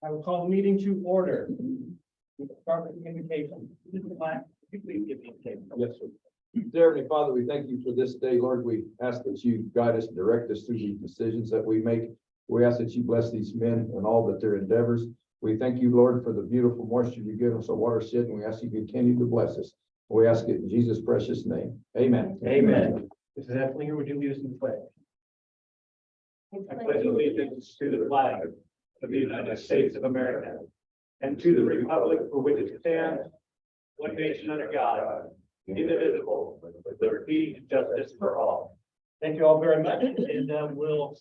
I will call the meeting to order. We will start with the invocation. Mr. Black, could you please give the invocation? Yes, sir. Dear Heavenly Father, we thank you for this day, Lord. We ask that you guide us and direct us through the decisions that we make. We ask that you bless these men and all that their endeavors. We thank you, Lord, for the beautiful moisture you give us, our watershed, and we ask you to continue to bless us. We ask it in Jesus' precious name. Amen. Amen. Mrs. Ethlinger, would you lead us in the pledge? I pledge allegiance to the flag of the United States of America and to the republic for which it stands, one nation under God, indivisible, with liberty and justice for all. Thank you all very much, and we'll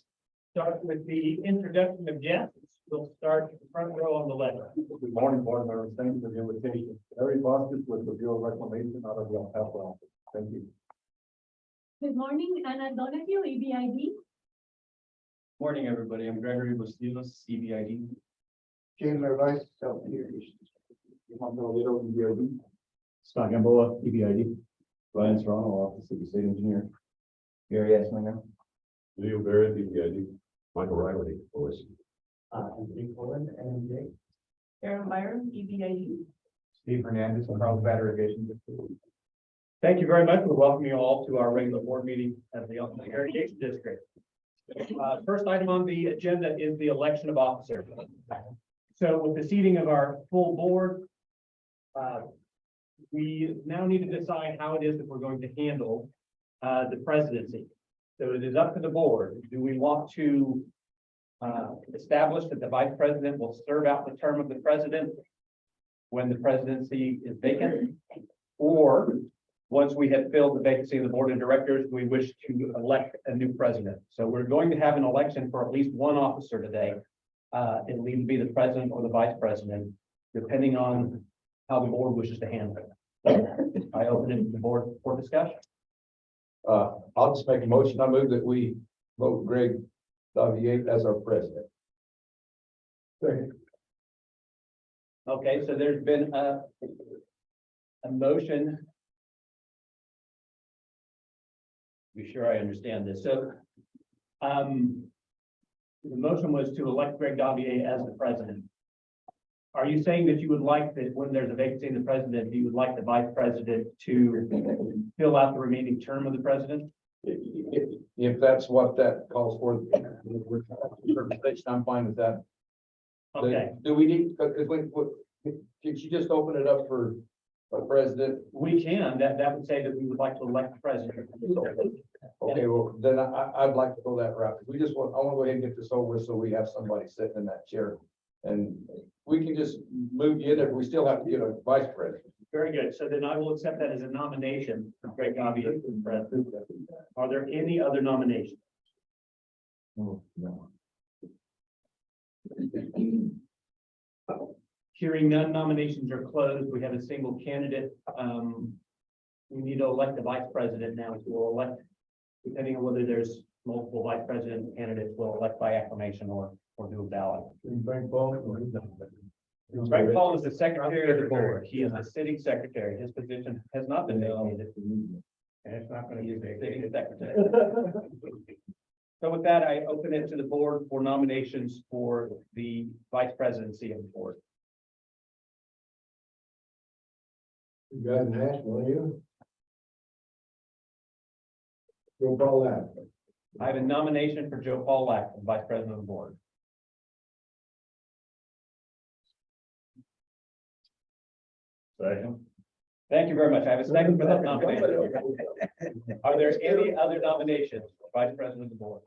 start with the introduction of guests. We'll start at the front row on the left. Good morning, board members. Thank you for the invitation. Eric Vasquez with the Bureau of Reclamation out of the El Paso office. Thank you. Good morning, Anna Donahue, EBID. Morning, everybody. I'm Gregory Bustillos, EBID. James Rice, South Irrigation. Scott Gamboa, EBID. Ryan Serrano, Office of the State Engineer. Gary Eslinger. Leo Barrett, EBID. Michael Riley, OSC. Anthony Poland and Jake. Aaron Byron, EBID. Steve Hernandez, Carlsbad Irrigation. Thank you very much. We welcome you all to our regular board meeting of the Irrigation District. First item on the agenda is the election of officers. So with the seating of our full board, we now need to decide how it is that we're going to handle the presidency. So it is up to the board. Do we want to establish that the vice president will serve out the term of the president when the presidency is vacant? Or once we have filled the vacancy of the board of directors, we wish to elect a new president. So we're going to have an election for at least one officer today. It'll either be the president or the vice president, depending on how the board wishes to handle it. I open it to the board for discussion. I'll just make a motion. I move that we vote Greg Davier as our president. Okay, so there's been a motion. Be sure I understand this. So, the motion was to elect Greg Davier as the president. Are you saying that you would like that when there's a vacancy in the president, you would like the vice president to fill out the remaining term of the president? If that's what that calls for, I'm fine with that. Okay, Do we need, because can you just open it up for a president? we can. That would say that we would like to elect the president. Okay, well, then I'd like to go that route. I want to go ahead and get this over so we have somebody sitting in that chair. And we can just move you in there. We still have to get a vice president. Very good. So then I will accept that as a nomination for Greg Davier for the president. Are there any other nominations? No. Hearing none, nominations are closed. We have a single candidate. We need to elect the vice president now. So we'll elect, depending on whether there's multiple vice president candidates, we'll elect by acclamation or do a ballot. Frank Paul is the secretary of the board. He is the sitting secretary. His position has not been vacated. And it's not going to be the sitting secretary. So with that, I open it to the board for nominations for the vice presidency of the board. You guys Nash, will you? Joe Paul Ladd. I have a nomination for Joe Paul Lack, vice president of the board. Second. Thank you very much. I have a second for that nomination. Are there any other nominations for vice president of the board?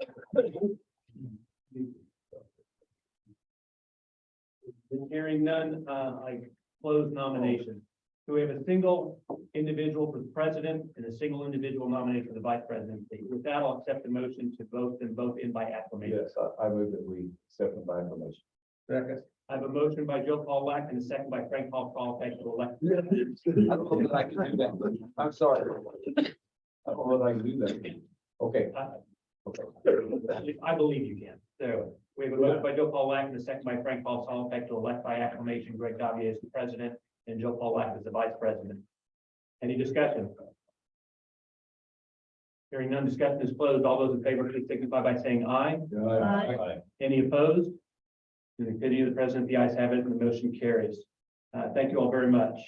Hearing none, I close nominations. So we have a single individual for the president and a single individual nominated for the vice presidency. With that, I'll accept the motion to vote them both in by acclamation. Yes, I move that we accept them by acclamation. Second. I have a motion by Joe Paul Lack and a second by Frank Paul to elect. I don't know that I can do that, but I'm sorry. I don't know that I can do that. Okay. I believe you can. So we have a motion by Joe Paul Lack and a second by Frank Paul to elect by acclamation Greg Davier as the president and Joe Paul Lack as the vice president. Any discussion? Hearing none, discussion is closed. All those in favor, please signify by saying aye. Aye. Any opposed? In the opinion of the president, the ayes have it, and the motion carries. Thank you all very much.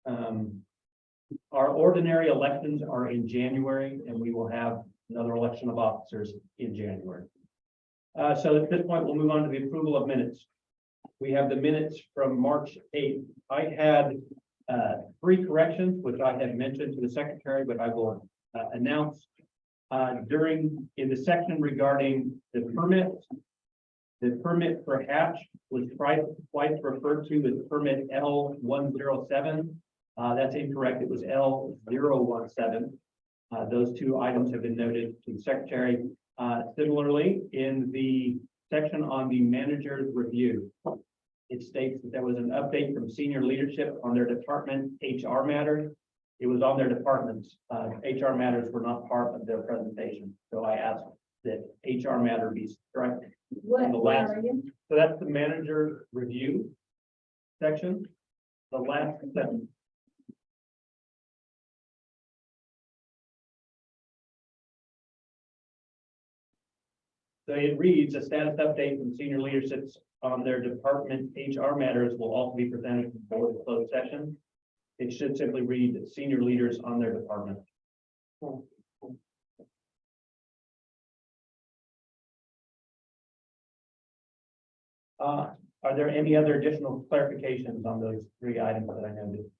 Our ordinary elections are in January, and we will have another election of officers in January. So at this point, we'll move on to the approval of minutes. We have the minutes from March 8th. I had 3 corrections, which I had mentioned to the secretary, but I will announce in the section regarding the permit for hatch was twice referred to as permit L107. That's incorrect. It was L017. Those 2 items have been noted to the secretary. Similarly, in the section on the manager's review, it states that there was an update from senior leadership on their department HR matters. It was on their departments. HR matters were not part of their presentation. So I asked that HR matter be struck. What, The where last- are you? So that's the manager review section. The last sentence. So it reads, a status update from senior leaderships on their department HR matters will also be presented before the closed session. It should simply read senior leaders on their department. Are there any other additional clarifications on those 3 items that I noted?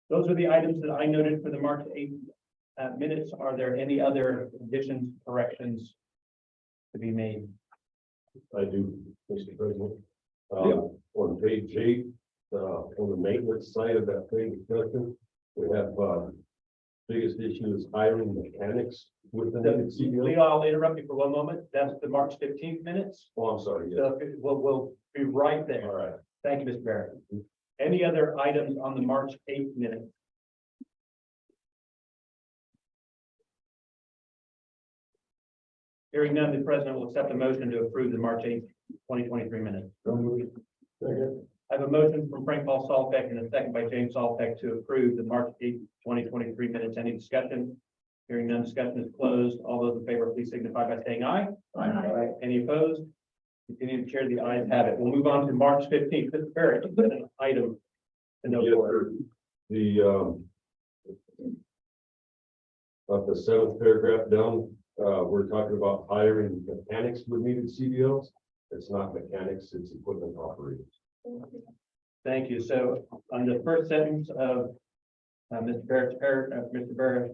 Those are the items that I noted for the March 8th minutes. Are there any other additions, corrections to be made? I do, Mr. President. Yeah. On page 8, on the maintenance side of that thing, discussion, we have, biggest issue is hiring mechanics within the CBO. Leo, I'll interrupt you for 1 moment. That's the March 15th minutes. Oh, I'm sorry, yeah, So we'll be right all there. right. Thank you, Mr. Barrett. Any other items on the March 8th minutes? Hearing none, the president will accept a motion to approve the March 8th, 2023 minutes. Second. I have a motion from Frank Paul Salbeck and a second by James Salbeck to approve the March 8th, 2023 minutes. Any discussion? Hearing none, discussion is closed. All those in favor, please signify by saying aye. Aye. Any opposed? Continue to chair, the ayes have it. We'll move on to March 15th. Mr. Barrett, you put an item to note Yes, for. sir. The, of the 7th paragraph down, we're talking about hiring mechanics with needed CBOs. It's not mechanics, it's equipment operators. Thank you. So on the first sentence of Mr. Barrett,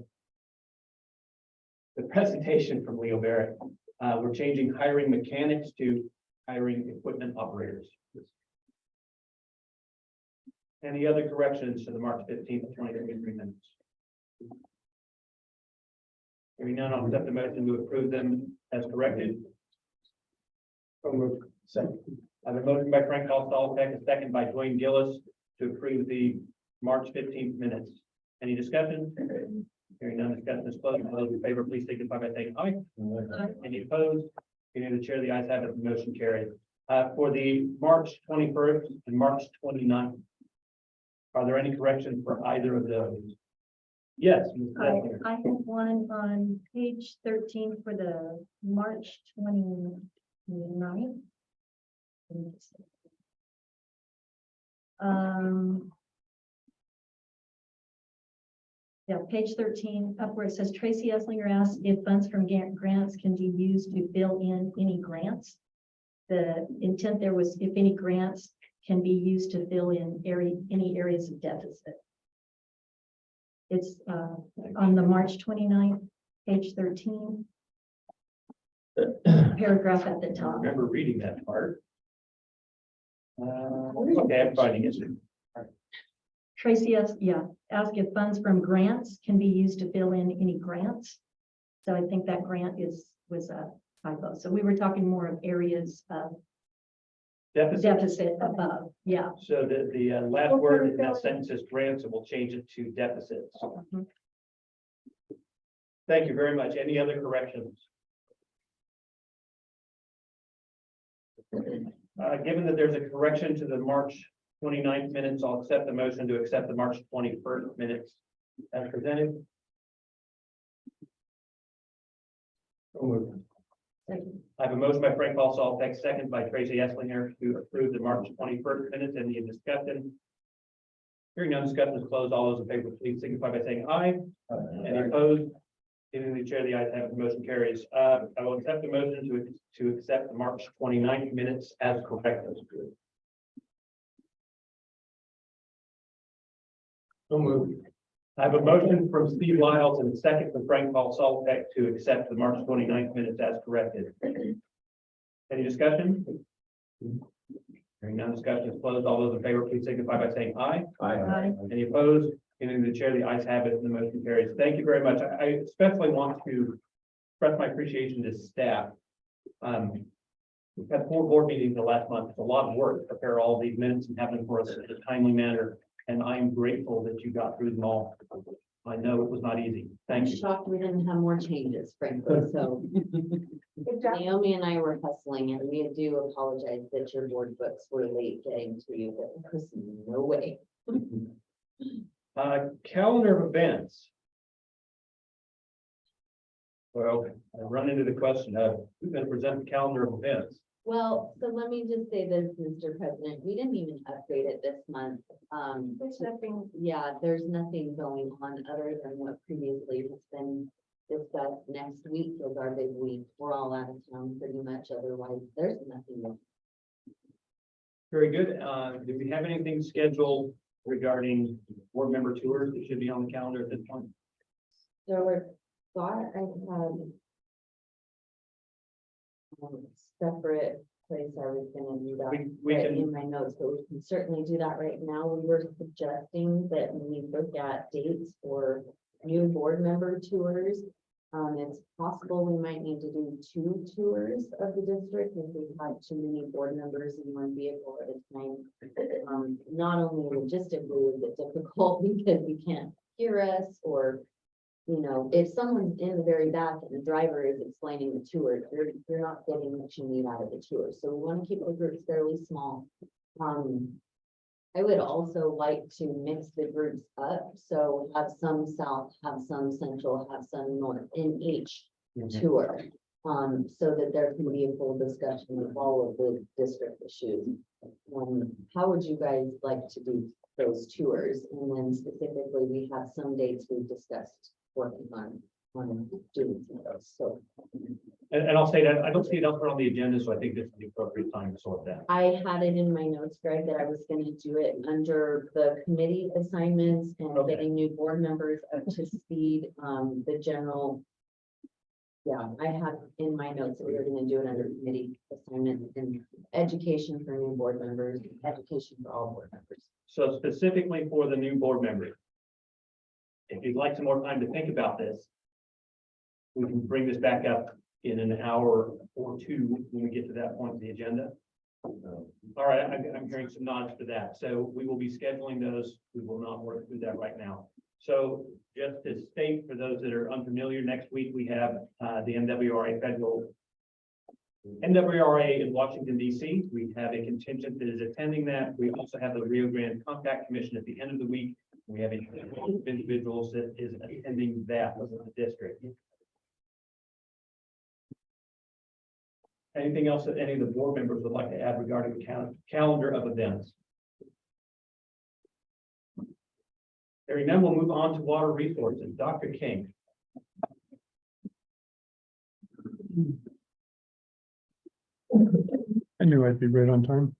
the presentation from Leo Barrett, we're changing hiring mechanics to hiring equipment operators. Any other corrections to the March 15th, 2023 minutes? Hearing none, I'll accept the motion to approve them as corrected. Second. I have a motion by Frank Salbeck, a second by Dwayne Gillis to approve the March 15th minutes. Any discussion? Hearing none, discussion is closed. All those in favor, please signify by saying aye. Any opposed? Any the chair, the ayes have it, the motion carried. For the March 21st and March 29th, are there any corrections for either of those? Yes. Ms. Kessler. I have one on page 13 for the March 29th. Yeah, page 13, up where it says Tracy Esslinger asked if funds from grants can be used to fill in any grants. The intent there was if any grants can be used to fill in any areas of deficit. It's on the March 29th, page 13. Paragraph at the I top. remember reading that part. Okay, I'm finding it. Tracy asked if funds from grants can be used to fill in any grants. So I think that grant was a typo. So we were talking more of areas of deficit above. Yeah. So the last word in that sentence is grants, and we'll change it to deficits. Mhm. Thank you very much. Any other corrections? Given that there's a correction to the March 29th minutes, I'll accept the motion to accept the March 21st minutes as presented? So moved. I have a motion by Frank Paul, second by Tracy Esslinger to approve the March 21st minutes. Any discussion? Hearing none, discussion is closed. All those in favor, please signify by saying aye. Any opposed? Giving the chair the ayes have it, the motion carries. I will accept the motion to accept the March 29th minutes as corrected. So moved. I have a motion from Steve Lyles and a second from Frank Paul to accept the March 29th minutes as corrected. Any discussion? Hearing none, discussion is closed. All those in favor, please signify by saying aye. Aye. Any opposed? Giving the chair the ayes have it, and the motion carries. Thank you very much. I especially want to express my appreciation to staff. We've had 4 board meetings the last month. It's a lot of work to prepare all these minutes and have them for us in a timely manner. And I'm grateful that you got through them all. I know it was not easy. Thank you. Shocked we didn't have more changes, frankly, so. Naomi and I were hustling, and we do apologize that your board books were late getting to you, but there's no way. Calendar of events. Well, I run into the question of who's going to present the calendar of events. Well, so let me just say this, Mr. President, we didn't even upgrade it this month. There's nothing. Yeah, there's nothing going on other than what previously has been discussed. Next week is our big week. We're all out of town pretty much. Otherwise, there's nothing. Very good. Do we have anything scheduled regarding board member tours that should be on the calendar at this point? So we're thought I had separate place I was gonna do that. We right can, in my notes, but we can certainly do that right now. We were suggesting that we look at dates for new board member tours. It's possible we might need to do 2 tours of the district if we have too many board members in one vehicle at a time. Not only logistically is it difficult because you can't hear us, or you know, if someone's in the very back and the driver is explaining the tour, you're not getting what you need out of the tour. So we want to keep the groups fairly small. I would also like to mix the groups up. So have some south, have some central, have some north in each tour. So that there can be a full discussion of all of the district issues. How would you guys like to do those tours? And then specifically, we have some dates we've discussed working on doing some of those. So and I'll say that I don't see it elsewhere on the agenda, so I think this is the appropriate time to sort that. I had it in my notes, Greg, that I was going to do it under the committee assignments and Okay. getting new board members up to speed. The general. Yeah, I had in my notes that we were going to do it under committee assignment and education for new board members, education for all board members. So specifically for the new board member, if you'd like some more time to think about this, we can bring this back up in an hour or 2 when we get to that point in the agenda. All right, I'm hearing some nods for that. So we will be scheduling those. We will not work through that right now. So just to state for those that are unfamiliar, next week we have the NWRA in Washington, D.C. We have a contingent that is attending that. We also have the Rio Grande Compact Commission at the end of the week. We have a group of individuals that is attending that within the district. Anything else that any of the board members would like to add regarding the calendar of events? Hearing none, we'll move on to water resources. Dr. King. I knew I'd be right on time.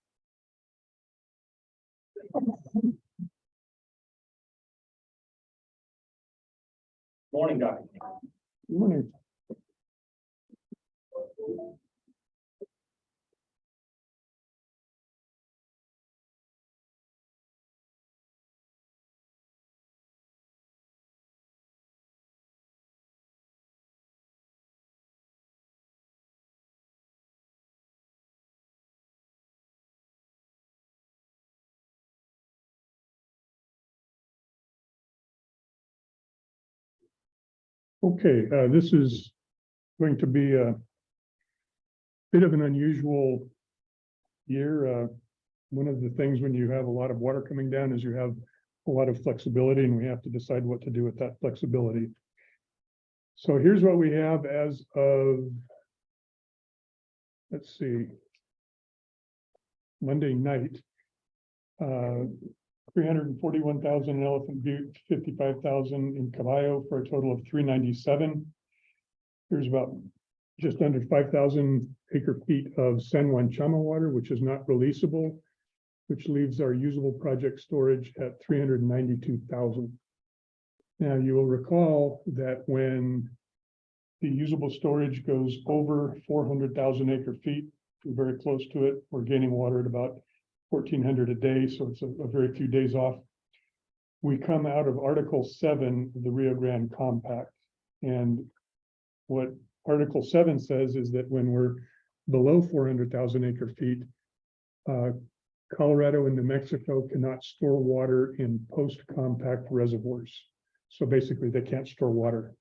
Morning, Dr. King. Morning. Okay, this is going to be a bit of an unusual year. One of the things when you have a lot of water coming down is you have a lot of flexibility, and we have to decide what to do with that flexibility. So here's what we have as of, let's see, Monday night. 341,000 in Elephant Butte, 55,000 in Caballo, for a total of 397. There's about just under 5,000 acre feet of San Juan Chama water, which is not releasable, which leaves our usable project storage at 392,000. Now, you will recall that when the usable storage goes over 400,000 acre feet, we're very close to it. We're gaining water at about 1,400 a day, so it's a very few days off. We come out of Article 7 of the Rio Grande Compact. And what Article 7 says is that when we're below 400,000 acre feet, Colorado and New Mexico cannot store water in post-compact reservoirs. So basically, they can't store water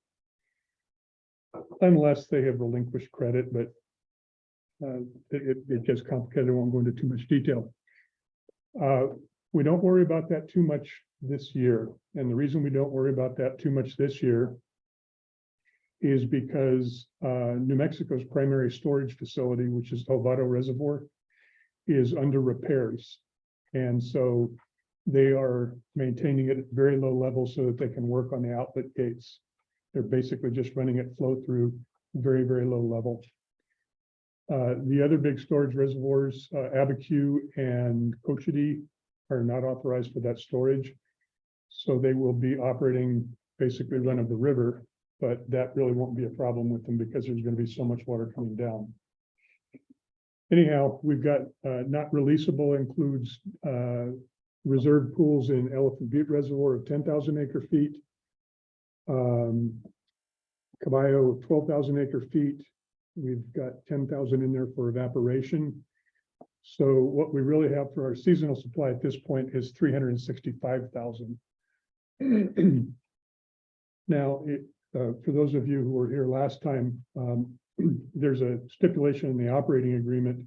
unless they have relinquished credit, but it gets complicated. I won't go into too much detail. We don't worry about that too much this year. And the reason we don't worry about that too much this year is because New Mexico's primary storage facility, which is Ovado Reservoir, is under repairs. And so they are maintaining it at very low levels so that they can work on the outlet gates. They're basically just running it flow through very, very low level. The other big storage reservoirs, Abiquiu and Cochiti, are not authorized for that storage. So they will be operating basically run of the river, but that really won't be a problem with them because there's going to be so much water coming down. Anyhow, we've got not releasable includes reserve pools in Elephant Butte Reservoir of 10,000 acre feet. Caballo of 12,000 acre feet. We've got 10,000 in there for evaporation. So what we really have for our seasonal supply at this point is 365,000. Now, for those of you who were here last time, there's a stipulation in the operating agreement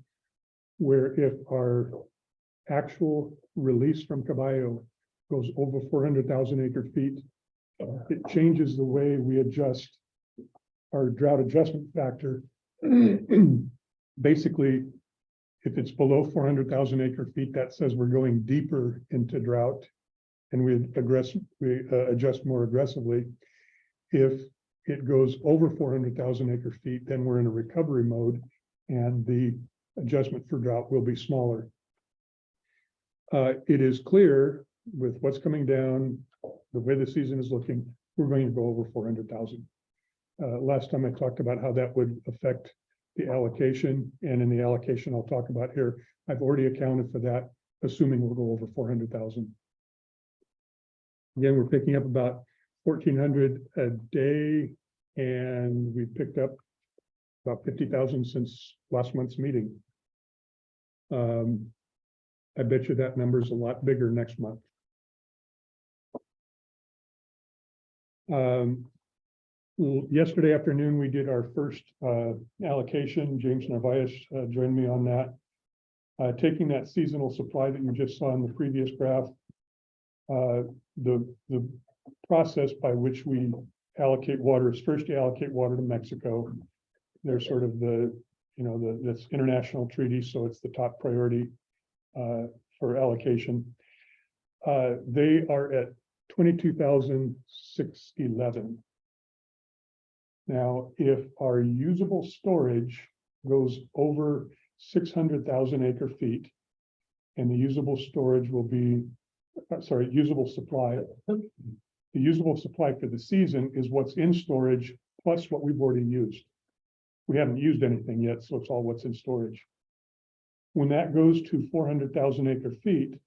where if our actual release from Caballo goes over 400,000 acre feet, it changes the way we adjust our drought adjustment factor. Basically, if it's below 400,000 acre feet, that says we're going deeper into drought and we adjust more aggressively. If it goes over 400,000 acre feet, then we're in a recovery mode and the adjustment for drought will be smaller. It is clear with what's coming down, the way the season is looking, we're going to go over 400,000. Last time I talked about how that would affect the allocation, and in the allocation I'll talk about here, I've already accounted for that, assuming we'll go over 400,000. Again, we're picking up about 1,400 a day, and we picked up about 50,000 since last month's meeting. I bet you that number is a lot bigger next month. Yesterday afternoon, we did our first allocation. James Narvaez joined me on that. Taking that seasonal supply that you just saw in the previous graph, the process by which we allocate water is first you allocate water to Mexico. They're sort of that's international treaty, so it's the top priority for allocation. They are at 22,611. Now, if our usable storage goes over 600,000 acre feet, and the usable storage will be, usable supply. The usable supply for the season is what's in storage plus what we've already used. We haven't used anything yet, so it's all what's in storage. When that goes to 400,000 acre feet,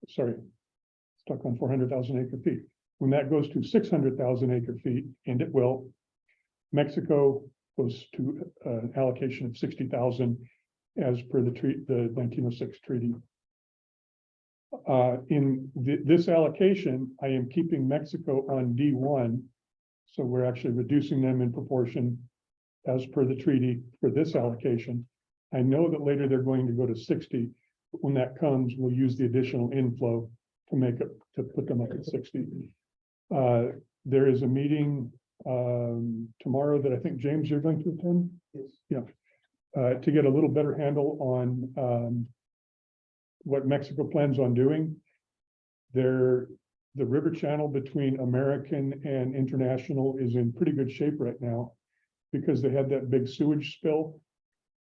stuck on 400,000 acre feet. When that goes to 600,000 acre feet, and it will, Mexico goes to an allocation of 60,000 as per the 1906 treaty. In this allocation, I am keeping Mexico on D1, so we're actually reducing them in proportion as per the treaty for this allocation. I know that later they're going to go to 60, but when that comes, we'll use the additional inflow to make it, to put them up at 60. There is a meeting tomorrow that I think, James, you're going to attend? Yes. Yeah. To get a little better handle on what Mexico plans on doing. The river channel between American and International is in pretty good shape right now because they had that big sewage spill.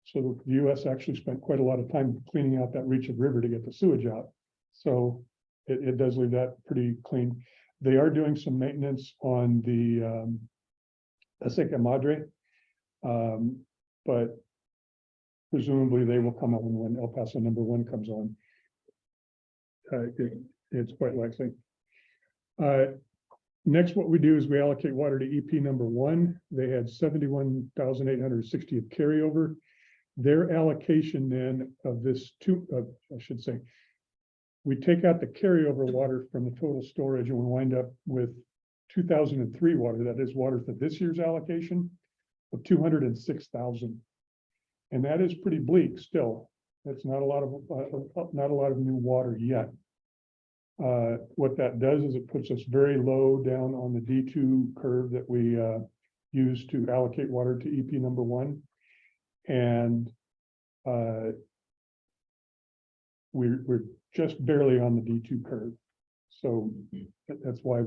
So the US actually spent quite a lot of time cleaning out that reach of river to get the sewage out. So it does leave that pretty clean. They are doing some maintenance on the Aceca Madre. But presumably they will come on when El Paso #1 comes on. It's quite likely. Next, what we do is we allocate water to EP #1. They had 71,860 of carryover. Their allocation then of this I should say, we take out the carryover water from the total storage and we wind up with 2003 water. That is water for this year's allocation of 206,000. And that is pretty bleak still. That's not a lot of new water yet. What that does is it puts us very low down on the D2 curve that we use to allocate water to EP #1. And we're just barely on the D2 curve. So that's why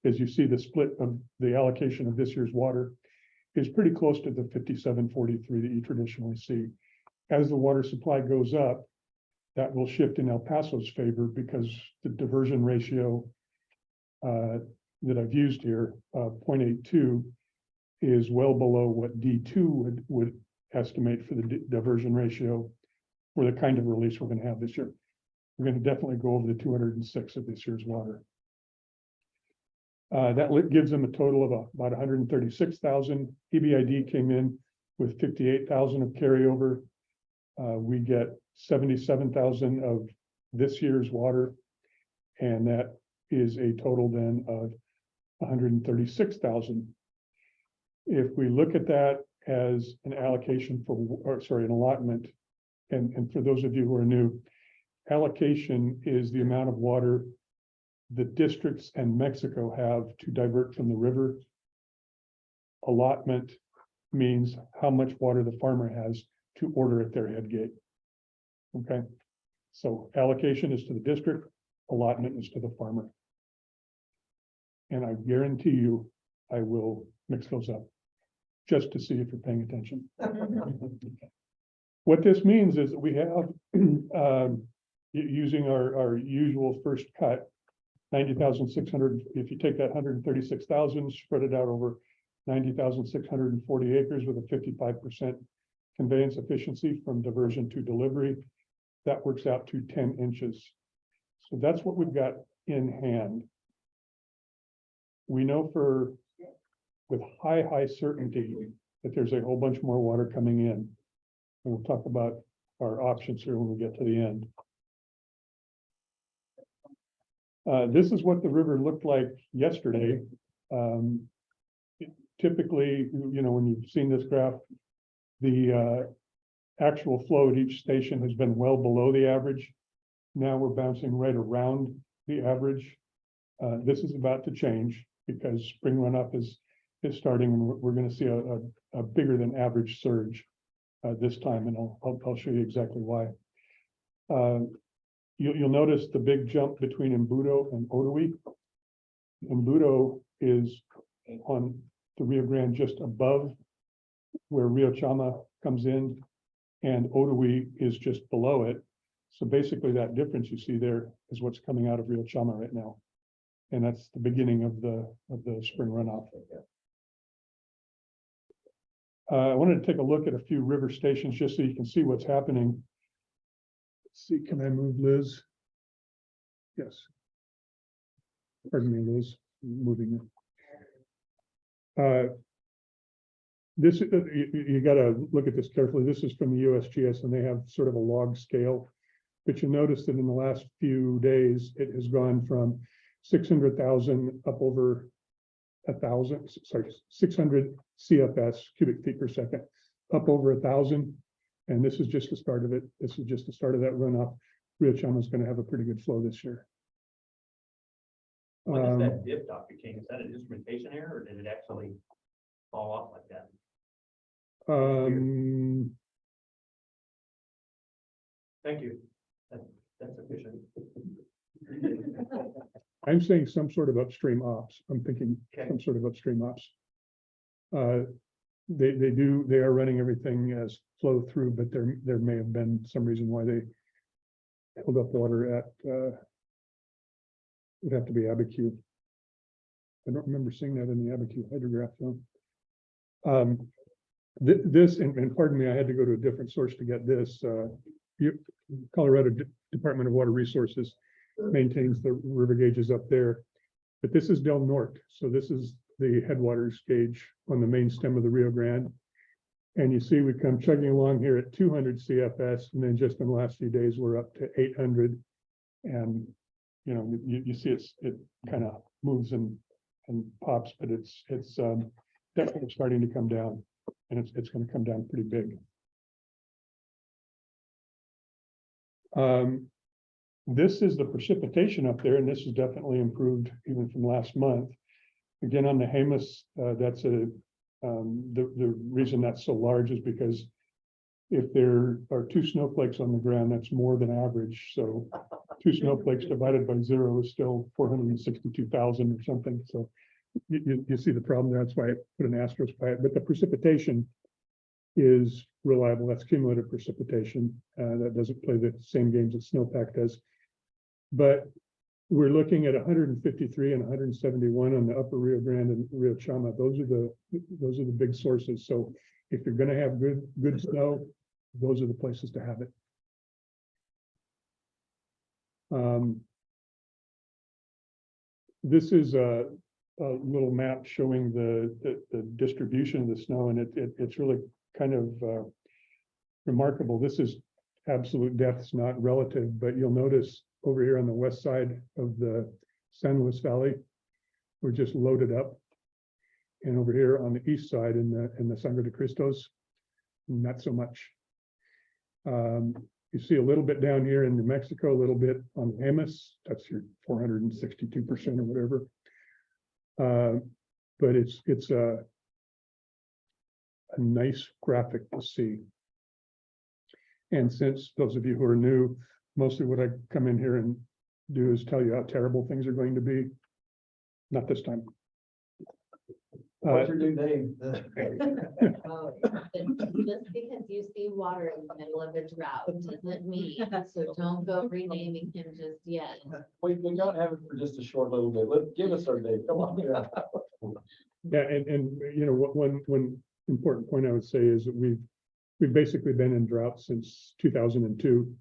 as you see, the split of the allocation of this year's water is pretty close to the 57-43 that you traditionally see. As the water supply goes up, that will shift in El Paso's favor because the diversion ratio that I've used here, 0.82, is well below what D2 would estimate for the diversion ratio for the kind of release we're going to have this year. We're going to definitely go over the 206 of this year's water. That gives them a total of about 136,000. EBID came in with 58,000 of carryover. We get 77,000 of this year's water, and that is a total then of 136,000. If we look at that as an allocation an allotment, and for those of you who are new, allocation is the amount of water the districts and Mexico have to divert from the river. Allotment means how much water the farmer has to order at their head gate. Okay, so allocation is to the district, allotment is to the farmer. And I guarantee you, I will mix those up just to see if you're paying attention. What this means is that we have, using our usual first cut, 90,600, if you take that 136,000, spread it out over 90,640 acres with a 55% conveyance efficiency from diversion to delivery, that works out to 10 inches. So that's what we've got in hand. We know with high certainty that there's a whole bunch more water coming in. And we'll talk about our options here when we get to the end. This is what the river looked like yesterday. Typically, when you've seen this graph, the actual flow at each station has been well below the average. Now we're bouncing right around the average. This is about to change because spring runoff is starting, and we're going to see a bigger than average surge this time, and I'll show you exactly why. You'll notice the big jump between Embudo and Otowi. Embudo is on the Rio Grande just above where Rio Chama comes in, and Otowi is just below it. So basically that difference you see there is what's coming out of Rio Chama right now. And that's the beginning of the spring runoff. I wanted to take a look at a few river stations just so you can see what's happening. Let's see, can I move Liz? Yes. Pardon me, Liz, moving it. This, you got to look at this carefully. This is from the USGS, and they have sort of a log scale. But you notice that in the last few days, it has gone from 600,000 up over 600 CFS, cubic feet per second, up over 1,000. And this is just the start of it. This is just the start of that runoff. Rio Chama is going to have a pretty good flow this year. What is Um, that dip, Dr. King? Is that an instrumentation error or did it actually fall off like that? Um, Thank you. That's sufficient. I'm saying some sort of upstream ops. I'm thinking Okay. some sort of upstream ops. They are running everything as flow through, but there may have been some reason why they held up water at, would have to be Abiquiu. I don't remember seeing that in the Abiquiu hydrograph though. This, and pardon me, I had to go to a different source to get this. Colorado Department of Water Resources maintains the river gauges up there. But this is Del Norte, so this is the headwaters gauge on the main stem of the Rio Grande. And you see we come chugging along here at 200 CFS, and then just in the last few days, we're up to 800. And, you know, you see it kind of moves and pops, but it's definitely starting to come down, and it's going to come down pretty big. This is the precipitation up there, and this is definitely improved even from last month. Again, on the Jemez, that's the reason that's so large is because if there are 2 snowflakes on the ground, that's more than average. So 2 snowflakes divided by 0 is still 462,000 or something. So you see the problem there. That's why I put an asterisk by it. But the precipitation is reliable. That's cumulative precipitation. That doesn't play the same games that snowpack does. But we're looking at 153 and 171 on the upper Rio Grande and Rio Chama. Those are the big sources. So if you're going to have good snow, those are the places to have it. This is a little map showing the distribution of the snow, and it's really kind of remarkable. This is absolute depths, not relative, but you'll notice over here on the west side of the San Luis Valley, we're just loaded up. And over here on the east side in the Sangre de Cristos, not so much. You see a little bit down here in New Mexico, a little bit on Jemez, that's your 462% or whatever. But it's a nice graphic to see. And since those of you who are new, mostly what I come in here and do is tell you how terrible things are going to be. Not this time. What's your new name? Oh, just because you see water in the middle of a drought doesn't mean, so don't go renaming him just yet. We don't have it for just a short little bit. Give us our name. Come on. Yeah, and you know, one important point I would say is that we've basically been in drought since 2002,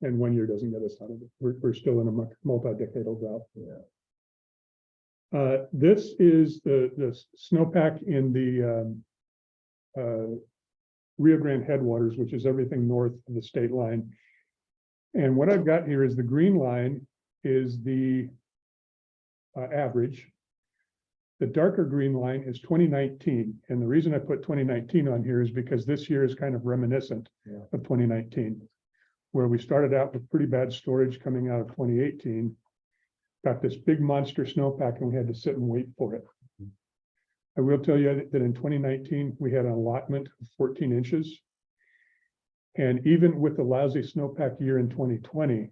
and 1 year doesn't get us out of it. We're still in a multi-decadal drought. Yeah. This is the snowpack in the Rio Grande headwaters, which is everything north of the state line. And what I've got here is the green line is the average. The darker green line is 2019. And the reason I put 2019 on here is because this year is kind of reminiscent of 2019, where we started out with pretty bad storage coming out of 2018. Got this big monster snowpack and we had to sit and wait for it. I will tell you that in 2019, we had an allotment of 14 inches. And even with the lousy snowpack year in 2020,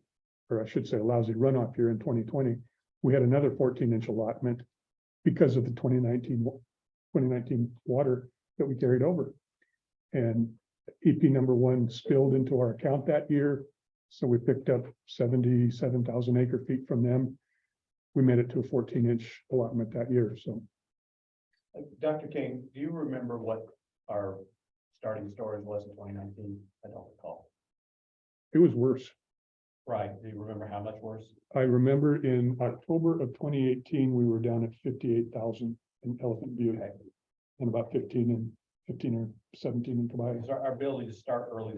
or I should say a lousy runoff year in 2020, we had another 14-inch allotment because of the 2019 water that we carried over. And EP #1 spilled into our account that year. So we picked up 77,000 acre feet from them. We made it to a 14-inch allotment that year. So Dr. King, do you remember what our starting storage was in 2019? I don't recall. it was worse. Right. Do you remember how much worse? I remember in October of 2018, we were down at 58,000 in Elephant Butte and about 15 or 17 in Tobias. Because our ability to start early,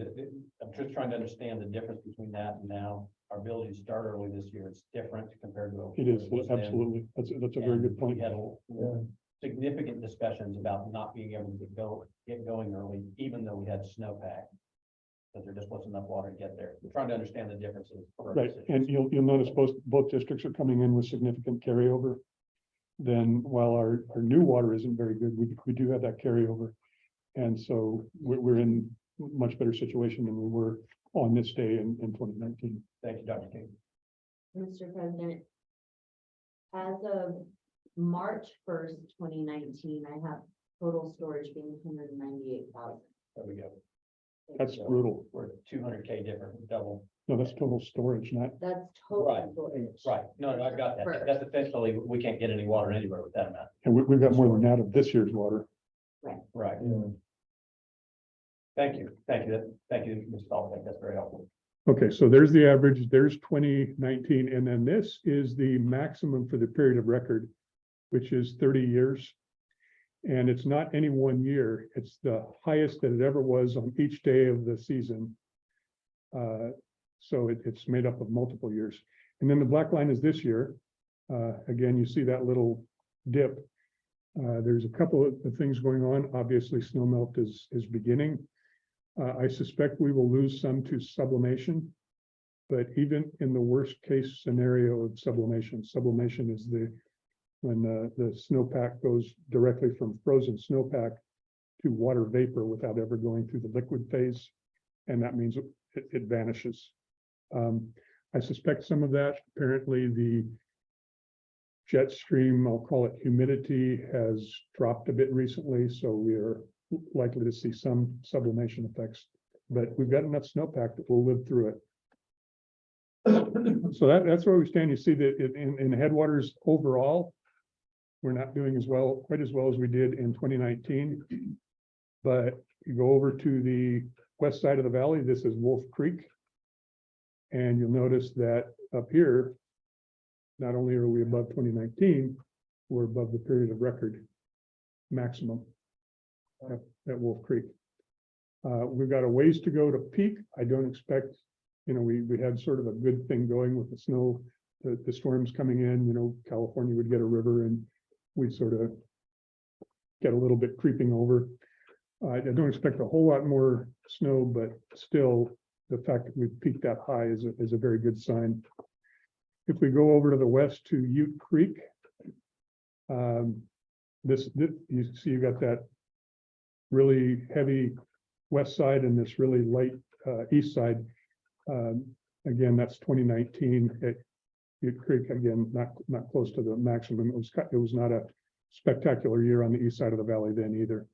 I'm just trying to understand the difference between that and now. Our ability to start early this year, it's different compared to. It is, what then. absolutely. That's a very good point. We had significant discussions about not being able to get going early, even though we had snowpack. because there just wasn't enough water to get there. We're trying to understand the differences. for our Right, decisions. and you'll notice both districts are coming in with significant carryover. Then while our new water isn't very good, we do have that carryover. And so we're in much better situation than we were on this day in 2019. Thank you, Dr. King. Mr. President, as of March 1st, 2019, I have total storage being 198,000. There we go. That's So brutal. We're 200K different, double. No, that's total storage, not, That's Right. total storage. Right. No, I got that. First. That's essentially, we can't get any water anywhere with that amount. and we've got more than that of this year's water. Right. Thank you. Thank you. Thank you, Ms. Stallings. That's very helpful. Okay, so there's the average, there's 2019, and then this is the maximum for the period of record, which is 30 years. And it's not any one year, it's the highest that it ever was on each day of the season. So it's made up of multiple years. And then the black line is this year. Again, you see that little dip. There's a couple of things going on. Obviously, snow melt is beginning. I suspect we will lose some to sublimation, but even in the worst case scenario of sublimation is when the snowpack goes directly from frozen snowpack to water vapor without ever going through the liquid phase, and that means it vanishes. I suspect some of that, apparently the jet stream, I'll call it humidity, has dropped a bit recently, so we are likely to see some sublimation effects, but we've got enough snowpack that we'll live through it. So that's where we stand. You see that in headwaters overall, we're not doing quite as well as we did in 2019. But you go over to the west side of the valley, this is Wolf Creek. And you'll notice that up here, not only are we above 2019, we're above the period of record maximum at Wolf Creek. We've got a ways to go to peak. I don't expect, we had sort of a good thing going with the snow, the storms coming in, California would get a river and we'd sort of get a little bit creeping over. I don't expect a whole lot more snow, but still the fact that we've peaked that high is a very good sign. If we go over to the west to Ute Creek, this you see you got that really heavy west side and this really light east side. Again, that's 2019 at Ute Creek. Again, not close to the maximum. It was not a spectacular year on the east side of the valley then either.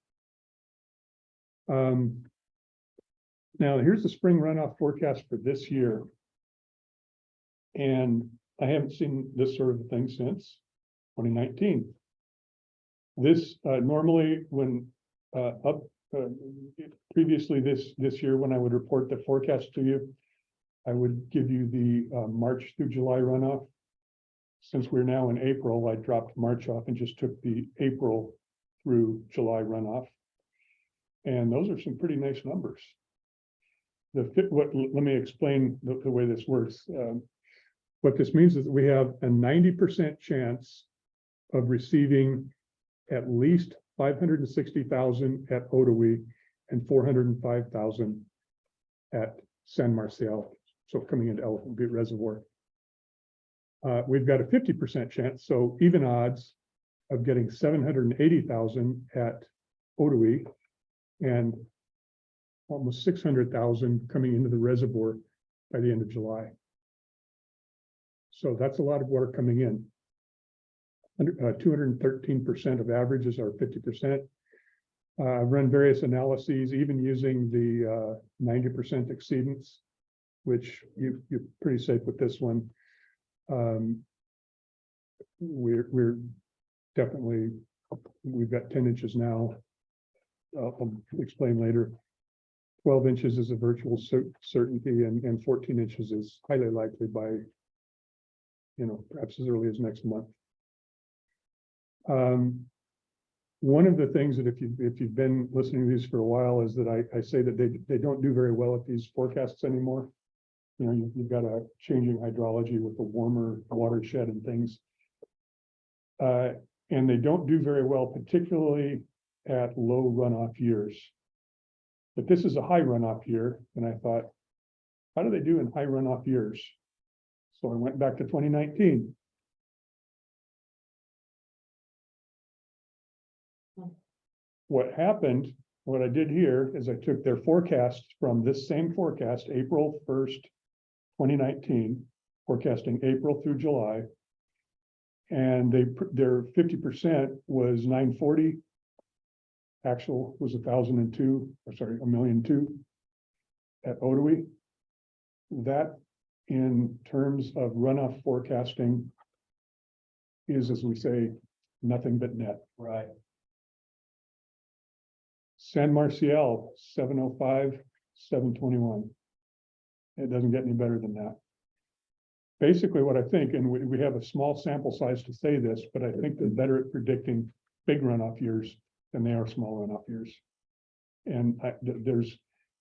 Now here's the spring runoff forecast for this year. And I haven't seen this sort of thing since 2019. This normally when previously this year when I would report the forecast to you, I would give you the March through July runoff. Since we're now in April, I dropped March off and just took the April through July runoff. And those are some pretty nice numbers. Let me explain the way this works. What this means is that we have a 90% chance of receiving at least 560,000 at Ottawee and 405,000 at San Marcial. So coming into Elephant Butte Reservoir. We've got a 50% chance, so even odds of getting 780,000 at Ottawee and almost 600,000 coming into the reservoir by the end of July. So that's a lot of water coming in. 213% of averages are 50%. I've run various analyses, even using the 90% exceedance, which you're pretty safe with this one. We're definitely, we've got 10 inches now. I'll explain later. 12 inches is a virtual certainty, and 14 inches is highly likely by, perhaps as early as next month. One of the things that if you've been listening to these for a while is that I say that they don't do very well at these forecasts anymore. You've got a changing hydrology with the warmer watershed and things. And they don't do very well, particularly at low runoff years. But this is a high runoff year, and I thought, how do they do in high runoff years? So I went back to 2019. What happened, what I did here is I took their forecast from this same forecast, April 1st, 2019, forecasting April through July. And their 50% was 940. Actual was 1,002, or sorry, 1,000,002 at Otoe. That, in terms of runoff forecasting, is, as we say, nothing but net. Right. San Marcial, 705, 721. It doesn't get any better than that. Basically what I think, and we have a small sample size to say this, but I think they're better at predicting big runoff years than they are small runoff years. And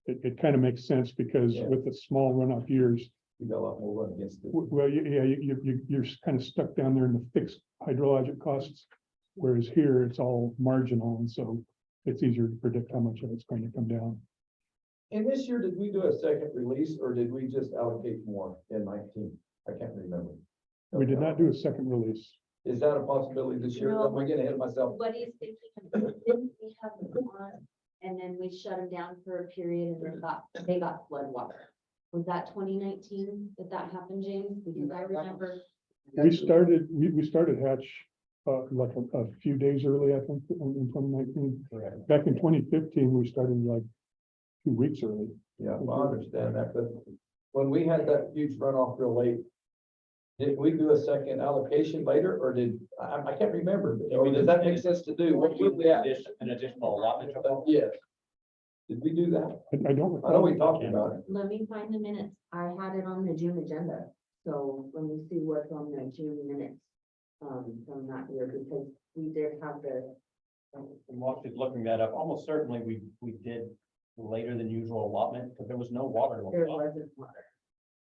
it kind of makes sense because Yeah. with the small runoff years, You got a lot more run against it. well, you're kind of stuck down there in the fixed hydrologic costs. Whereas here, it's all marginal, and so it's easier to predict how much of it's going to come down. And this year, did we do a second release or did we just allocate more in 19? I can't remember. We did not do a second release. Is that a possibility this year? No. Am I getting ahead of myself? What he's thinking of, didn't we have them on, and then we shut them down for a period and they got flood water? Was that 2019 that happened, James? Because I remember. We started Hatch like a few days early, I think, in 2019. Correct. Back in 2015, we started like 2 weeks early. Yeah, well, I understand that, but when we had that huge runoff real late, did we do a second allocation later or I can't remember. Or does that make sense to do? What would we have? An additional allotment. Yes. Did we do that? I don't I know we recall. talked about it. Let me find the minutes. I had it on the June agenda. So let me see what's on the June minutes. From that year, because we did have the. And while she's looking that up, almost certainly we did later than usual allotment, because there was no water. to There allot. wasn't water.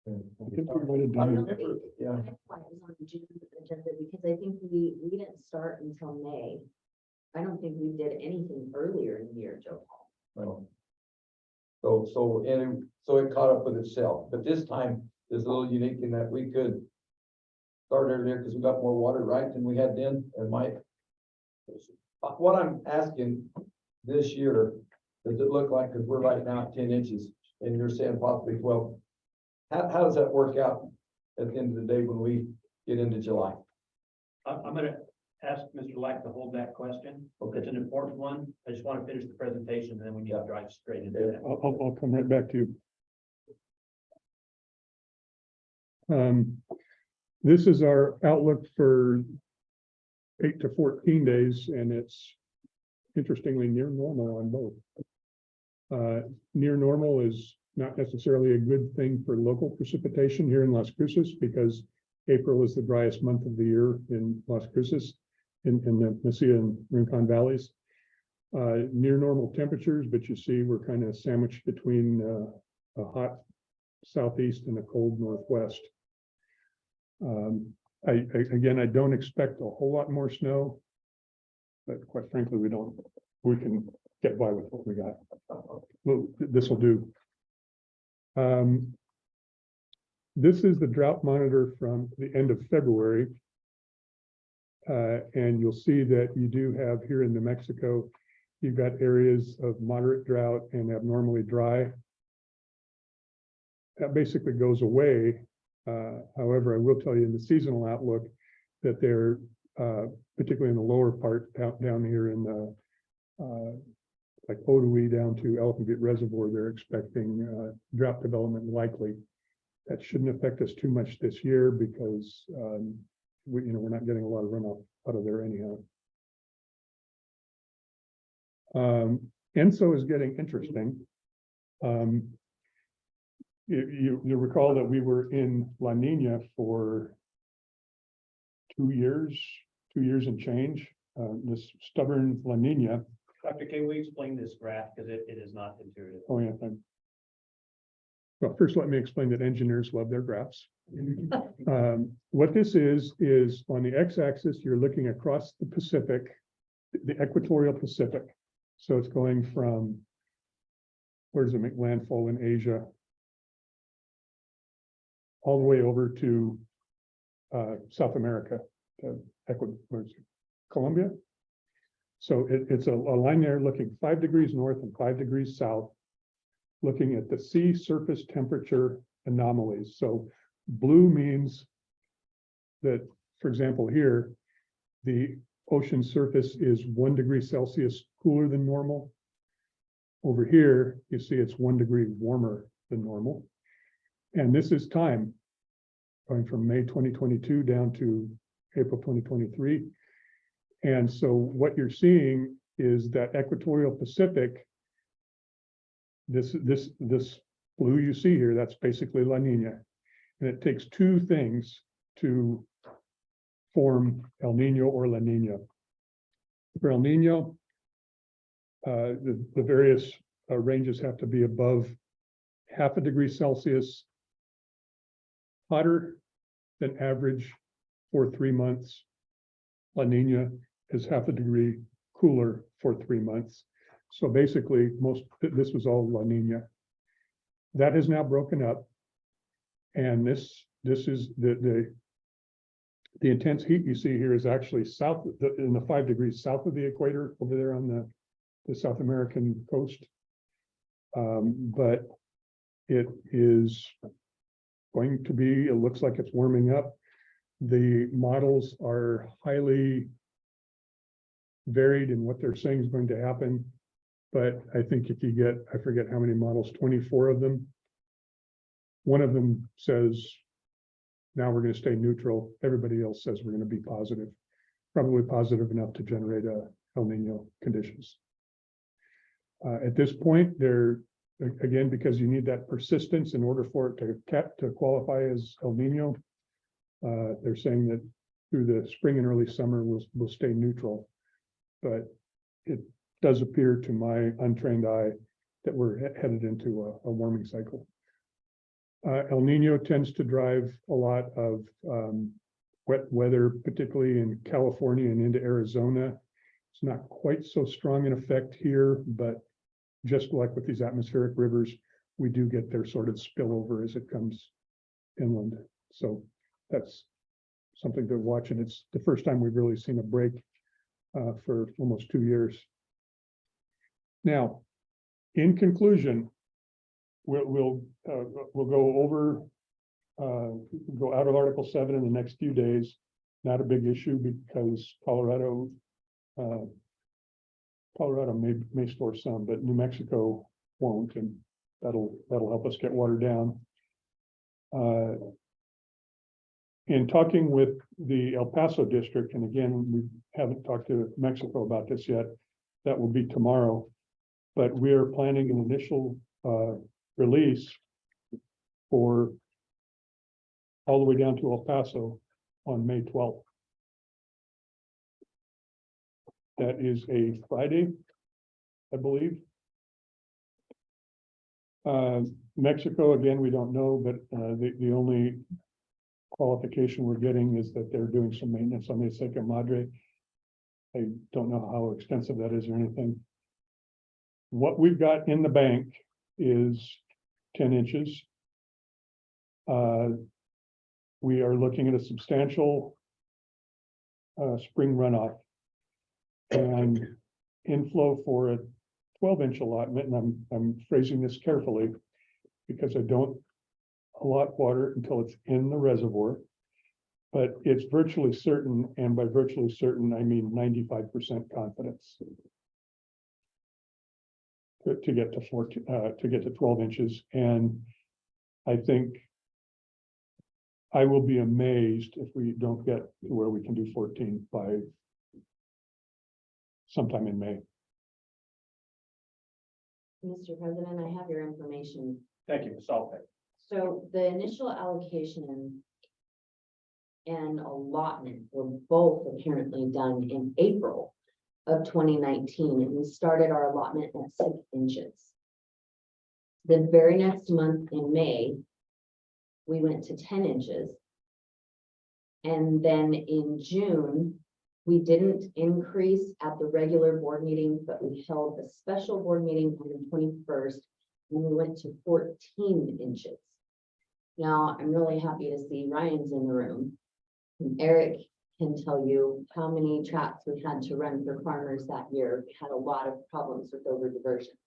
I think we might have I done it. remember, yeah. That's why it was on the June agenda, because I think we didn't start until May. I don't think we did anything earlier in the year, Joe Paul. No. So it caught up with itself, but this time is a little unique in that we could start earlier because we got more water, right, than we had then, and what I'm asking this year, does it look like, because we're right now at 10 inches, and you're saying possibly 12, how does that work out at the end of the day when we get into July? I'm gonna ask Mr. Lack to hold that question. Okay. It's an important one. I just want to finish the presentation, and then we need to drive straight into that. I'll come right back to you. This is our outlook for 8 to 14 days, and it's interestingly near normal on both. Near normal is not necessarily a good thing for local precipitation here in Las Cruces, because April is the driest month of the year in Las Cruces, in the Mesilla and Rincon valleys. Near normal temperatures, but you see we're kind of sandwiched between a hot southeast and a cold northwest. I don't expect a whole lot more snow, but quite frankly, we can get by with what we got. Well, this will do. This is the drought monitor from the end of February. And you'll see that you do have here in New Mexico, you've got areas of moderate drought and abnormally dry. That basically goes away. However, I will tell you in the seasonal outlook that they're particularly in the lower part down here in the like Otoe down to Elephant Butte Reservoir, they're expecting drought development likely. That shouldn't affect us too much this year because we're not getting a lot of runoff out of there anyhow. ENSO is getting interesting. You recall that we were in La Nina for 2 years and change. This stubborn La Nina. Dr. K, will you explain this graph, because it is not intuitive. Oh, yeah. Well, first, let me explain that engineers love their graphs. What this is on the x-axis, you're looking across the Pacific, the equatorial Pacific. So it's going from where does it make landfall in Asia? All the way over to South America, to Colombia. So it's a line there looking 5 degrees north and 5 degrees south, looking at the sea surface temperature anomalies. So blue means that, for example, here, the ocean surface is 1 degree Celsius cooler than normal. Over here, you see it's 1 degree warmer than normal. And this is time going from May 2022 down to April 2023. And so what you're seeing is that equatorial Pacific, this blue you see here, that's basically La Nina. And it takes two things to form El Nino or La Nina. For El Nino, the various ranges have to be above 0.5 degree Celsius hotter than average for 3 months. La Nina is 0.5 degree cooler for 3 months. So basically, this was all La Nina. That has now broken up, and this is the intense heat you see here is actually south in the 5 degrees south of the equator over there on the South American coast. But it is going to be, it looks like it's warming up. The models are highly varied in what they're saying is going to happen. But I think if you get, I forget how many models, 24 of them. One of them says, now we're going to stay neutral. Everybody else says we're going to be positive, probably positive enough to generate a El Nino conditions. At this point, they're, again, because you need that persistence in order for it to qualify as El Nino, they're saying that through the spring and early summer we'll stay neutral. But it does appear to my untrained eye that we're headed into a warming cycle. El Nino tends to drive a lot of wet weather, particularly in California and into Arizona. It's not quite so strong in effect here, but just like with these atmospheric rivers, we do get their sort of spillover as it comes inland. So that's something to watch. And it's the first time we've really seen a break for almost 2 years. Now, in conclusion, we'll go over, go out of Article 7 in the next few days. Not a big issue because Colorado may store some, but New Mexico won't, and that'll help us get water down. In talking with the El Paso district, and again, we haven't talked to Mexico about this yet, that will be tomorrow, but we are planning an initial release for all the way down to El Paso on May 12th. That is a Friday, I believe. Mexico, again, we don't know, but the only qualification we're getting is that they're doing some maintenance on the Seca Madre. I don't know how extensive that is or anything. What we've got in the bank is 10 inches. We are looking at a substantial spring runoff and inflow for a 12-inch allotment. And I'm phrasing this carefully because I don't allot water until it's in the reservoir, but it's virtually certain. And by virtually certain, I mean 95% confidence to get to 12 inches. And I think I will be amazed if we don't get to where we can do 14 by sometime in May. Mr. President, I have your information. Thank you, Ms. Alpert. So the initial allocation and allotment were both apparently done in April of 2019, and we started our allotment at 6 inches. The very next month in May, we went to 10 inches. And then in June, we didn't increase at the regular board meeting, but we held a special board meeting on the 21st and we went to 14 inches. Now, I'm really happy to see Ryan's in the room. And Eric can tell you how many traps we had to run for farmers that year. We had a lot of problems with over diversions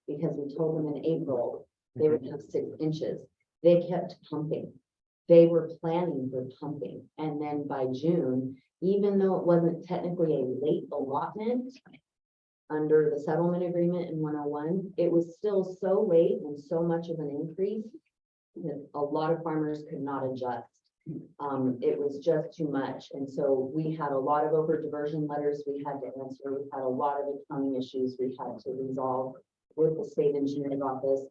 because we told them in April they would have 6 inches. They kept pumping. They were planning for pumping. And then by June, even though it wasn't technically a late allotment under the settlement agreement in 101, it was still so late and so much of an increase that a lot of farmers could not adjust. It was just too much. And so we had a lot of over diversion letters we had to answer. We had a lot of accounting issues we had to resolve with the state engineer's office.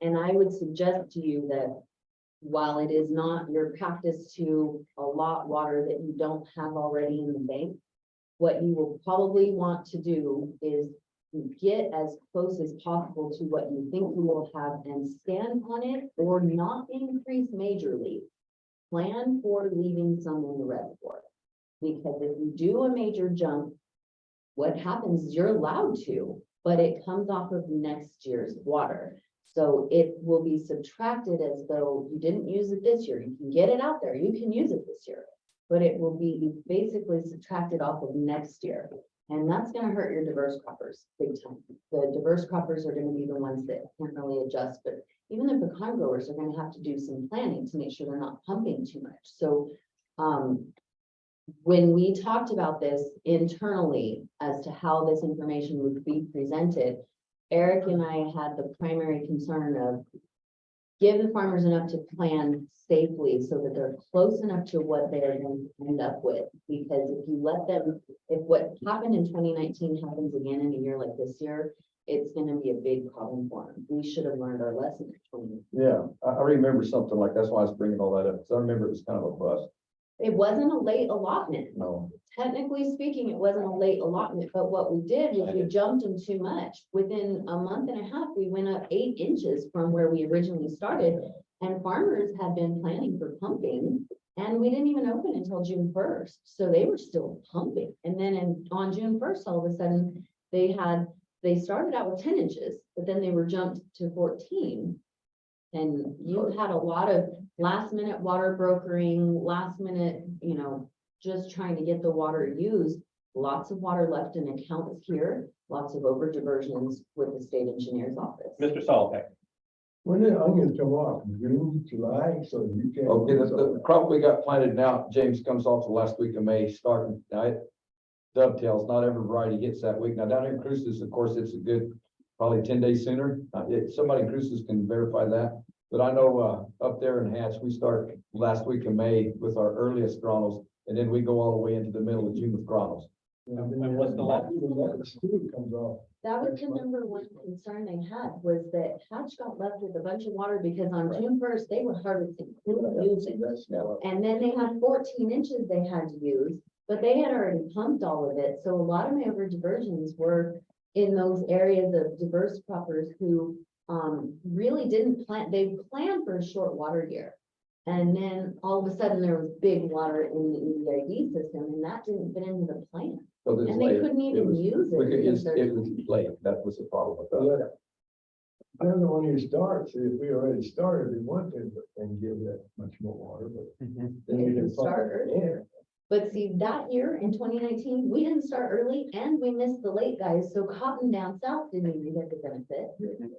And I would suggest to you that while it is not your practice to allot water that you don't have already in the bank, what you will probably want to do is get as close as possible to what you think you will have and stand on it or not increase majorly. Plan for leaving some in the reservoir. Because if you do a major jump, what happens is you're allowed to, but it comes off of next year's water. So it will be subtracted as though you didn't use it this year. You can get it out there, you can use it this year, but it will be basically subtracted off of next year. And that's gonna hurt your diverse croppers big time. The diverse croppers are gonna be the ones that can't really adjust, but even the pecan growers are gonna have to do some planning to make sure they're not pumping too much. So, when we talked about this internally as to how this information would be presented, Eric and I had the primary concern of give the farmers enough to plan safely so that they're close enough to what they're going to end up with. Because if you let them, if what happened in 2019 happens again in a year like this year, it's gonna be a big problem for them. We should have learned our lesson. Yeah, I remember something like, that's why I was bringing all that up, because I remember it was kind of a bust. It wasn't a late allotment. No, Technically speaking, it wasn't a late allotment, but what we did was we jumped them too much. Within a month and a half, we went up 8 inches from where we originally started. And farmers had been planning for pumping and we didn't even open until June 1st. So they were still pumping. And then on June 1st, all of a sudden they started out with 10 inches, but then they were jumped to 14. And you had a lot of last minute water brokering, last minute, just trying to get the water used. Lots of water left in accounts here, lots of over diversions with the state engineer's office. Mr. Solopek. When did onions come off? June, July, so you can. okay, the crop we got planted now, James, comes off the last week of May, starting, now it dovetails, not every variety gets that week. Now down here in Cruces, of course, it's a good, probably 10 days sooner. Somebody in Cruces can verify that. But I know, up there in Hatch, we start last week of May with our earliest granules, and then we go all the way into the middle of June with granules. And what's the last? The student comes off. That was the number one concern they had was that Hatch got left with a bunch of water because on June 1st, they were harvesting, couldn't use it. And then they had 14 inches they had to use, but they had already pumped all of it. So a lot of my over diversions were in those areas of diverse croppers who really didn't plan, they planned for a short water year. And then all of a sudden there was big water in the EBID system and that didn't fit into the plan. So this And they late, couldn't even use it. because it was late, that was the problem with that. Depends on when you start, see, if we already started, we want to and give that much more water, but then If you you can pump start it early. in. But see, that year in 2019, we didn't start early and we missed the late guys, so cotton down south didn't even get the benefit.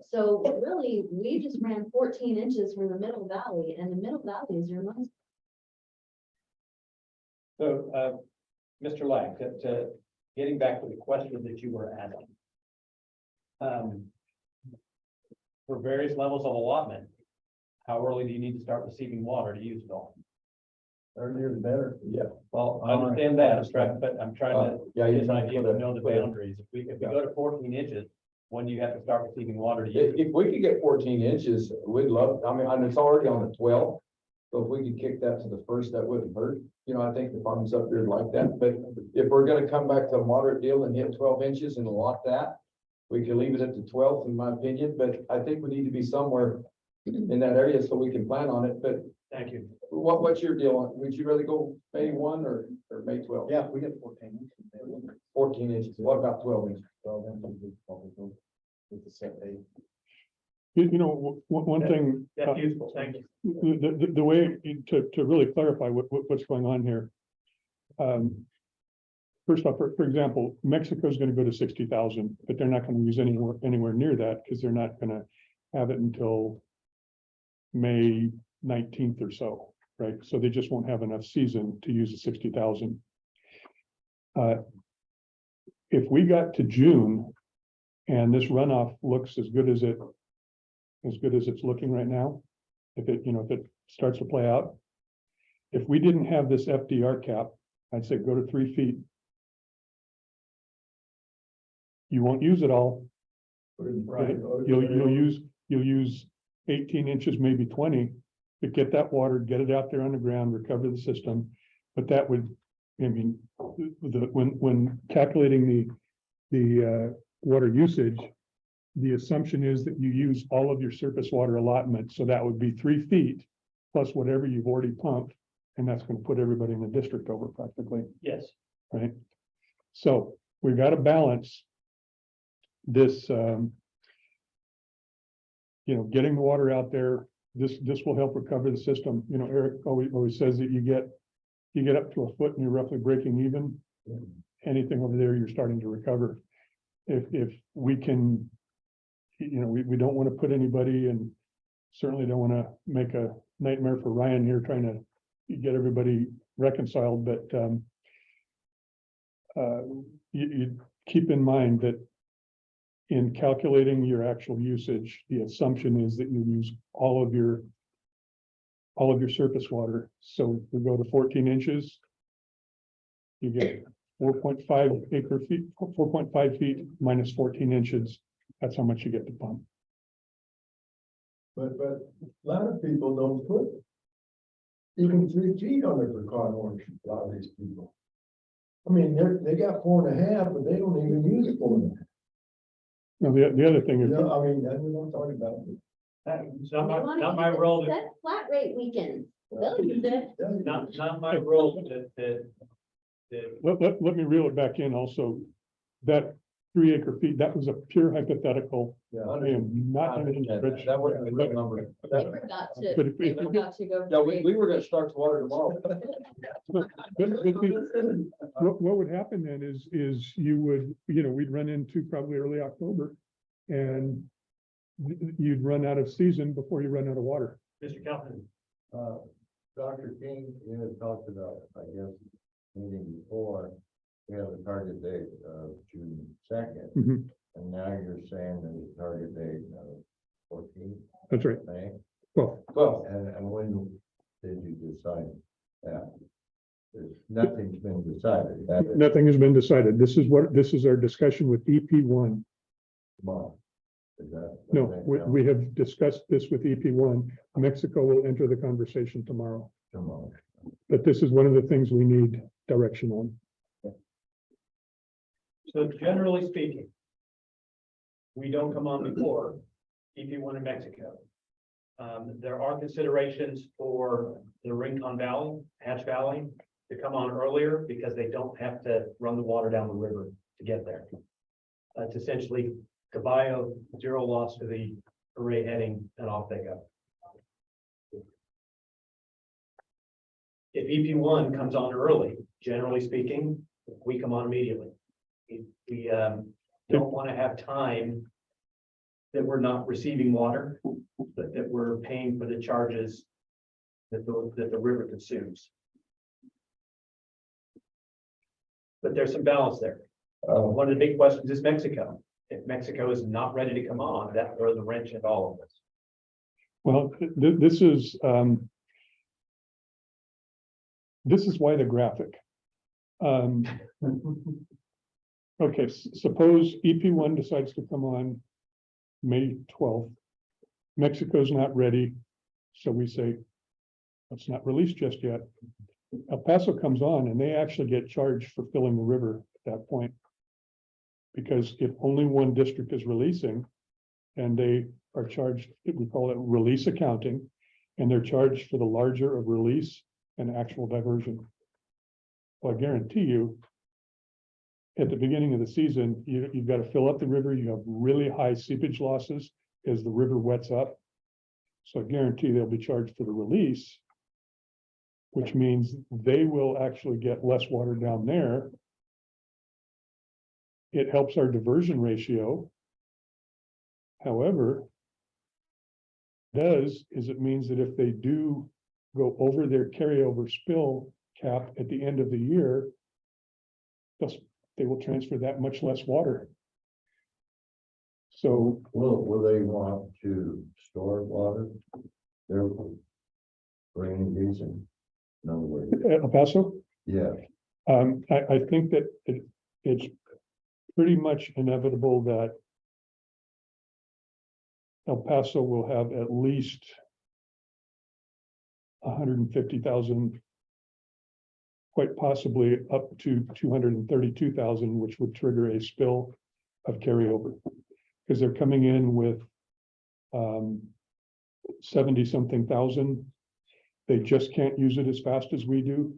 So really, we just ran 14 inches from the Middle Valley and the Middle Valley is your most. So, Mr. Lang, getting back to the question that you were asking. For various levels of allotment, how early do you need to start receiving water to use it all? Earlier the better. Yeah. Well, I understand that, I'm trying to Yeah, get you an idea to know the put it- boundaries. If we go to 14 inches, when do you have to start receiving water to use? If we could get 14 inches, we'd love, I mean, and it's already on the 12th. So if we could kick that to the first, that wouldn't hurt. I think the farms up there like that, but if we're gonna come back to a moderate deal and hit 12 inches and allot that, we can leave it at the 12th, in my opinion, but I think we need to be somewhere in that area so we can plan on it. But Thank you. what's your deal? Would you rather go May 1 or May 12? Yeah, we get 14. 14 inches. What about 12 inches? Well, then we probably go with the set date. You know, one thing. That's useful, thank you. The way to really clarify what's going on here. First off, for example, Mexico's gonna go to 60,000, but they're not gonna use anywhere near that because they're not gonna have it until May 19th or so, right? So they just won't have enough season to use the 60,000. If we got to June and this runoff looks as good as it's looking right now, if it starts to play out, if we didn't have this FDR cap, I'd say go to 3 feet. You won't use it all. Right. You'll use 18 inches, maybe 20, to get that water, get it out there on the ground, recover the system. But that would, I mean, when calculating the water usage, the assumption is that you use all of your surface water allotment. So that would be 3 feet plus whatever you've already pumped. And that's going to put everybody in the district over practically, Yes, right? So we've got to balance this, getting the water out there. This will help recover the system. You know, Eric always says that you get up to a foot and you're roughly breaking even. Anything over there, you're starting to recover. If we can, we don't want to put anybody, and certainly don't want to make a nightmare for Ryan here trying to get everybody reconciled, but you keep in mind that in calculating your actual usage, the assumption is that you use all of your surface water. So we go to 14 inches, you get 4.5 acre feet, 4.5 feet minus 14 inches. That's how much you get to pump. But a lot of people don't put even 3 feet on their precaution orders, a lot of these people. I mean, they got 4.5, but they don't even use 4.5. Now, the other thing is, I mean, that's what I'm talking about. it's not my role, That's flat rate weekend. They'll use it. not my role to let me reel it back in also. That 3 acre feet, that was a pure hypothetical. Yeah. I am not. That wasn't a real number. They forgot to, But if- they if- forgot to go. Yeah, we were gonna start the water tomorrow. What would happen then is you would, we'd run into probably early October and you'd run out of season before you run out of water. Mr. Calhoun. Dr. King, you had talked about, I guess, meeting before, we have a target date of June 2nd. Mhm. And now you're saying that the target date of 14th That's right. May. Well, And when did you decide that? Nothing's been decided. That is Nothing has been decided. This is our discussion with EP1. tomorrow. Is that? No, we have discussed this with EP1. Mexico will enter the conversation tomorrow. Tomorrow. But this is one of the things we need direction on. So generally speaking, we don't come on before EP1 in Mexico. There are considerations for the Rincon Valley, Hatch Valley, to come on earlier because they don't have to run the water down the river to get there. It's essentially Caballo, zero loss to the array heading, and off they go. If EP1 comes on early, generally speaking, we come on immediately. We don't want to have time that we're not receiving water, but that we're paying for the charges that the river consumes. But there's some balance there. One of the big questions is Mexico. If Mexico is not ready to come on, that throws a wrench at all of this. Well, this is why the graphic. Okay, suppose EP1 decides to come on May 12th. Mexico's not ready, so we say, let's not release just yet. El Paso comes on and they actually get charged for filling the river at that point. Because if only one district is releasing and they are charged, we call it release accounting, and they're charged for the larger of release and actual diversion. Well, I guarantee you, at the beginning of the season, you've got to fill up the river, you have really high seepage losses, as the river wets up. So I guarantee they'll be charged for the release, which means they will actually get less water down there. It helps our diversion ratio. However, it means that if they do go over their carryover spill cap at the end of the year, they will transfer that much less water. So Will they want to store water? There for any reason? No way. El Paso, Yeah, I think that it's pretty much inevitable that El Paso will have at least 150,000, quite possibly up to 232,000, which would trigger a spill of carryover. Because they're coming in with 70-something thousand. They just can't use it as fast as we do.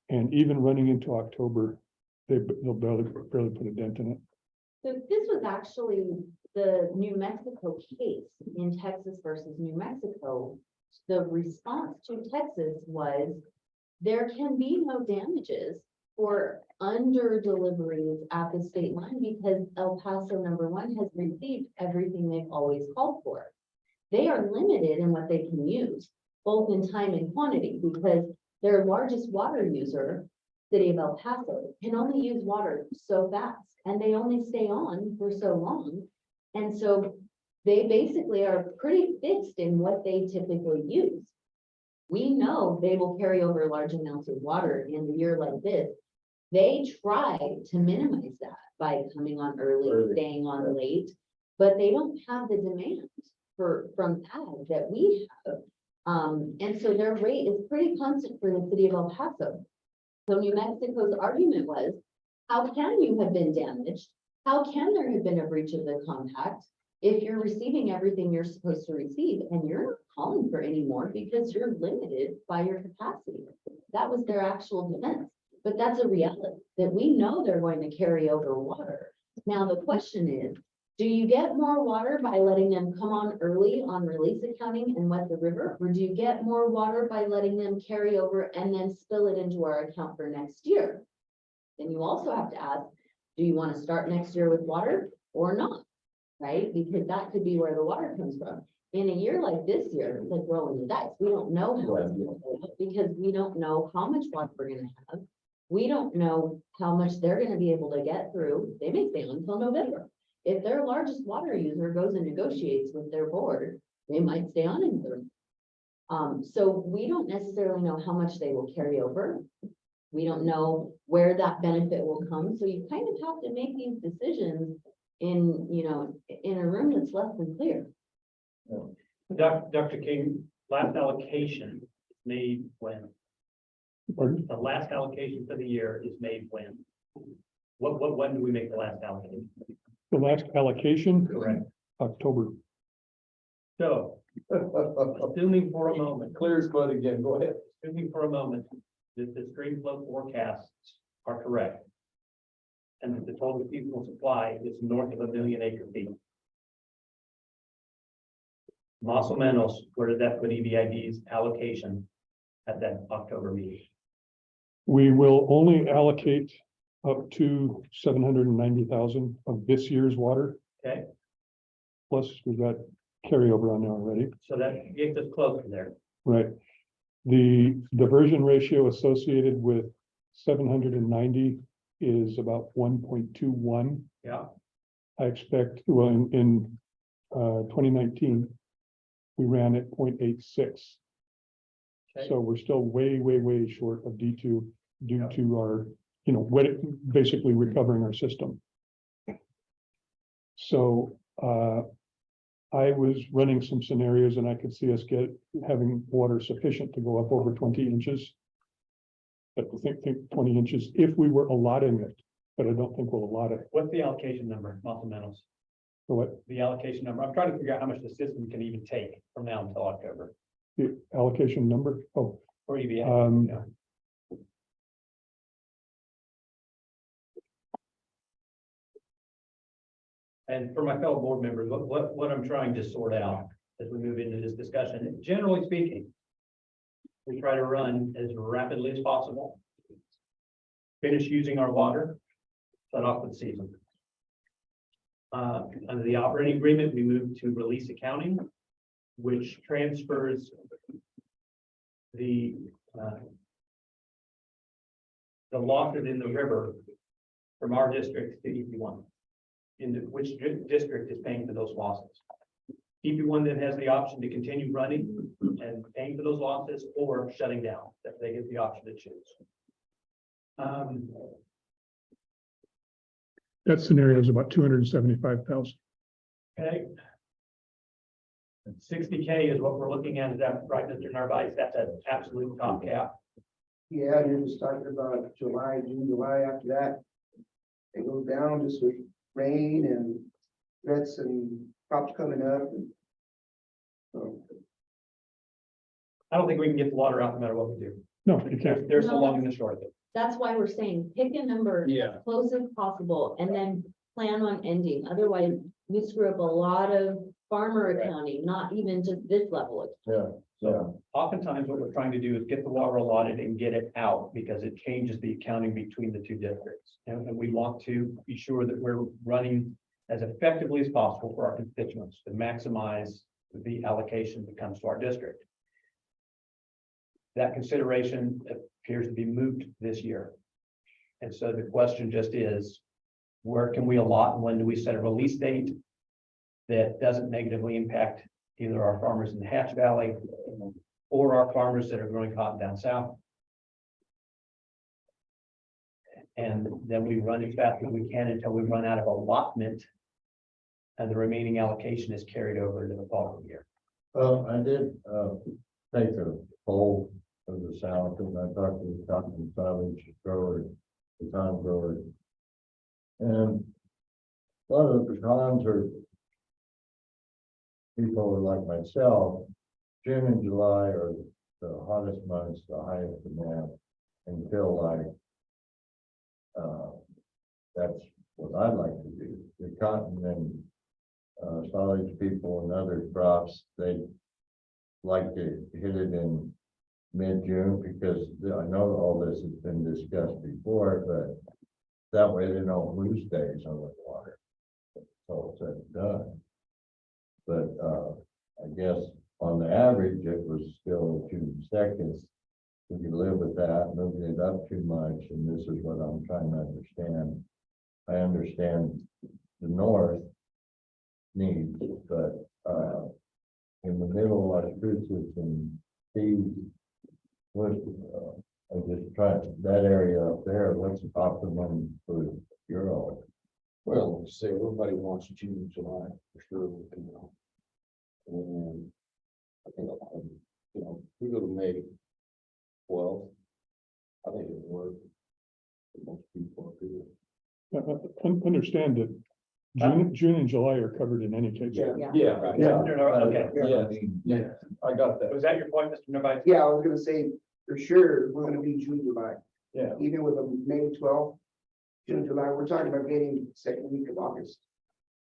And even running into October, they'll barely put a dent in it. So this was actually the New Mexico case in Texas versus New Mexico. The response to Texas was there can be no damages for under deliveries at the state line because El Paso #1 has received everything they've always called for. They are limited in what they can use, both in time and quantity, because their largest water user, city of El Paso, can only use water so fast, and they only stay on for so long. And so they basically are pretty fixed in what they typically use. We know they will carry over large amounts of water in a year like this. They try to minimize that by coming on early, staying on late, but they don't have the demand from ag that we have. And so their rate is pretty constant for the city of El Paso. So New Mexico's argument was, how can you have been damaged? How can there have been a breach of the compact if you're receiving everything you're supposed to receive and you're not calling for any more because you're limited by your capacity? That was their actual defense. But that's a reality that we know they're going to carry over water. Now, the question is, do you get more water by letting them come on early on release accounting and wet the river? Or do you get more water by letting them carry over and then spill it into our account for next year? Then you also have to ask, do you want to start next year with water or not? Right? Because that could be where the water comes from. In a year like this year, it's like rolling the dice. We don't know how it's going to go because we don't know how much water we're going to have. We don't know how much they're going to be able to get through. They may stay on until November. If their largest water user goes and negotiates with their board, they might stay on in so we don't necessarily know how much they will carry over. We don't know where that benefit will come. So you kind of have to make these decisions in, in a room that's less than clear. Dr. King, last allocation is made when? Pardon? The last allocation for the year is made when? When do we make the last allocation? The last allocation, Correct. October. So, assuming for a moment, Clear as mud again, go ahead. assuming for a moment that the stream flow forecasts are correct, and that the total seasonal supply is north of 1 million acre-feet. Más o menos, where did that put EBID's allocation at that October meeting? We will only allocate up to 790,000 of this year's water. Okay, Plus we've got carryover on there already, so that gets us closer there. right? The diversion ratio associated with 790 is about 1.21. Yeah, I expect, well, in 2019, we ran at 0.86. okay. So we're still way short of D2 due to our, basically recovering our system. So I was running some scenarios and I could see us having water sufficient to go up over 20 inches. But I think 20 inches if we were allotting it, but I don't think we'll allot it. What's the allocation number, más o menos? So what, The allocation number, I'm trying to figure out how much the system can even take from now until October, the allocation number? Oh, or EBI. Um, Yeah. And for my fellow board members, what I'm trying to sort out as we move into this discussion, generally speaking, we try to run as rapidly as possible. Finish using our water, shut off for the season. Under the operating agreement, we move to release accounting, which transfers the losses in the river from our district to EP1. Into which district is paying for those losses. EP1 then has the option to continue running and paying for those losses or shutting down, that they get the option to choose. That scenario is about 275,000. Okay. 60K is what we're looking at, is that right, Mr. Narvaez? That's an absolute top cap. Yeah, you're just talking about July, June, July, after that. It goes down just with rain and threats and crops coming up. And so, I don't think we can get the water out no matter what we do. No, you can't. There's the long and the short of it. That's why we're saying pick a number Yeah. as close as possible and then plan on ending. Otherwise, we screw up a lot of farmer Right. accounting, not even just this level of. Yeah, yeah. Oftentimes, what we're trying to do is get the water allotted and get it out because it changes the accounting between the two districts. And we want to be sure that we're running as effectively as possible for our constituents to maximize the allocation that comes to our district. That consideration appears to be moot this year. And so the question just is, where can we allot and when do we set a release date that doesn't negatively impact either our farmers in the Hatch Valley or our farmers that are growing cotton down south? And then we run as fast as we can until we run out of allotment and the remaining allocation is carried over into the following year. Well, I did, take a poll of the South and I talked to the cotton silage growers, the cotton growers. And a lot of the pecans are people like myself, June and July are the hottest months, the highest demand, and feel like that's what I'd like to do. The cotton and silage people and other crops, they like to hit it in mid-June because I know all this has been discussed before, but that way they don't lose days on the water. So it's said and done. But I guess on the average, it was still 2 seconds. We could live with that, moving it up too much, and this is what I'm trying to understand. I understand the north needs, but in the middle, like fruits and seeds, what I just tried that area up there. What's optimum for your all? Well, say everybody wants June, July, for sure, you know. And I think, you know, we go to May 12th. I think it'll work. For most people up here. Understand that June and July are covered in any case. Yeah. Right. Okay. Yeah, I got that. Was that your point, Mr. Narvaez? yeah, I was gonna say, for sure, we're gonna be June, July. Yeah. Even with a May 12th, June, July, we're talking about getting second week of August.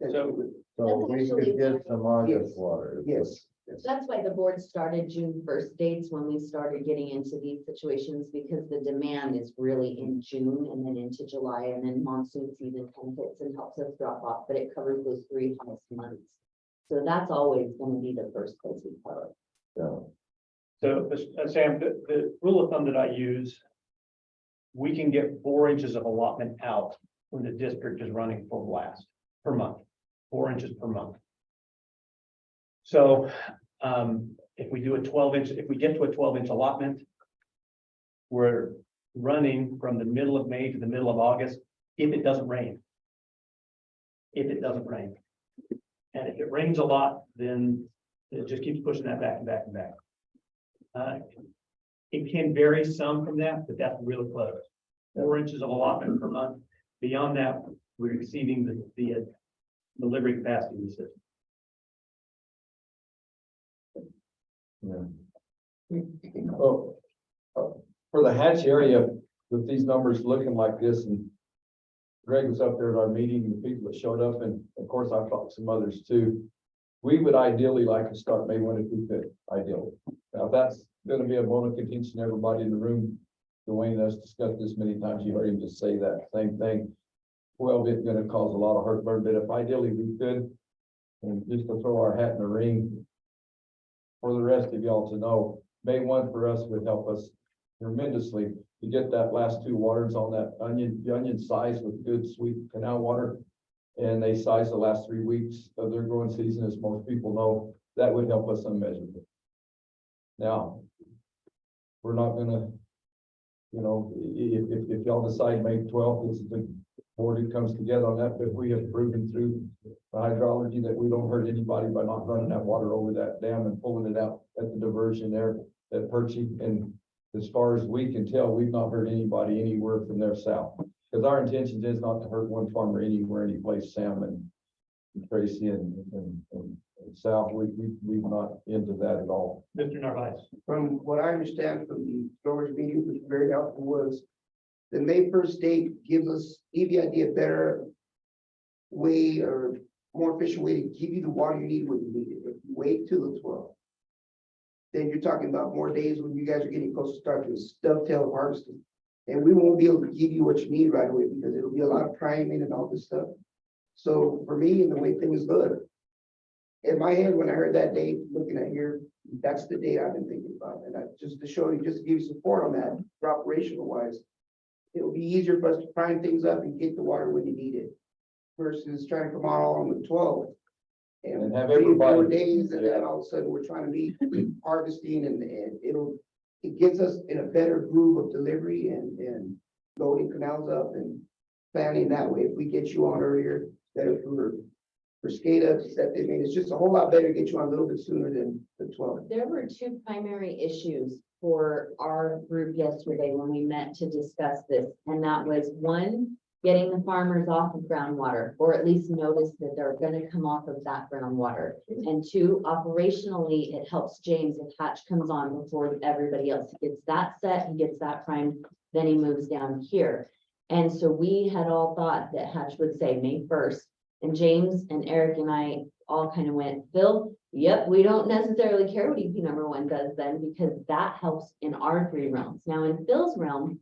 That's So- what we- So That's we actually could get some August Yes. water. Yes, yes. That's why the board started June 1st dates when we started getting into these situations, because the demand is really in June and then into July, and then monsoon season kind of hits and helps us drop off, but it covers those 3 hottest months. So that's always going to be the first place we cover. So So, Sam, the rule of thumb that I use, we can get 4 inches of allotment out when the district is running full blast per month, 4 inches per month. So, if we do a 12-inch, if we get to a 12-inch allotment, we're running from the middle of May to the middle of August, if it doesn't rain. If it doesn't rain. And if it rains a lot, then it just keeps pushing that back and back and back. It can vary some from that, but that's really close. 4 inches of allotment per month. Beyond that, we're exceeding the delivery capacity of the system. Oh, for the Hatch area, with these numbers looking like this, and Greg was up there at our meeting, and the people that showed up, and of course, I've talked to some others too. We would ideally like to start May 1 if we could, ideally. Now, if that's gonna be a bone of contention, everybody in the room, Dwayne has discussed this many times, you heard him just say that same thing. Well, it's gonna cause a lot of heartburn, but if ideally we could, and just to throw our hat in the ring for the rest of y'all to know, May 1 for us would help us tremendously to get that last two waters on that the onion size with good sweet canal water. And they size the last 3 weeks of their growing season, as most people know, that would help us immeasurably. Now, we're not gonna, if y'all decide May 12th is the board who comes together on that, but we have proven through the hydrology that we don't hurt anybody by not running that water over that dam and pulling it out at the diversion there at Perchie. And as far as we can tell, we've not hurt anybody anywhere from there south. Because our intention is not to hurt one farmer anywhere, any place, Sam and Tracy and South. We're not into that at all. Mr. Narvaez. From what I understand from the growers meeting, which was very helpful, was the May 1st date gives us EBID a better way or more efficient way to give you the water you need when you need it. If you wait till the 12th, then you're talking about more days when you guys are getting close to start to dovetail harvesting. And we won't be able to give you what you need right away because it'll be a lot of priming and all this stuff. So for me, and the way things look, in my head, when I heard that date, looking at here, that's the date I've been thinking about. And just to show you, just to give you support on that, for operational wise, it'll be easier for us to prime things up and get the water when you need it versus trying to come out all on the 12th. And have 3 or 4 everybody- days, and then all of a sudden we're trying to meet harvesting and it gets us in a better groove of delivery and loading canals up and planning that way. If we get you on earlier, better for SCADA, that, I mean, it's just a whole lot better to get you on a little bit sooner than the 12th. There were two primary issues for our group yesterday when we met to discuss this, and that was one, getting the farmers off of groundwater, or at least notice that they're gonna come off of that groundwater. And two, operationally, it helps James if Hatch comes on before everybody else. He gets that set, he gets that primed, then he moves down here. And so we had all thought that Hatch would say May 1st, and James and Eric and I all kind of went, Phil, yep, we don't necessarily care what EP1 does then, because that helps in our 3 realms. Now in Phil's realm,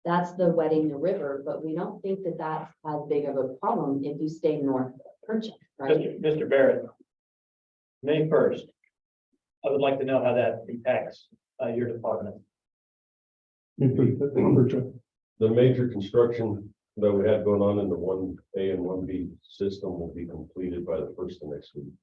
that's the wetting the river, but we don't think that that's as big of a problem if you stay north of Perchik, right? Mr. Barrett. May 1st. I would like to know how that impacts your department. The major construction that we had going on in the 1A and 1B system will be completed by the 1st of next week.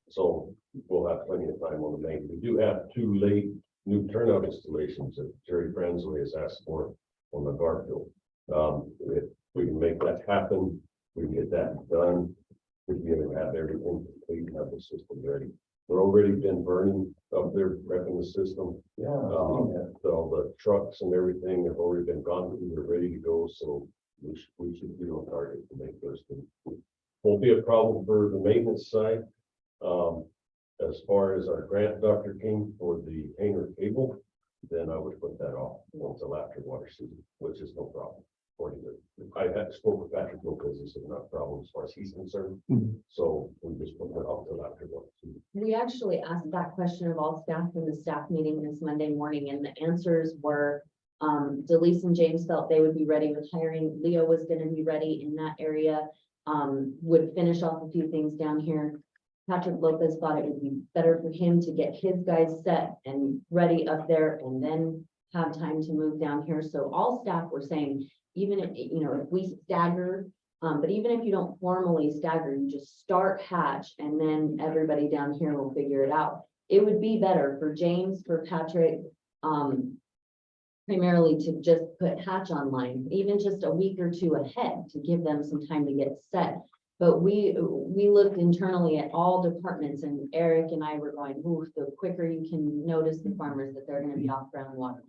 So we'll have plenty of time on the main. We do have 2 late new turnout installations that Jerry Fransley has asked for on the Garfield. If we can make that happen, we can get that done. We'll be able to have everything complete and have the system ready. We're already been burning up there, prepping the system. So the trucks and everything have already been gone. We're ready to go. So we should be on target to make those things. Won't be a problem for the maintenance side. As far as our grant, Dr. King, for the hanger cable, then I would put that off until after water season, which is no problem. I had spoke with Patrick because he said not a problem as far as he's concerned. So we just put that off till after water season. We actually asked that question of all staff in the staff meeting this Monday morning, and the answers were Delise and James felt they would be ready with hiring. Leo was going to be ready in that area, would finish off a few things down here. Patrick Lopez thought it would be better for him to get his guys set and ready up there and then have time to move down here. So all staff were saying, even if, if we stagger, but even if you don't formally stagger, you just start Hatch and then everybody down here will figure it out. It would be better for James, for Patrick, primarily to just put Hatch online, even just a week or 2 ahead to give them some time to get set. But we looked internally at all departments, and Eric and I were going, ooh, the quicker you can notice the farmers that they're going to be off groundwater.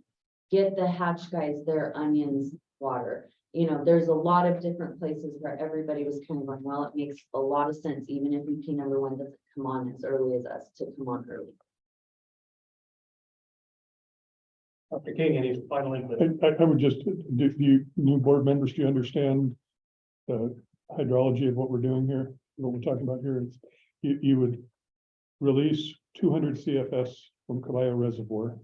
Get the Hatch guys their onions water. There's a lot of different places where everybody was kind of going, well, it makes a lot of sense, even if EP1 doesn't come on as early as us, to come on early. Dr. King, any final input? I would just, do you new board members, do you understand the hydrology of what we're doing here, what we're talking about here is you would release 200 CFS from Caballo Reservoir.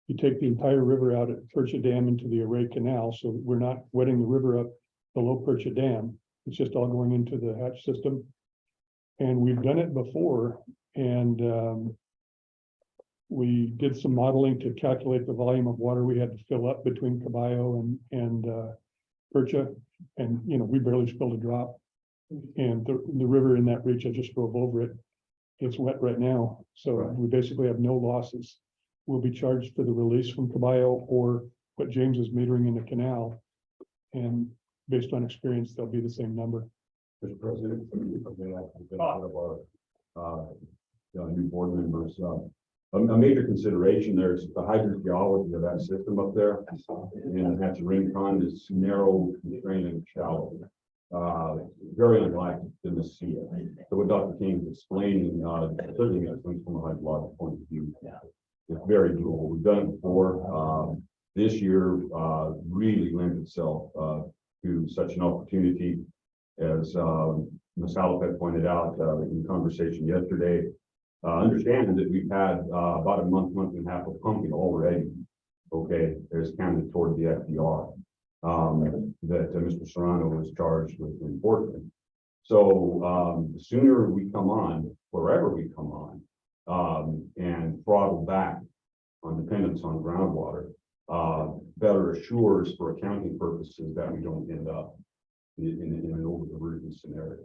You take the entire river out at Percha Dam into the Array Canal, so we're not wetting the river up below Percha Dam. It's just all going into the hatch system. And we've done it before, and we did some modeling to calculate the volume of water we had to fill up between Caballo and Percha. And, you know, we barely spilled a drop. And the river in that reach, I just drove over it. It's wet right now, so we basically have no losses. We'll be charged for the release from Caballo or what James is metering in the canal. And based on experience, they'll be the same number. Mr. President, new board members, a major consideration there is the hydrogeology of that system up there. And that's a ring pond is narrow, constrained, and shallow. Very unlike in the sea. So what Dr. King is explaining, certainly makes sense from a hydrological point of view. It's very doable. We've done it before. This year really lends itself to such an opportunity as Ms. Halipet pointed out in conversation yesterday. Understanding that we've had about a month and a half of pumping already. Okay, there's counted toward the FDR that Mr. Serrano was charged with enforcement. So the sooner we come on, wherever we come on, and throttle back on dependence on groundwater, better assures for accounting purposes that we don't end up in an over-diversion scenario.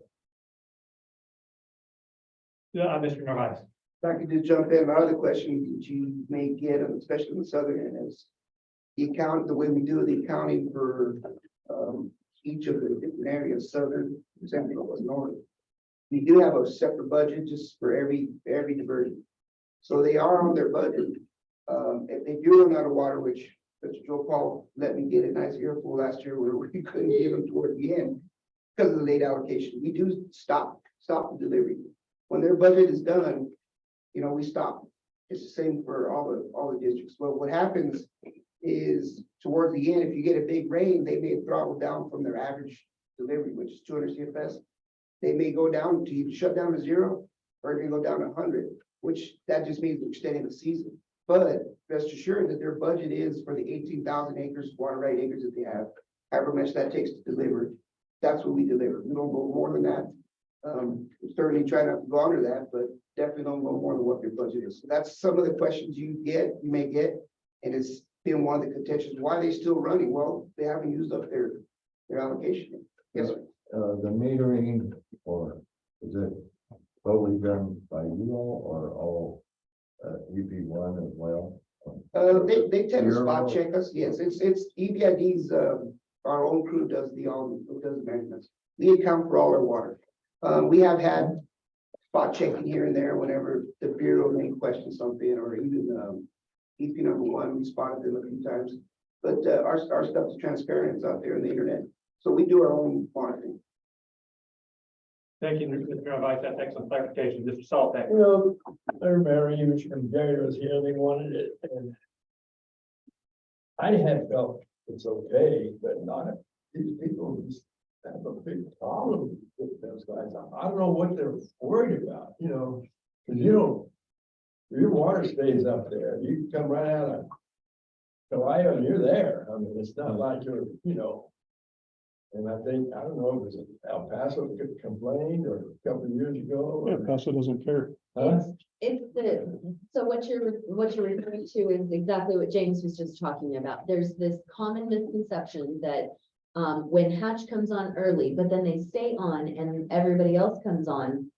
Yeah, Mr. Narvaez. If I could just jump in, my other question that you may get, especially in the southern end, is the way we do the accounting for each of the different areas, southern, central, and north. We do have a separate budget just for every diversion. So they are on their budget. If they do run out of water, which Mr. Joe Paul let me get a nice earful last year where we couldn't give them toward the end because of the late allocation, we do stop the delivery. When their budget is done, you know, we stop. It's the same for all the districts. But what happens is towards the end, if you get a big rain, they may throttle down from their average delivery, which is 200 CFS. They may go down to either shut down to 0 or it may go down to 100, which that just means we're extending the season. But rest assured that their budget is for the 18,000 acres, water right acres that they have, however much that takes to deliver. That's what we deliver. We don't go more than that. We certainly try not to go under that, but definitely don't go more than what their budget is. So that's some of the questions you may get, and it's been one of the contentions. Why are they still running? Well, they haven't used up their allocation. Yes, sir. The metering, or is it totally done by you all or all EP1 as well? They tend to spot check us. Yes, it's EBID's, our own crew does the measurements. We account for all our water. We have had spot checking here and there whenever the Bureau may question something, or even EP #1, we spotted them a few times. But our stuff is transparent, it's out there on the internet. So we do our own monitoring. Thank you, Mr. Narvaez. That's excellent clarification. Mr. Saltek. You know, I remember you and Gary was here, they wanted it, and I had felt it's okay, but not if these people just have a big problem with those guys. I don't know what they're worried about, you know, because your water stays up there. You come right out of Caballo and you're there. I mean, it's not like you're, you know. And I think, I don't know, was it El Paso complained or a couple of years ago? Yeah, or- Paso doesn't care. Huh? It's so what you're referring to is exactly what James was just talking about. There's this common misconception that when hatch comes on early, but then they stay on and everybody else comes on,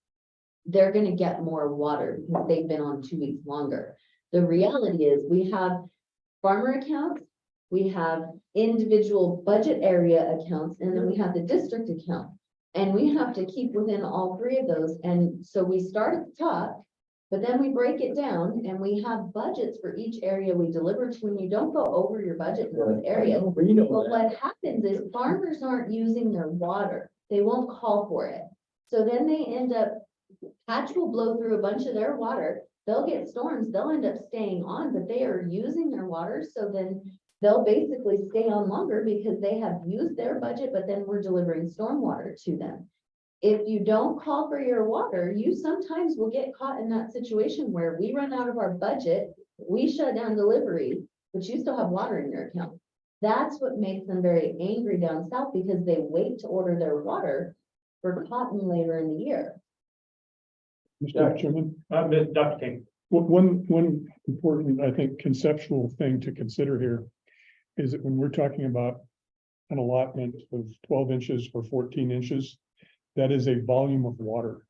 they're gonna get more water because they've been on 2 weeks longer. The reality is we have farmer accounts, we have individual budget area accounts, and then we have the district account. And we have to keep within all 3 of those. And so we start at the top, but then we break it down and we have budgets for each area we deliver to, and you don't go over your budget in those areas. We know But that. what happens is farmers aren't using their water. They won't call for it. So then they end up, hatch will blow through a bunch of their water. They'll get storms. They'll end up staying on, but they are using their water. So then they'll basically stay on longer because they have used their budget, but then we're delivering stormwater to them. If you don't call for your water, you sometimes will get caught in that situation where we run out of our budget, we shut down delivery, but you still have water in your account. That's what makes them very angry down south because they wait to order their water for cotton later in the year. Mr. Chairman, Dr. King. one important, I think, conceptual thing to consider here is that when we're talking about an allotment of 12 inches or 14 inches, that is a volume of water.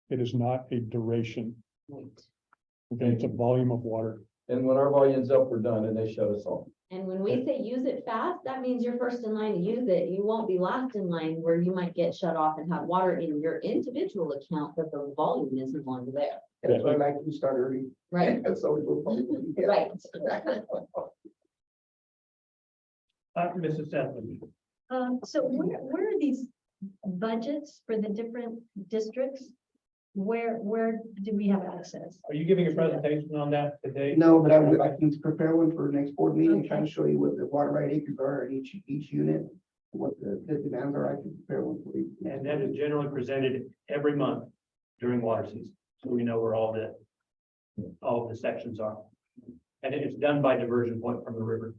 It is not a duration. Okay, it's a volume of water. And when our volume's up, we're done and they shut us off. And when we say use it fast, that means you're first in line to use it. You won't be last in line where you might get shut off and have water in your individual account, but the volume isn't longer there. That's why I like to start early. Right, So we'll. right. Mrs. Sethleman. So where are these budgets for the different districts? Where do we have access? Are you giving a presentation on that today? No, but I can prepare one for next board meeting, trying to show you what the water right acres are at each unit. What the demands are, I can prepare one for you. And that is generally presented every month during water season, so we know where all of the sections are. And it's done by diversion point from the river.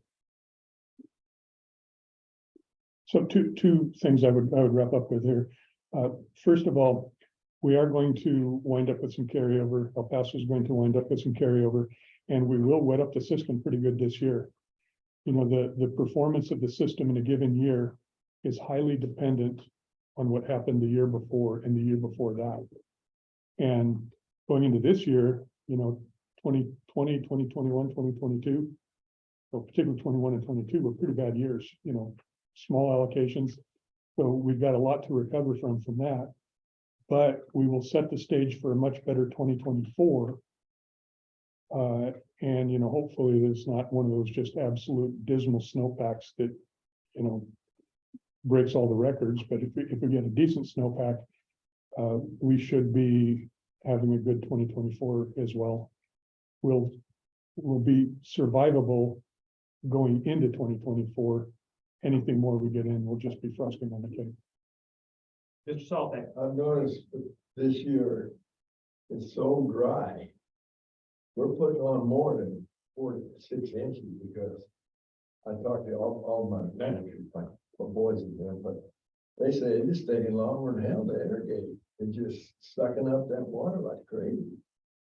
So two things I would wrap up with here. First of all, we are going to wind up with some carryover. El Paso is going to wind up with some carryover, and we will wet up the system pretty good this year. You know, the performance of the system in a given year is highly dependent on what happened the year before and the year before that. And going into this year, you know, 2020, 2021, 2022, so particularly 21 and 22 were pretty bad years, you know, small allocations. So we've got a lot to recover from that. But we will set the stage for a much better 2024. And, you know, hopefully there's not one of those just absolute dismal snowpacks that, you know, breaks all the records. But if we get a decent snowpack, we should be having a good 2024 as well. We'll be survivable going into 2024. Anything more we get in will just be frosting on the cake. Mr. Saltek. I've noticed this year it's so dry. We're putting on more than 4 to 6 inches because I talked to all my managers, my boys and them, but they say it's taking longer than hell to irrigate. It's just sucking up that water like crazy.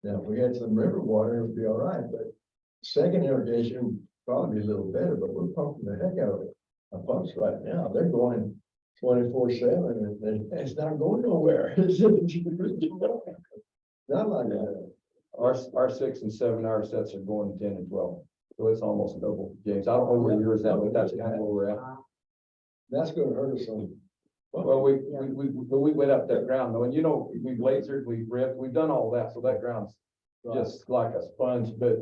Now, if we had some river water, it would be all right, but second irrigation probably be a little better, but we're pumping the heck out of it. Our pumps right now, they're going 24/7 and it's not going nowhere. It's not like that. Our 6 and 7 hour sets are going 10 and 12. So it's almost double, James. I don't know where yours at, but that's kind of where we're at. That's gonna hurt us some. Well, we went up that ground though, and you know, we've lasered, we've ripped, we've done all that, so that ground's just like a sponge, but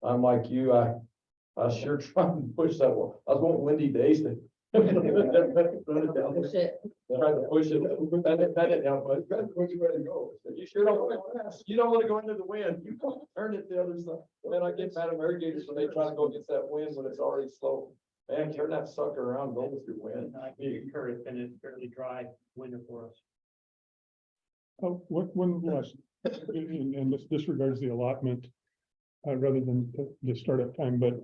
I'm like you, I sure trying to push that one. I was wanting windy days to run it down. Push it. Try to push it, that didn't help, but that's which way to go. You sure don't, you don't want to go into the wind, you want to turn it the other side. Then I get mad at irrigators when they try to go against that wind when it's already slow. Man, turn that sucker around, go with your wind. I concur, it's been a fairly dry winter for us. Oh, one last, and this disregards the allotment, rather than the startup time, but,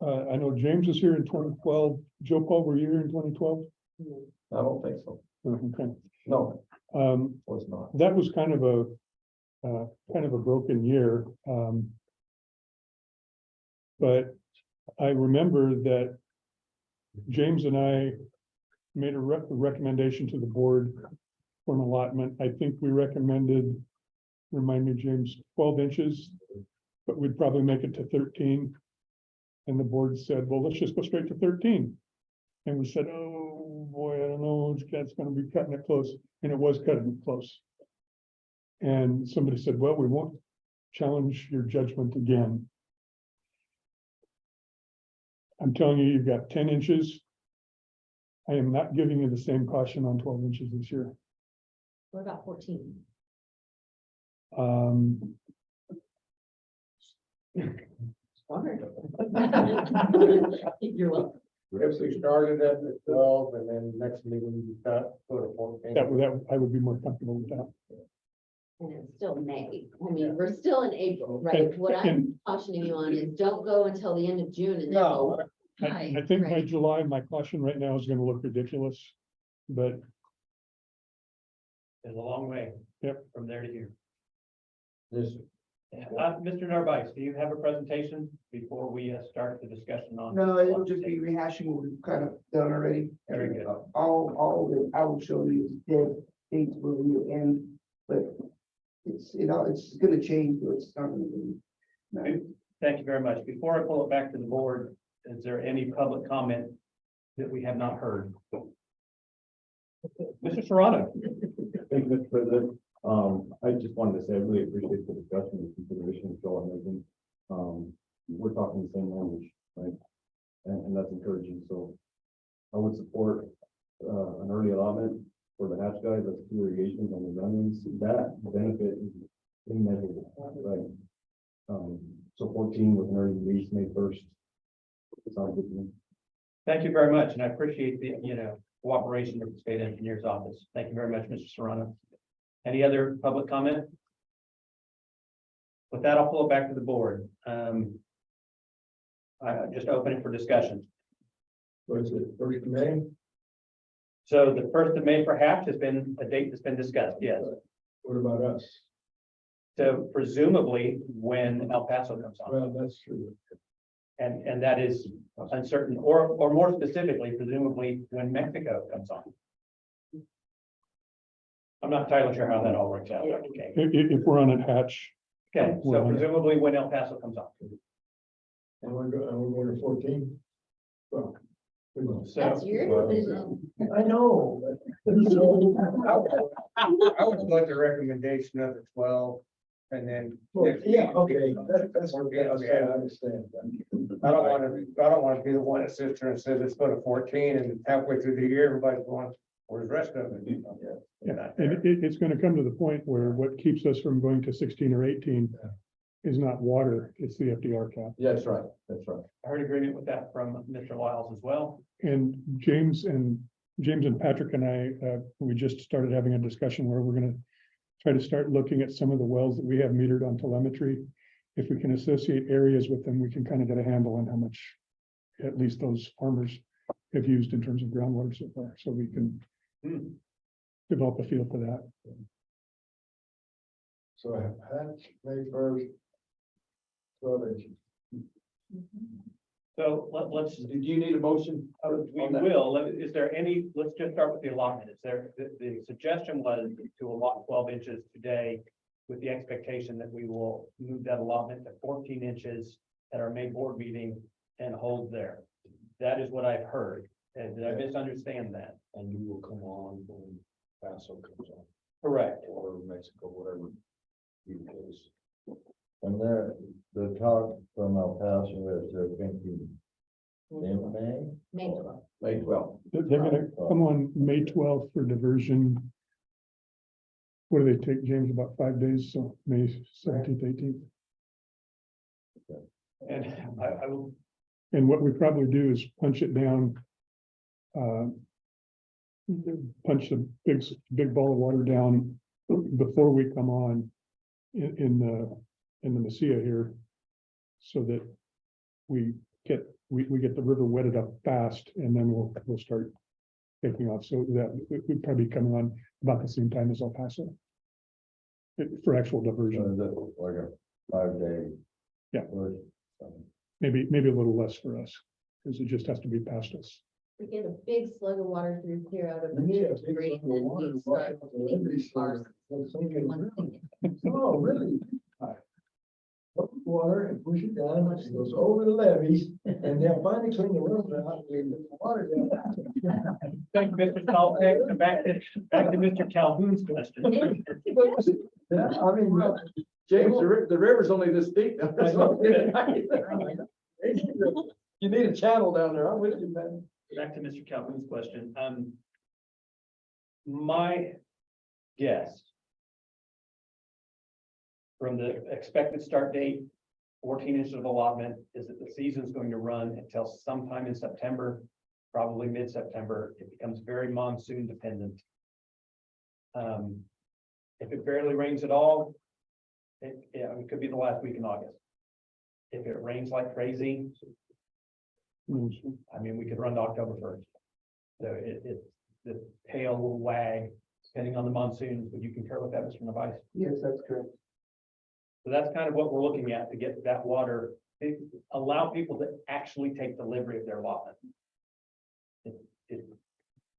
I know James was here in 2012. Joe Paul, were you here in 2012? I don't think so. Okay. No, was not. That was kind of a broken year. But I remember that James and I made a recommendation to the board for an allotment. I think we recommended, remind me, James, 12 inches, but we'd probably make it to 13. And the board said, well, let's just go straight to 13. And we said, oh boy, I don't know, that's going to be cutting it close. And it was cutting it close. And somebody said, well, we won't challenge your judgment again. I'm telling you, you've got 10 inches. I am not giving you the same caution on 12 inches this year. What about 14? You're welcome. If we started at the 12 and then next meeting we got go to 14. I would be more comfortable with that. And it's still May. I mean, we're still in April, right? And- What I'm and- cautioning you on is don't go until the end of June and then No. go. I think by Right. July, my caution right now is gonna look ridiculous, but It's a long way. Yep. From there to here. This, Mr. Narvaez, do you have a presentation before we start the discussion on? No, it'll just be rehashing what we've kind of done already. Very good. All that I will show you is dead dates where we will end, but it's, it's gonna change, but it's not gonna be. No. Thank you very much. Before I pull it back to the board, is there any public comment that we have not heard? Mr. Serrano? Thank you, Mr. President. I just wanted to say, I really appreciate the discussion and consideration of Joel and making. We're talking the same language, right? And that's encouraging, so I would support, an early allotment for the hatch guys, that's two irrigations on the runnings, that benefit is immeasurable, right? So 14 with an early release, May 1st. Sounds good to me. Thank you very much, and I appreciate the, cooperation with the state engineer's office. Thank you very much, Mr. Serrano. Any other public comment? With that, I'll pull it back to the board. I just open it for discussion. What's it, 1st of May? So the 1st of May perhaps has been a date that's been discussed, yes. What about us? So presumably when El Paso comes on, Well, that's true. and that is uncertain, or more specifically, presumably when Mexico comes on. I'm not entirely sure how that all works out, Dr. King. if we're on a hatch, Okay, so presumably when El Paso comes on. And we're going to 14. Well, So That's your decision. I know. I would like the recommendation of the 12 and then. Yeah, okay, that's okay, okay, I understand. I don't want to be the one that sits there and says, let's go to 14 and halfway through the year, everybody's going, where's the rest of it? yeah, and it's gonna come to the point where what keeps us from going to 16 or 18 is not water, it's the FDR cap. yeah, that's right, that's right. I heard agreement with that from Mr. Wiles as well. And James and Patrick and I, we just started having a discussion where we're gonna try to start looking at some of the wells that we have metered on telemetry. If we can associate areas with them, we can kind of get a handle on how much at least those farmers have used in terms of groundwater so far, so we can develop a feel for that. So hatch May 1st. 12 inches. So let's, Do you need a motion? we will, is there any, let's just start with the allotment. Is there, the suggestion was to allot 12 inches today with the expectation that we will move that allotment to 14 inches at our May board meeting and hold there. That is what I've heard. And did I misunderstand that? And you will come on when Paso comes on, Correct. or Mexico, whatever. you choose. And there, the talk from El Paso is they're thinking in May. May 12th. May 12th. They're gonna come on May 12th for diversion. What do they take, James, about 5 days, so May 17th, 18th? And I will, And what we probably do is punch it down. Punch the big ball of water down before we come on in the Mesilla here. So that we get the river wetted up fast and then we'll start taking off. So that we'd probably be coming on about the same time as El Paso. For actual So diversion, is it like a 5-day? Yeah. push? maybe a little less for us, because it just has to be past us. We get a big slug of water through clear out of the Yeah, street and then we start getting ours. One thing. Oh, really? Put the water and push it down, it goes over the levees, and they'll finally clean the river out, and the water down. thank you, Mr. Calhoun. And back to Mr. Calhoun's question. Yeah, I mean, James, the river's only this deep. You need a channel down there, I'm with you, man. Back to Mr. Calhoun's question. My guess from the expected start date 14 inches of allotment is that the season's going to run until sometime in September, probably mid-September. It becomes very monsoon dependent. If it barely rains at all, it could be the last week in August. If it rains like crazy, I mean, we could run to October 1st. So the tail will wag depending on the monsoons. Would you concur with that, Mr. Nevice? Yes, that's correct. So that's kind of what we're looking at to get that water, allow people to actually take delivery of their allotment. It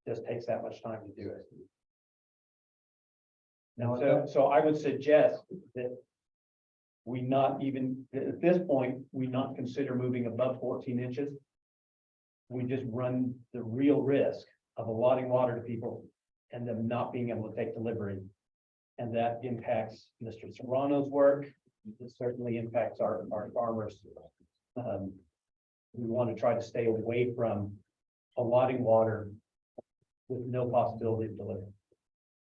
just takes that much time to do it. Now, so I would suggest that we not even, at this point, we not consider moving above 14 inches. We just run the real risk of allotting water to people and them not being able to take delivery. And that impacts Mr. Serrano's work. It certainly impacts our farmers. We want to try to stay away from allotting water with no possibility of delivery.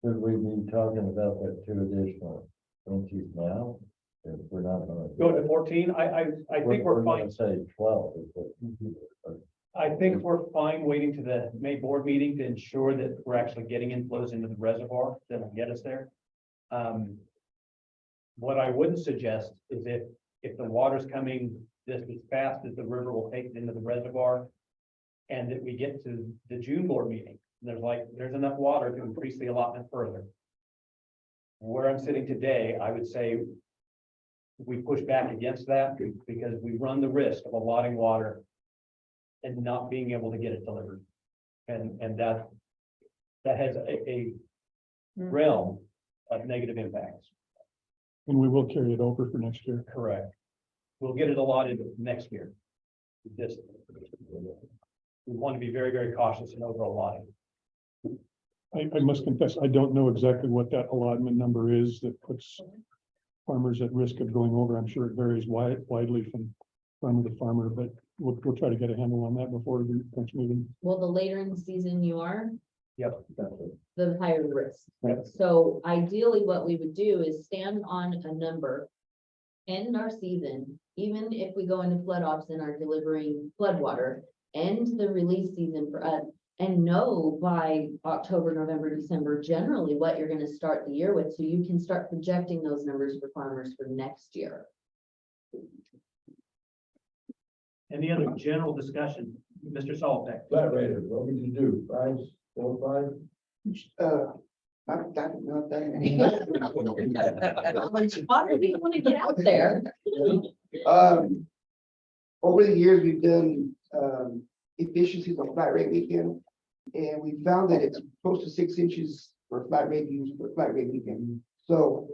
Should we be talking about that 2 additional inches now? If we're not gonna. Go to 14, I think we're gonna fine. Say 12. Is what- I think we're fine waiting to the May board meeting to ensure that we're actually getting inflows into the reservoir that will get us there. What I wouldn't suggest is if the water's coming just as fast as the river will take it into the reservoir, and that we get to the June board meeting, there's enough water to increase the allotment further. Where I'm sitting today, I would say we push back against that because we run the risk of allotting water and not being able to get it delivered. And that has a realm of negative impacts. And we will carry it over for next year. Correct. We'll get it allotted next year. Just, we want to be very, very cautious in over allotting. I must confess, I don't know exactly what that allotment number is that puts farmers at risk of going over. I'm sure it varies widely from farmer to farmer, but we'll try to get a handle on that before the next meeting. Well, the later in the season you are, Yep. the higher the risk. Right. So ideally, what we would do is stand on a number, end our season, even if we go into flood ops and are delivering flood water, end the release season for us, and know by October, November, December, generally what you're gonna start the year with, so you can start projecting those numbers for farmers for next year. Any other general discussion? Mr. Saltek? Flat rate, what would you do? 5, 4, 5? Not that many. How much water do you wanna get out there? Over the years, we've done, efficiencies on flat rate weekend. And we found that it's close to 6 inches for flat rate use for flat rate weekend. So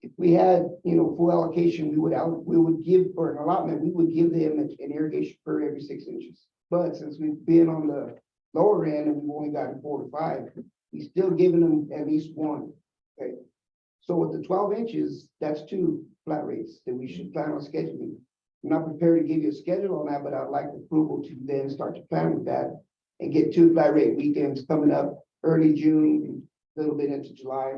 if we had, full allocation, we would give, or an allotment, we would give them an irrigation for every 6 inches. But since we've been on the lower end and we've only gotten 4 to 5, we still giving them at least 1. Okay. So with the 12 inches, that's 2 flat rates that we should plan on scheduling. I'm not prepared to give you a schedule on that, but I'd like approval to then start to plan with that and get 2 flat rate weekends coming up early June, a little bit into July.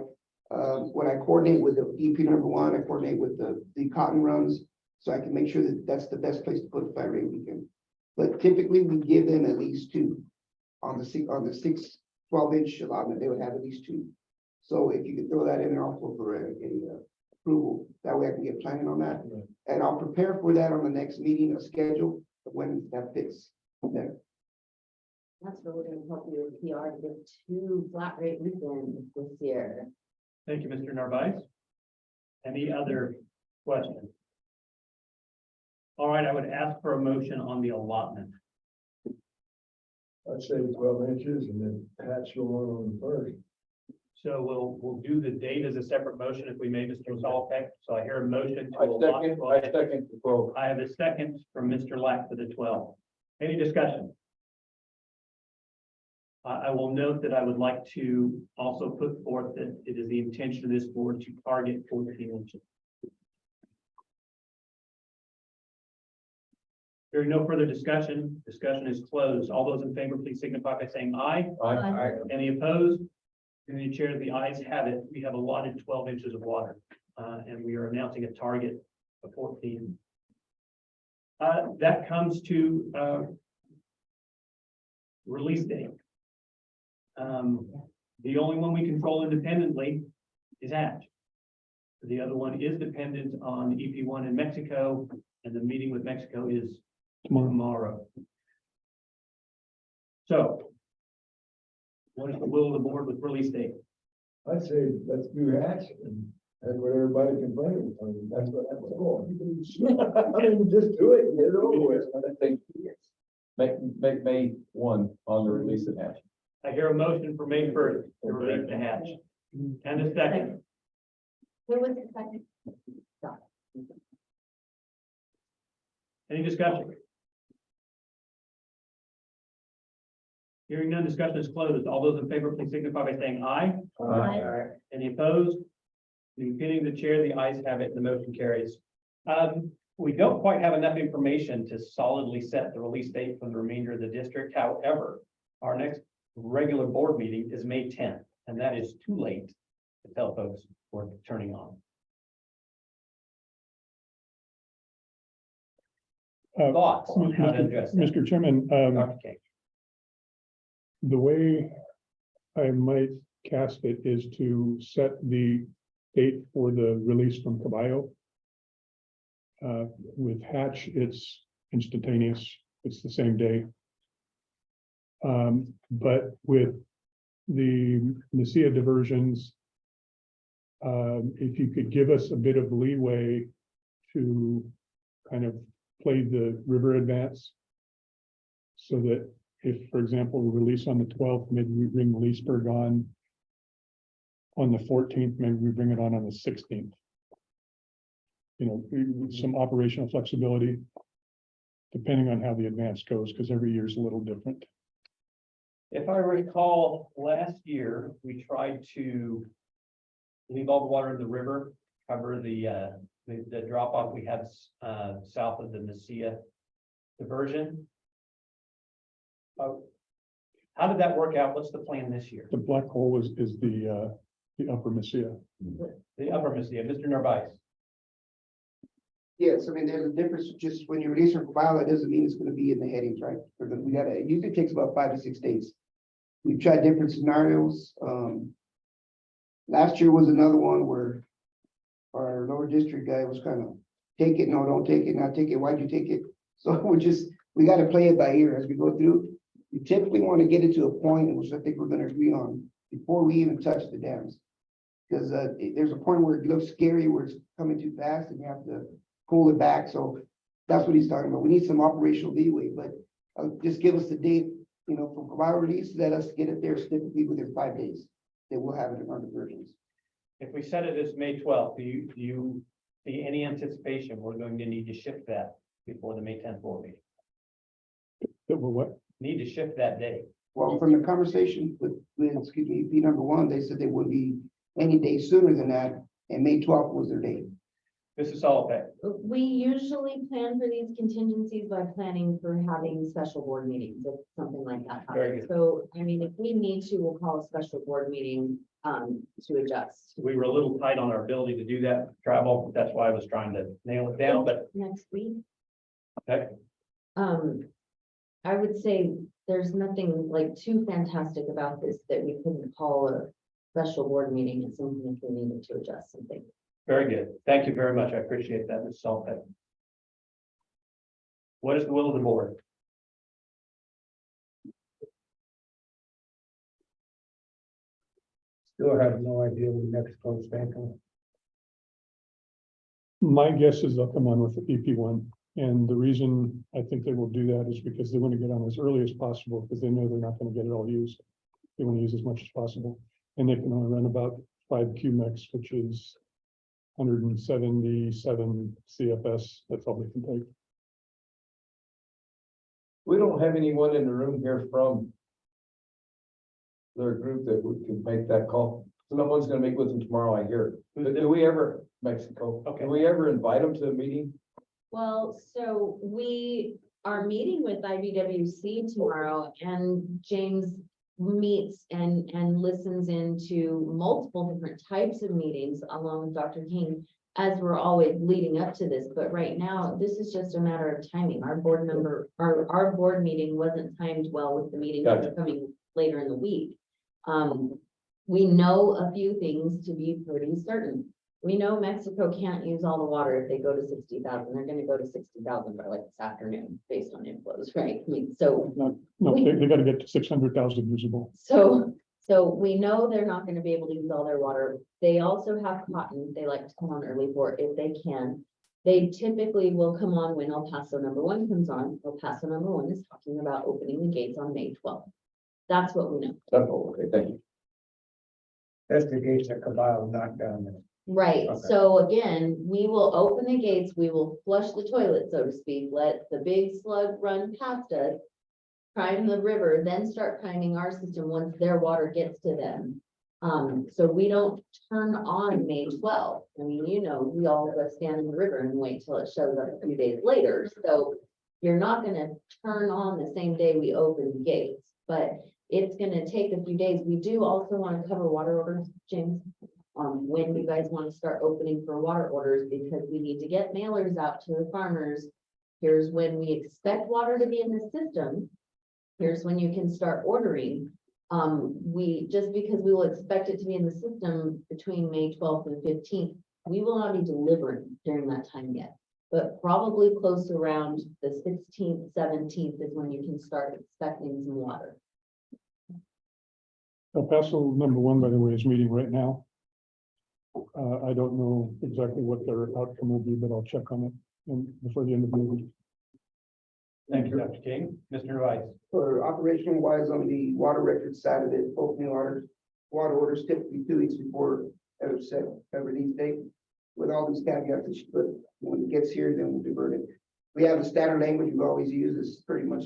When I coordinate with the EP.1, I coordinate with the cotton runs, so I can make sure that that's the best place to put a flat rate weekend. But typically, we give them at least 2 on the 6, 12-inch allotment. They would have at least 2. So if you could throw that in there also for a approval, that way I can get planning on that. And I'll prepare for that on the next meeting, a schedule of when that fits there. That's really gonna help you with PR to get 2 flat rate weekends this year. Thank you, Mr. Narvaez. Any other questions? All right, I would ask for a motion on the allotment. I'd say 12 inches and then patch the one on the first. So we'll do the date as a separate motion if we may, Mr. Saltek. So I hear a motion. to I allot second 12. the 12. I have a second from Mr. Lack for the 12. Any discussion? I will note that I would like to also put forth that it is the intention of this board to target 14 inches. There is no further discussion. Discussion is closed. All those in favor, please signify by saying aye. Aye. Any opposed? In the chair, the ayes have it. We have allotted 12 inches of water, and we are announcing a target the 14th. That comes to, release date. The only one we control independently is Hatch. The other one is dependent on EP1 in Mexico, and the meeting with Mexico is tomorrow. So, what is the will of the board with release date? I'd say let's do Hatch and what everybody can bring. I mean, that's all. I mean, just do it, get it over with. I think, make May 1 on the release of Hatch. I hear a motion for May 1st to release the Hatch. And a second. Who was the second? Any discussion? Hearing none, discussion is closed. All those in favor, please signify by saying aye. Aye. Any opposed? Repeating the chair, the ayes have it, the motion carries. We don't quite have enough information to solidly set the release date for the remainder of the district. However, our next regular board meeting is May 10th, and that is too late to tell folks we're turning on. Thoughts on how to address that? Mr. Chairman, Dr. King. the way I might cast it is to set the date for the release from Caballo. With Hatch, it's instantaneous, it's the same day. But with the Nicia diversions, if you could give us a bit of leeway to kind of play the river advance, so that if, for example, we release on the 12th, maybe we bring Leesburg on the 14th, maybe we bring it on the 16th. You know, some operational flexibility, depending on how the advance goes, because every year is a little different. If I recall, last year, we tried to leave all the water in the river, cover the drop off we had south of the Nicia diversion. How did that work out? What's the plan this year? The black hole is the upper Nicia. The upper Nicia, Mr. Narvaez. Yes, I mean, there's a difference, just when you release from Caballo, it doesn't mean it's gonna be in the headings, right? We gotta, it usually takes about 5 to 6 days. We've tried different scenarios. Last year was another one where our lower district guy was kind of, take it, no, don't take it, not take it, why'd you take it? So we gotta play it by ear as we go through. We typically want to get it to a point, which I think we're gonna agree on, before we even touch the dams. Because there's a point where it looks scary, where it's coming too fast and you have to pull it back. So that's what he's talking about. We need some operational leeway, but just give us the date, you know, for Caballo release, let us get it there typically within 5 days. Then we'll have it in our diversions. If we set it as May 12th, do you see any anticipation we're going to need to shift that before the May 10th board meeting? That will what? Need to shift that day. Well, from the conversation with excuse me, EP number 1, they said they wouldn't be any day sooner than that, and May 12th was their date. Mrs. Solopek. We usually plan for these contingencies by planning for having special board meetings, if something like that Very happens. good. So, I mean, if we need to, we'll call a special board meeting to adjust. We were a little tight on our ability to do that travel. That's why I was trying to nail it down, but Next week. okay. I would say there's nothing like too fantastic about this that we couldn't call a special board meeting at some point if we needed to adjust something. Very good. Thank you very much. I appreciate that, Ms. Solopek. What is the will of the board? Still have no idea when Mexico's back on. My guess is they'll come on with the EP1. And the reason I think they will do that is because they want to get on as early as possible, because they know they're not going to get it all used. They want to use as much as possible. And they can only run about 5 QMEX, which is 177 CFS. That's all they can take. We don't have anyone in the room here from their group that can make that call. Someone's gonna meet with them tomorrow, I hear. But do we ever, Mexico, Okay. do we ever invite them to a meeting? Well, so we are meeting with IBWC tomorrow, and James meets and listens into multiple different types of meetings along with Dr. King. as we're always leading up to this, but right now, this is just a matter of timing. Our board meeting wasn't timed well with the meetings that are coming later in the week. We know a few things to be pretty certain. We know Mexico can't use all the water if they go to 60,000. They're gonna go to 60,000 by like this afternoon, based on inflows, right? I mean, so No, they gotta get to 600,000 usable. So we know they're not gonna be able to use all their water. They also have cotton. They like to come on early for if they can. They typically will come on when El Paso number 1 comes on. El Paso number 1 is talking about opening the gates on May 12th. That's what we know. Oh, okay, thank you. That's the gates that Caballo knocked down there. Right, Okay. so again, we will open the gates, we will flush the toilet, so to speak, let the big slug run past us. Prime the river, then start priming our system once their water gets to them. So we don't turn on May 12th. I mean, you know, we all go stand in the river and wait till it shows up a few days later, so. You're not gonna turn on the same day we open the gates, but it's gonna take a few days. We do also wanna cover water orders, James. When you guys want to start opening for water orders, because we need to get mailers out to the farmers. Here's when we expect water to be in the system. Here's when you can start ordering. Just because we will expect it to be in the system between May 12th and 15th, we will not be delivering during that time yet. But probably close around the 16th, 17th is when you can start expecting some water. El Paso number 1, by the way, is meeting right now. I don't know exactly what their outcome will be, but I'll check on it before the end of the meeting. Thank you, Dr. King. Mr. Rice. For operational wise on the water record side of it, opening water orders typically 2 weeks before a release date. With all these caveats that she put, when it gets here, then we'll divert it. We have a standard language we've always used, is pretty much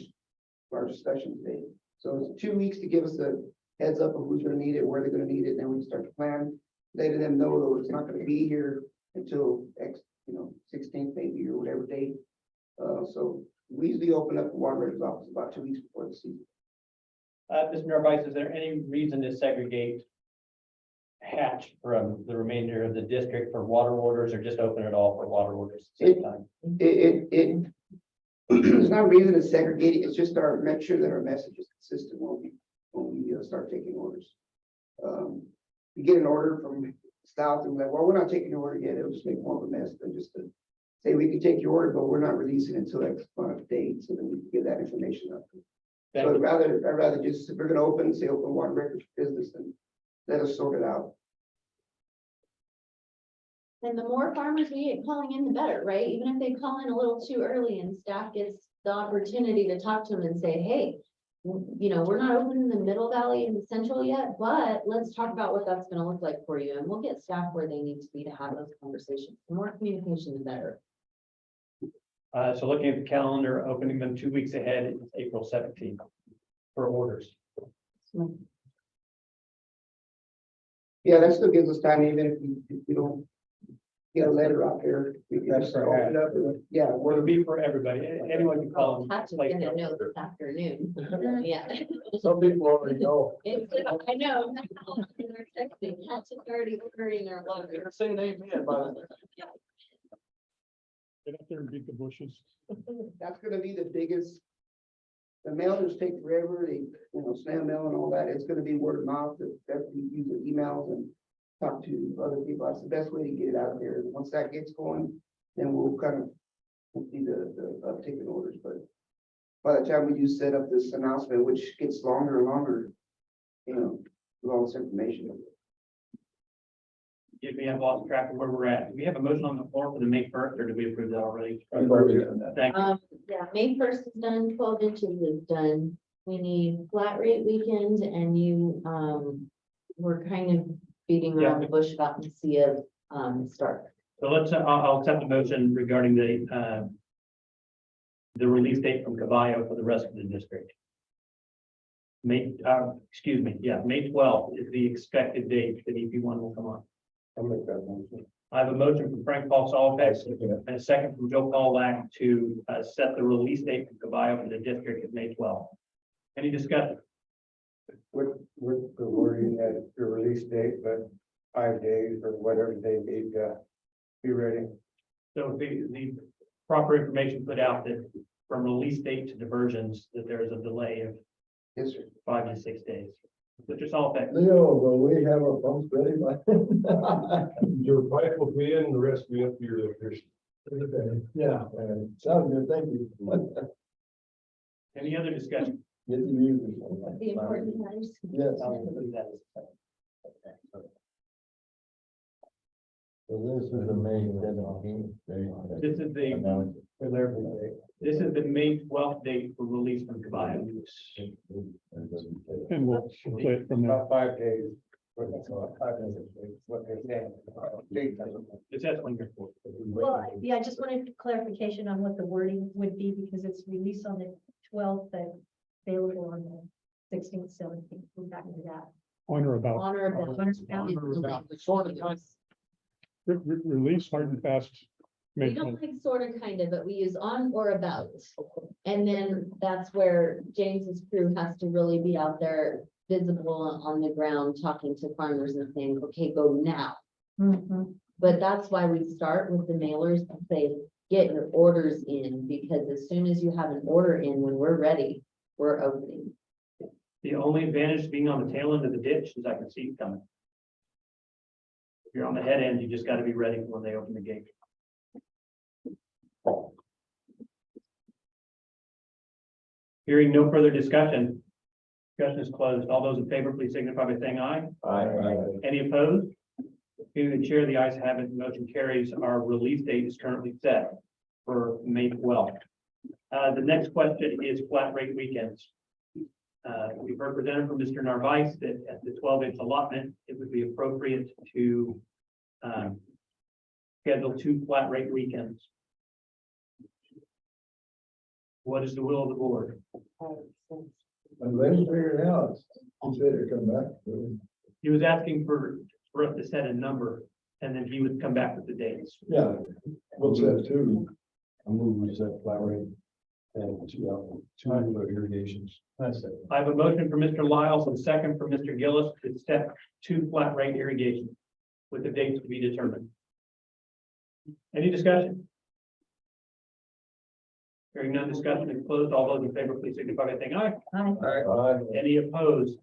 our discussion today. So it's 2 weeks to give us a heads up of who's gonna need it, where they're gonna need it, then we can start to plan. Letting them know though it's not gonna be here until 16th maybe or whatever date. So we usually open up the water records office about 2 weeks before the season. Mr. Narvaez, is there any reason to segregate Hatch from the remainder of the district for water orders, or just open it all for water orders at the same time? There's not a reason to segregate it. It's just make sure that our message is consistent when we start taking orders. You get an order from south and like, well, we're not taking your order yet. It'll just make more of a mess than just to say we can take your order, but we're not releasing until X amount of date, so that we can get that information up. So I'd rather just, if we're gonna open water records for business and let us sort it out. And the more farmers we get calling in, the better, right? Even if they call in a little too early and staff gets the opportunity to talk to them and say, hey, you know, we're not open in the Middle Valley and the Central yet, but let's talk about what that's gonna look like for you. And we'll get staff where they need to be to have those conversations. The more communication, the better. So looking at the calendar, opening them 2 weeks ahead, it's April 17th for orders. Yeah, that still gives us time, even if we don't get a letter out there. We can just open it up and, yeah, It'll be for everybody. Anyone can call them. Pat's gonna know this afternoon. Yeah. Some people already know. I know. They're texting. Pat's already ordering their water. They're saying amen, by the way. Get up there and beat the bushes. that's gonna be the biggest. The mailers take forever, snail mail and all that. It's gonna be word of mouth, that we use the emails and talk to other people. That's the best way to get it out there. Once that gets going, then we'll kind of see the uptake in orders. But by the time we do set up this announcement, which gets longer and longer, with all this information. We have lost track of where we're at. Do we have a motion on the floor for the May 1st, or did we approve that already? I've already done that. Thank you. Yeah, May 1st is done, 12 inches is done. We need flat rate weekend and we're kind of beating around the bush about the CF start. So I'll accept the motion regarding the release date from Caballo for the rest of the district. May 12th is the expected date that EP1 will come on. I'll make that motion. I have a motion from Frank Paul Solveig and a second from Joe Paul Lack to set the release date from Caballo for the district at May 12th. Any discussion? With the wording that the release date, but 5 days or whatever they need, Be ready. So the proper information put out that from release date to diversions, that there is a delay of Yes, sir. 5 to 6 days. But just all that, Leo, will we have our pumps ready by? Your pipe will be in, the rest will be up to your electrician. Yeah, sounds good, thank you. any other discussion? Get the music. The important matters. Yes. So this is the May 17th date. This is the, Announced. this is the May 12th date for release from Tobias. And we'll play it from there. About 5 days. What they're saying. It's that one here. Well, yeah, I just wanted clarification on what the wording would be, because it's released on the 12th, but available on the 16th, 17th. We're back into that. On or about, Honor about. Sort of kind. Release hard and fast. We Make don't like sort of kind of, but we use on or about. And then that's where James's crew has to really be out there visible on the ground, talking to farmers and saying, okay, go now. Mhm. But that's why we start with the mailers to say, get your orders in, because as soon as you have an order in, when we're ready, we're opening. The only advantage to being on the tail end of the ditch is I can see it coming. If you're on the head end, you just got to be ready when they open the gate. Hearing no further discussion. Discussion is closed. All those in favor, please signify by saying aye. Any opposed? Being the chair, the ayes have it, the motion carries. Our release date is currently set for May 12th. The next question is flat rate weekends. We've heard presented from Mr. Narvaez that at the 12-inch allotment, it would be appropriate to schedule 2 flat rate weekends. What is the will of the board? And let's figure it out. He said it'd come back. He was asking for us to set a number, and then he would come back with the dates. Yeah, we'll set two. I'm moving to set flat rate and two irrigations. That's it. I have a motion for Mr. Lyles and a second for Mr. Gillis to set 2 flat rate irrigation with the dates to be determined. Any discussion? Hearing none, discussion is closed. All those in favor, please signify by saying aye. Aye. Any opposed?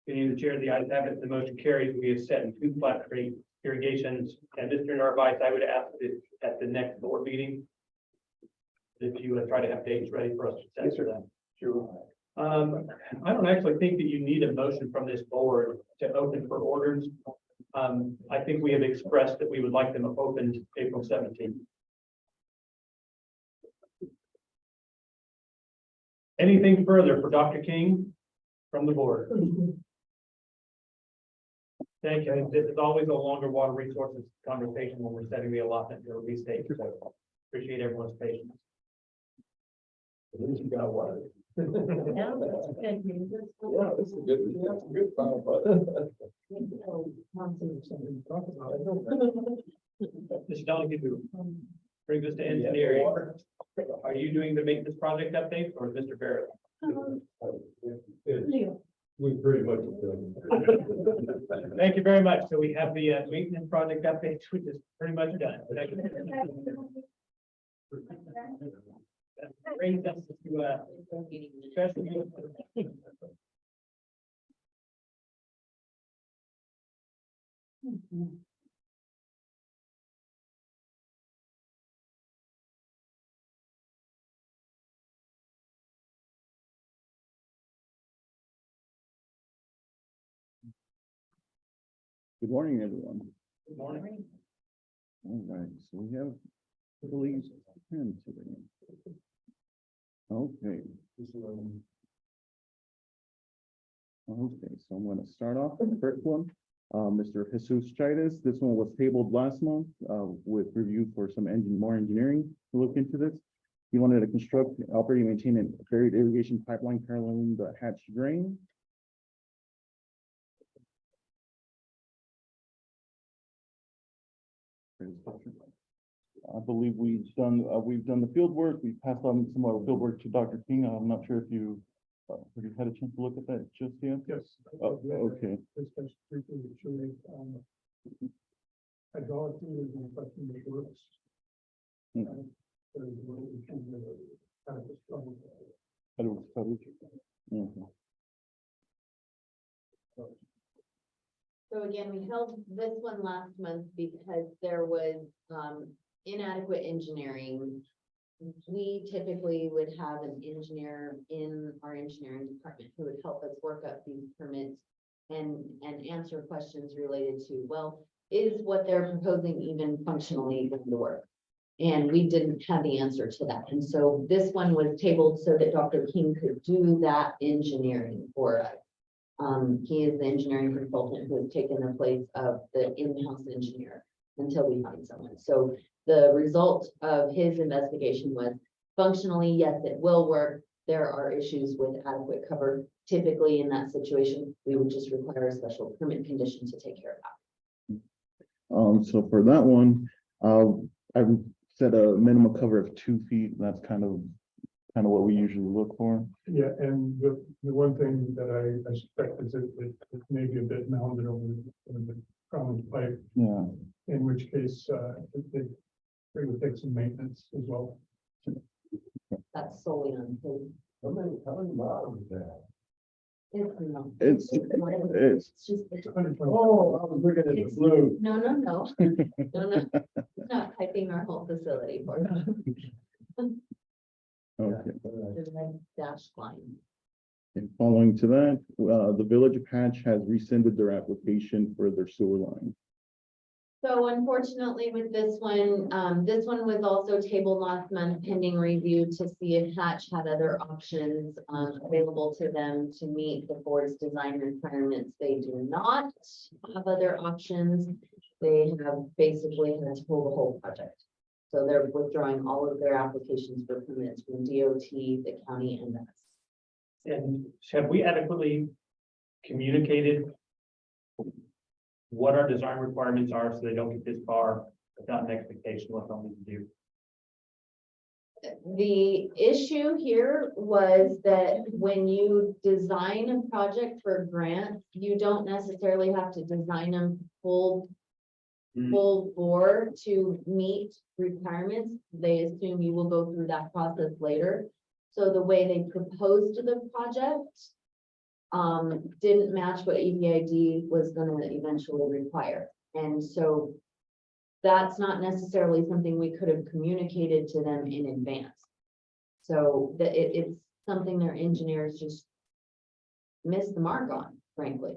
Being the chair, the ayes have it, the motion carries. We have set 2 flat rate irrigations. And Mr. Narvaez, I would ask that at the next board meeting, if you would try to have dates ready for us to set for that. Sure. I don't actually think that you need a motion from this board to open for orders. I think we have expressed that we would like them opened April 17th. Anything further for Dr. King from the board? Thank you. This is always a longer water resources conversation when we're setting the allotment to release date. So appreciate everyone's patience. At least you got one. Yeah, that's good. Yeah, this is good. That's a good final, but. Mr. Donahue brings us to engineering. Are you doing the maintenance project update or is Mr. Barrett? We pretty much. Thank you very much. So we have the maintenance project update, which is pretty much done. Thank you. That brings us to special meeting. Good morning, everyone. Good morning. All right, so we have police 10 today. Okay. Okay, so I'm gonna start off with the first one. Mr. Jesus Chidas, this one was tabled last month, with review for some more engineering to look into this. He wanted to construct, operate, and maintain a buried irrigation pipeline paralleling the hatch drain. I believe we've done the field work. We passed on some of our field work to Dr. King. I'm not sure if you have you had a chance to look at that just yet? Yes. Oh, okay. hydraulic is in question that works. So again, we held this one last month because there was inadequate engineering. We typically would have an engineer in our engineering department who would help us work up these permits and answer questions related to, well, is what they're proposing even functionally going to work? And we didn't have the answer to that. And so this one was tabled so that Dr. King could do that engineering for us. He is the engineering consultant who has taken the place of the in-house engineer until we find someone. So the result of his investigation was functionally, yes, it will work. There are issues with adequate cover. Typically in that situation, we would just require a special permit condition to take care of that. So for that one, I've set a minimum cover of 2 feet. That's kind of what we usually look for. Yeah, and the one thing that I suspect is that it may be a bit mounded over the common pipe, Yeah. in which case, it would take some maintenance as well. That's solely on his. How many miles is that? It's not. It's just. Oh, I was looking at the blue. No. No, it's not piping our whole facility for them. okay. There's a dash line. And following to that, the Village of Hatch has rescinded their application for their sewer line. So unfortunately with this one was also tabled last month pending review to see if Hatch had other options available to them to meet the board's design requirements. They do not have other options. They have basically had to pull the whole project. So they're withdrawing all of their applications for permits from DOT, the county, and us. And have we adequately communicated what our design requirements are so they don't get this far without an expectation of what they'll need to do? The issue here was that when you design a project for grants, you don't necessarily have to design them full bore to meet requirements. They assume you will go through that process later. So the way they proposed the project didn't match what EBID was going to eventually require. And so that's not necessarily something we could have communicated to them in advance. So that it's something their engineers just missed the mark on, frankly.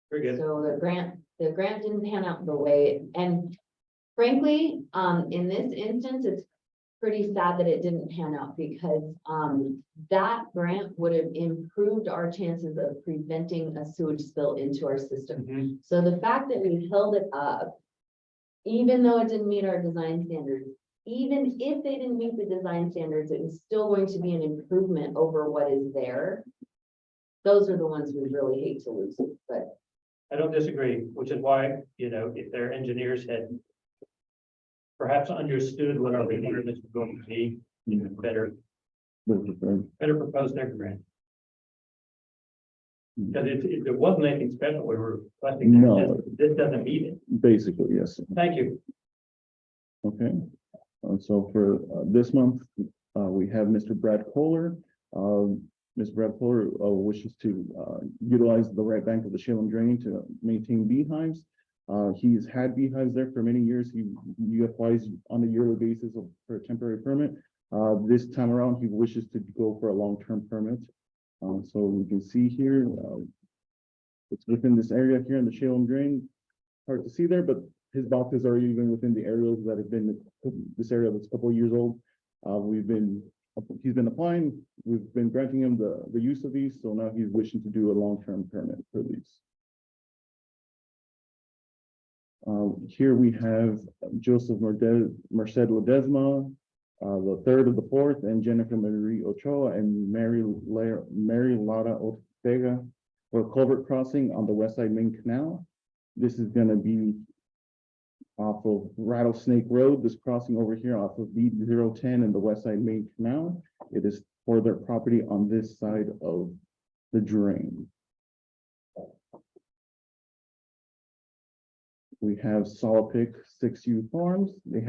Very good. So the grant didn't pan out the way, and frankly, in this instance, it's pretty sad that it didn't pan out because that grant would have improved our chances of preventing a sewage spill into our system. So the fact that we held it up, even though it didn't meet our design standards, even if they didn't meet the design standards, it was still going to be an improvement over what is there. Those are the ones we really hate to lose, but. I don't disagree, which is why, if their engineers had perhaps understood what our requirements were going to be, better propose their grant. Because it wasn't anything special. We were requesting. No. This doesn't meet it. Basically, yes. Thank you. Okay. So for this month, we have Mr. Brad Kohler. Mr. Brad Kohler wishes to utilize the right bank of the Shalem Drain to maintain beehives. He's had beehives there for many years. He applies on a yearly basis for a temporary permit. This time around, he wishes to go for a long-term permit. So we can see here, it's within this area here in the Shalem Drain. Hard to see there, but his boxes are even within the areas that have been this area that's a couple of years old. He's been applying. We've been granting him the use of these. So now he's wishing to do a long-term permit for these. Here we have Joseph Merced Ledesma, the third of the fourth, and Jennifer Marie Ochoa and Mary Lara Ortega for culvert crossing on the West Side Main Canal. This is going to be off of Rattlesnake Road, this crossing over here off of B010 in the West Side Main Canal. It is for their property on this side of the drain. We have Solid Pick 6U Farms. They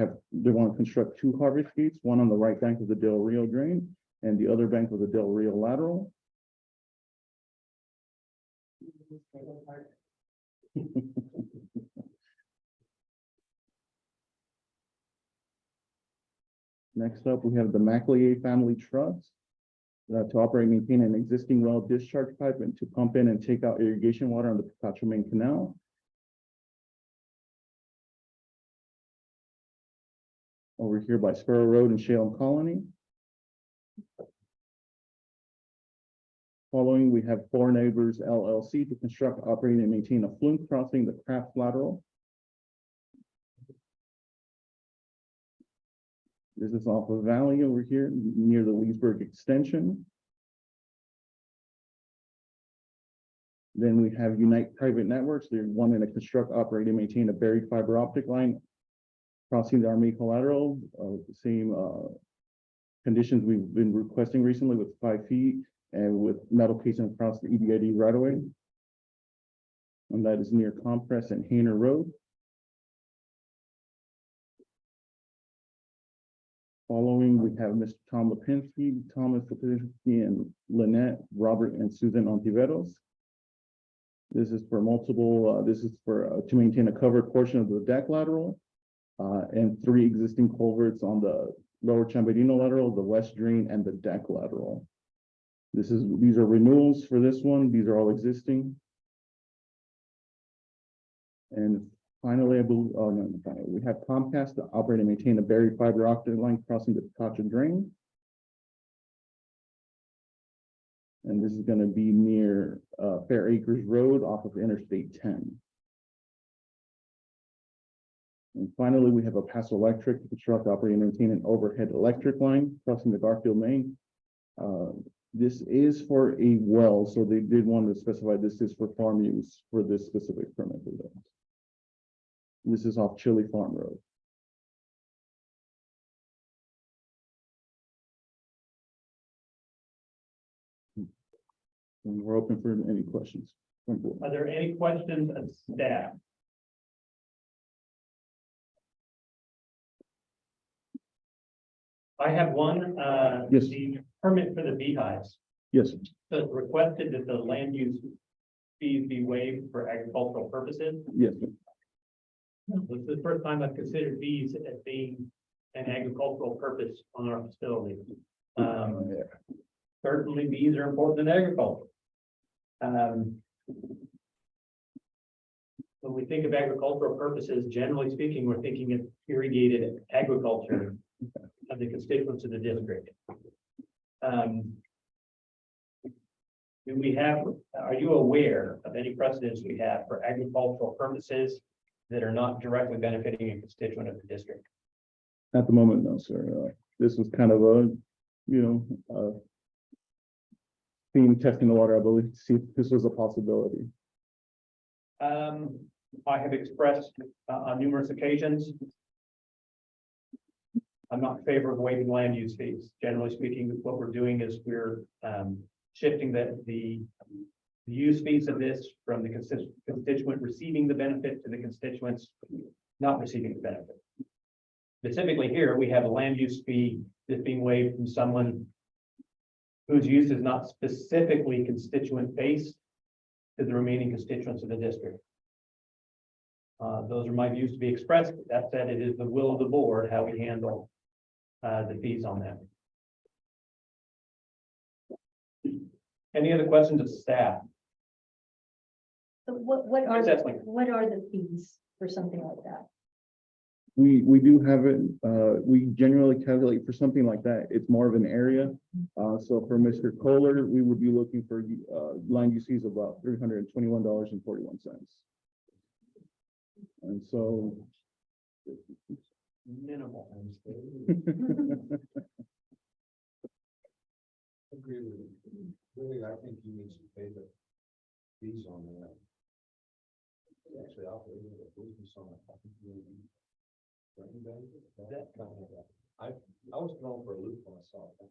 want to construct 2 harvest gates, one on the right bank of the Del Rio drain and the other bank of the Del Rio lateral. Next up, we have the McLeay Family Trust to operate and maintain an existing well discharge pipe and to pump in and take out irrigation water on the Picacho Main Canal. Over here by Sparrow Road and Shale Colony. Following, we have Four Neighbors LLC to construct, operate, and maintain a flume crossing the Craft lateral. This is off of Valley over here near the Leesburg extension. Then we have Unite Private Networks. They're wanting to construct, operate, and maintain a buried fiber optic line crossing the Army collateral, the same conditions we've been requesting recently with 5 feet and with metal casing across the EBID right away. And that is near Compress and Hainer Road. Following, we have Mr. Tom Lipinski, Thomas Lipinski, and Lynette, Robert, and Susan Ontiveros. This is for multiple, this is for to maintain a covered portion of the deck lateral and 3 existing culverts on the lower Chamberino lateral, the west drain, and the deck lateral. These are renewals for this one. These are all existing. And finally, we have Comcast to operate and maintain a buried fiber optic line crossing the Picacho drain. And this is going to be near Fair Acres Road off of Interstate 10. And finally, we have El Paso Electric to construct, operate, and maintain an overhead electric line crossing the Garfield Main. This is for a well, so they did want to specify this is for farm use for this specific permit. This is off Chili Farm Road. And we're open for any questions. Are there any questions of staff? I have one, Yes. the permit for the beehives. Yes, So it's requested that the land use fees be waived for agricultural purposes. yes. This is the first time I've considered bees as being an agricultural purpose on our facility. Certainly bees are important in agriculture. When we think of agricultural purposes, generally speaking, we're thinking of irrigated agriculture of the constituents of the district. Are you aware of any precedents we have for agricultural purposes that are not directly benefiting a constituent of the district? At the moment, no, sir. This was kind of a, theme testing the water, I believe, to see if this was a possibility. I have expressed on numerous occasions, I'm not in favor of waiving land use fees. Generally speaking, what we're doing is we're shifting the use fees of this from the constituent receiving the benefit to the constituents not receiving the benefit. Specifically here, we have a land use fee that's being waived from someone whose use is not specifically constituent based to the remaining constituents of the district. Those are my views to be expressed. That said, it is the will of the board how we handle the fees on that. Any other questions of staff? So what are, Assessment. what are the fees for something like that? We do have it, we generally calculate for something like that. It's more of an area. So for Mr. Kohler, we would be looking for land use fees of about $321.41. And so Minimal. Agree with you. Really, I think you need to pay the fees on that. Actually, operating a business on it. I was thrown for a loop when I saw it.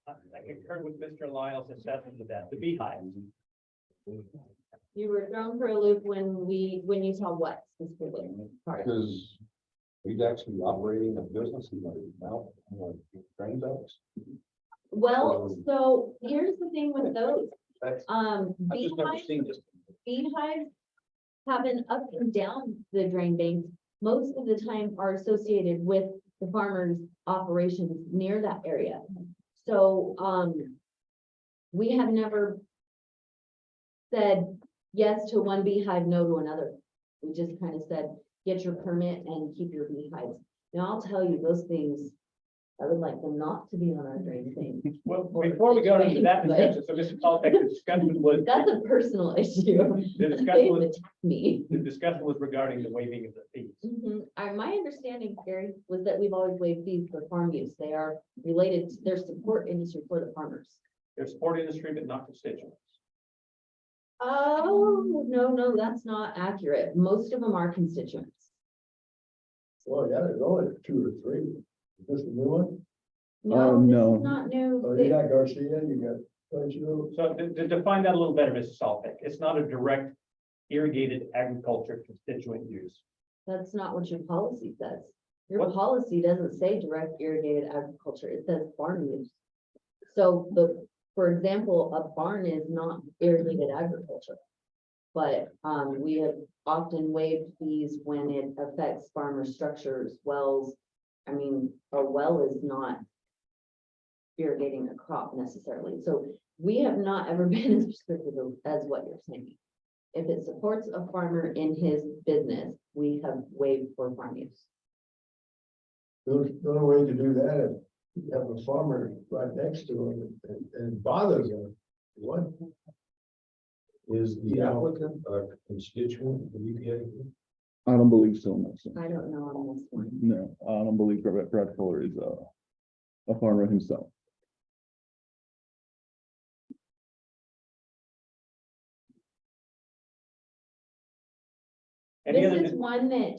I concur with Mr. Lyle's assessment of that, the beehives. You were thrown for a loop when you saw what specifically? Sorry. Because he's actually operating a business in the mouth, grain bags. Well, so here's the thing with those. I've just never Beehives, seen this. beehives have an up and down the drain banks. Most of the time are associated with the farmers' operations near that area. So, we have never said yes to one beehive, no to another. We just kind of said, get your permit and keep your beehives. Now, I'll tell you, those things, I would like them not to be on our drain thing. Well, before we go into that discussion, so Mr. Paulbeck, the discussion was, That's a personal issue. the They discussion was, attacked me. the discussion was regarding the waiving of the fees. My understanding, Gary, was that we've always waived fees for farm use. They are related to their support industry for the farmers. There's sport industry, but not constituents. Oh, no, that's not accurate. Most of them are constituents. Well, yeah, there's only 2 or 3. Is this the new one? No, this no. is not new. Oh, you got Garcia, you got, So to define that a little better, Mrs. Salpik, it's not a direct irrigated agriculture constituent use. That's not what your policy says. Your What? policy doesn't say direct irrigated agriculture. It says farm use. So for example, a barn is not irrigated agriculture. But, we have often waived fees when it affects farmer structures, wells. I mean, a well is not irrigating a crop necessarily. So we have not ever been as restrictive as what you're saying. If it supports a farmer in his business, we have waived for farm use. the only way to do that is you have a farmer right next to him and bothers him. What? Is the applicant a constituent of the EPA? I don't believe so, no, sir. I don't know on this one. No, I don't believe Brad Fuller is a farmer himself. Any This other, is one that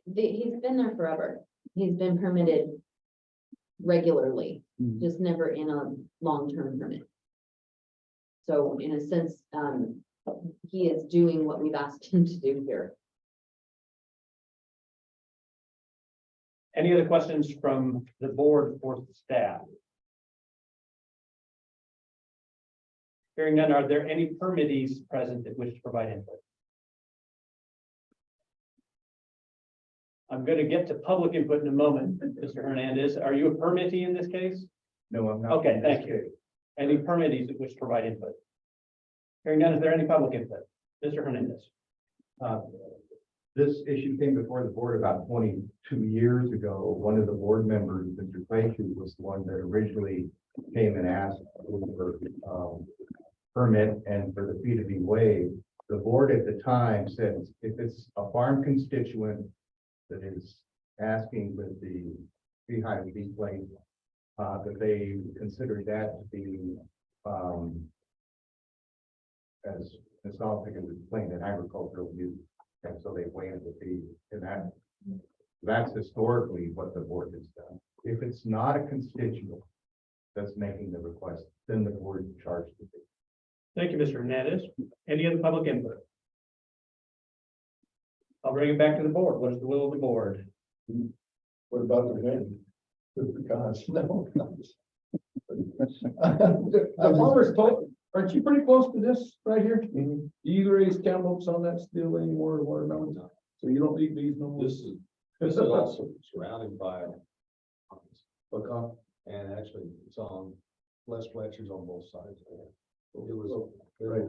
he's been there forever. He's been permitted regularly, just never in a long-term permit. So in a sense, he is doing what we've asked him to do here. any other questions from the board or the staff? Hearing none, are there any permittees present that wish to provide input? I'm going to get to public input in a moment, Mr. Hernandez. Are you a permittee in this case? No, I'm not. Okay, thank you. Any permittees that wish to provide input? Hearing none, is there any public input? Mr. Hernandez. This issue came before the board about 22 years ago. One of the board members, Mr. Clayton, was the one that originally came and asked for permit and for the fee to be waived. The board at the time said if it's a farm constituent that is asking that the beehive be placed, that they consider that to be as not because it's plain an agricultural use. And so they waived the fee, and that's historically what the board has done. If it's not a constituent that's making the request, then the board charges the fee. Thank you, Mr. Hernandez. Any other public input? I'll bring it back to the board. What is the will of the board? What about the wind? Because, no. The farmer's told, aren't you pretty close to this right here? Do you raise cantaloupes on that still anymore, or watermelons? So you don't need these no more? This is also surrounded by Okay. and actually it's on Les Fletcher's on both sides there. It was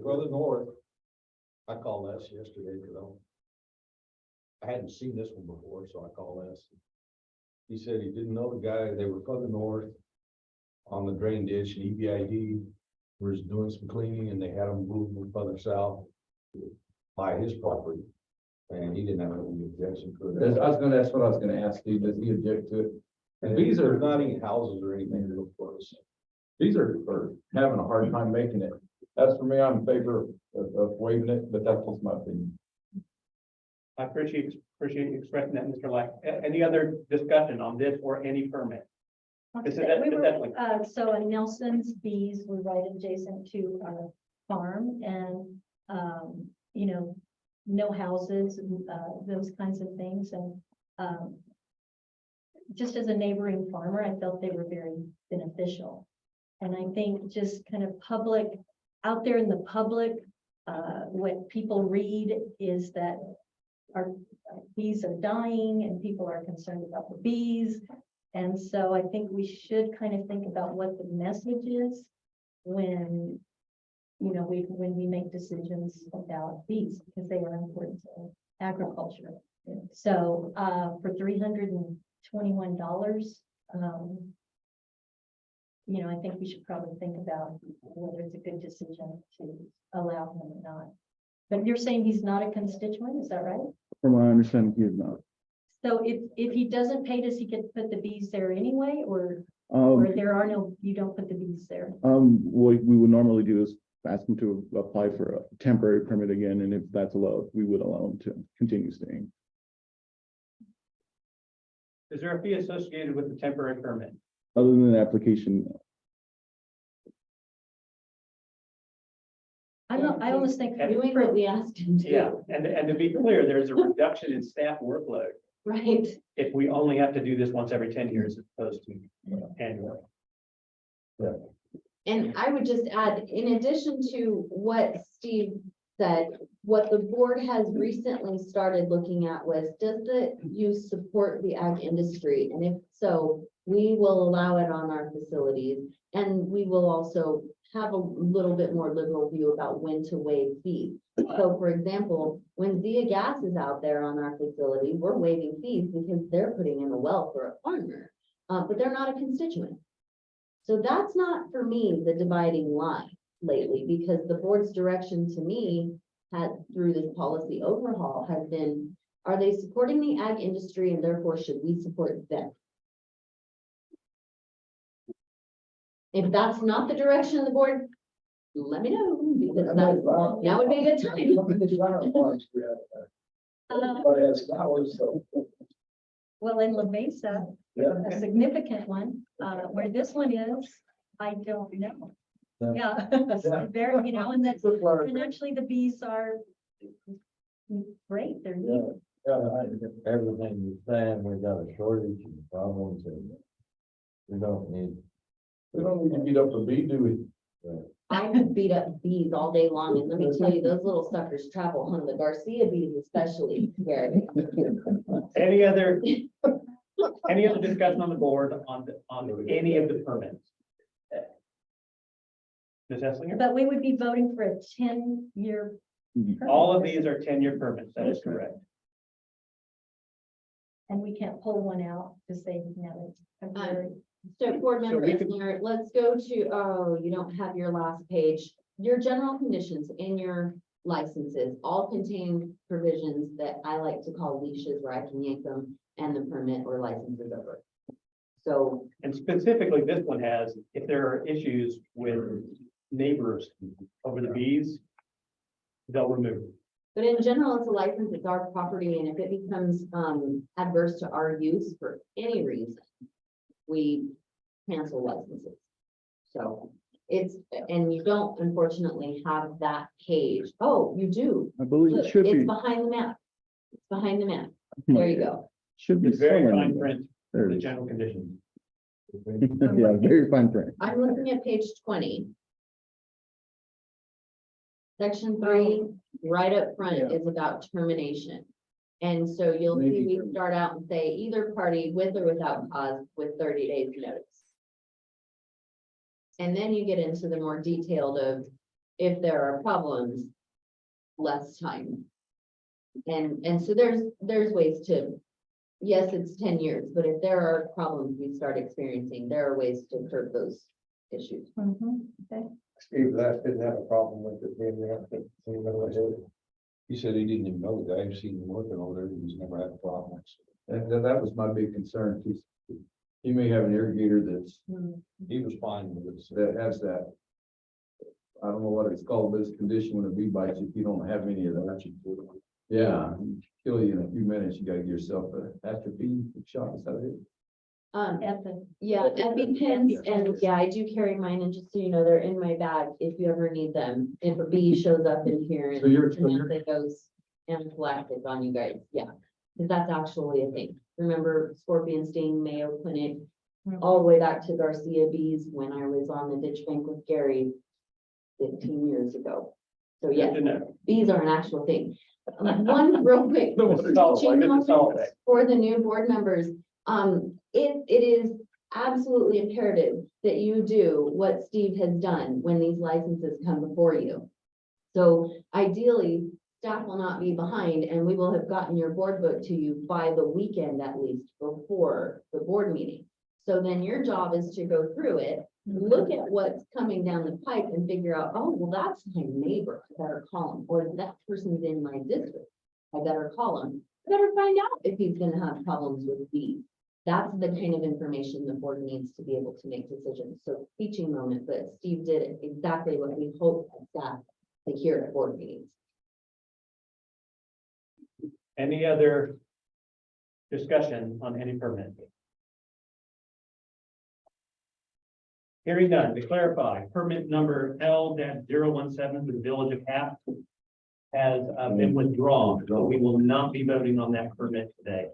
further north. I called Les yesterday because I hadn't seen this one before, so I called Les. He said he didn't know the guy. They were further north on the drain ditch, and EBID was doing some cleaning, and they had them move them further south by his property. And he didn't have any objection to it. That's what I was gonna ask you. Does he object to it? And these are not any houses or anything real close. These are having a hard time making it. As for me, I'm in favor of waiving it, but that's just my opinion. I appreciate you expressing that, Mr. Lack. Any other discussion on this or any permit? Is it We were, definitely- so Nelson's bees were right adjacent to our farm, and you know, no houses, those kinds of things. And just as a neighboring farmer, I felt they were very beneficial. And I think just kind of public, out there in the public, what people read is that our bees are dying and people are concerned about the bees. And so I think we should kind of think about what the message is when, you know, when we make decisions about bees, because they are important to agriculture. So for $321, you know, I think we should probably think about whether it's a good decision to allow him or not. But you're saying he's not a constituent, is that right? From my understanding, he is not. So if he doesn't pay, does he get to put the bees there anyway, or there are no, you don't put the bees there? What we would normally do is ask him to apply for a temporary permit again, and if that's allowed, we would allow him to continue staying. Is there a fee associated with the temporary permit? Other than the application, I almost think. Doing what we asked him to. Yeah, and to be clear, there's a reduction in staff workload Right. if we only have to do this once every 10 years as opposed to annually. And I would just add, in addition to what Steve said, what the board has recently started looking at was, does the use support the ag industry? And if so, we will allow it on our facilities. And we will also have a little bit more liberal view about when to waive fees. So for example, when Zia Gas is out there on our facility, we're waiving fees because they're putting in a well for a farmer, but they're not a constituent. So that's not, for me, the dividing line lately, because the board's direction to me had, through this policy overhaul, has been, are they supporting the ag industry, and therefore should we support them? If that's not the direction of the board, let me know, because that would be a good time. But as flowers, so. Well, in La Mesa, a significant one, where this one is, I don't know. Yeah, very, you know, and that's, and actually the bees are great, they're neat. Everything you're saying, we got a shortage and problems and we don't need. We don't need to beat up a bee, do we? I could beat up bees all day long, and let me tell you, those little suckers travel home, the Garcia bees especially. Any other discussion on the board on any of the permits? Ms. Esslinger? But we would be voting for a 10-year. All of these are 10-year permits, that is correct. And we can't pull one out to say, no, it's temporary. So board member, we could- Esslinger, let's go to, oh, you don't have your last page. Your general conditions in your licenses all contain provisions that I like to call leashes, where I can yank them and the permit or license is over. So, And specifically, this one has, if there are issues with neighbors over the bees, they'll remove. but in general, it's a license, it's our property, and if it becomes adverse to our use for any reason, we cancel licenses. So it's, and you don't unfortunately have that page. Oh, you do. I believe Look, it should it's be. behind the map. It's behind the map. There you go. Should be. It's very somewhere fine in there. print, There the it is. general conditions. Yeah, very fine print. I'm looking at page 20. Section 3, right up front is about termination. And so you'll see we start out and say either party with or without cause with 30 days notice. And then you get into the more detailed of if there are problems, less time. And so there's ways to, yes, it's 10 years, but if there are problems we start experiencing, there are ways to curb those issues. Okay. Steve Last didn't have a problem with it being there. He said he didn't even know the guy who's seen him working over there, he's never had problems. And that was my big concern. He may have an irrigator He was fine with it. that has that. I don't know what it's called, but it's condition when a bee bites you, if you don't have any of that. Yeah, kill you in a few minutes. You gotta give yourself a atropine shot, is that it? At the, Yeah, EpiPens, and yeah, I do carry mine, and just so you know, they're in my bag if you ever need them. If a bee shows up in here So you're- and it goes anaphylactic on you guys, yeah. Because that's actually a thing. Remember scorpion sting, Mayo Clinic, all the way back to Garcia bees when I was on the ditch bank with Gary 15 years ago. So Good yes, to know. bees are an actual thing. One real quick, No, it's all teaching right, it's all moment right. for the new board members. It is absolutely imperative that you do what Steve has done when these licenses come before you. So ideally, staff will not be behind, and we will have gotten your board book to you by the weekend at least before the board meeting. So then your job is to go through it, look at what's coming down the pipe and figure out, oh, well, that's my neighbor, I better call him, or that person's in my district, I better call him. I better find out if he's gonna have problems with bees. That's the kind of information the board needs to be able to make decisions. So teaching moment, but Steve did exactly what we hope as staff to hear at board meetings. Any other discussion on any permit? Hearing none, to clarify, permit number L-017 for the Village of Hat has been withdrawn, so we will not be voting on that permit today.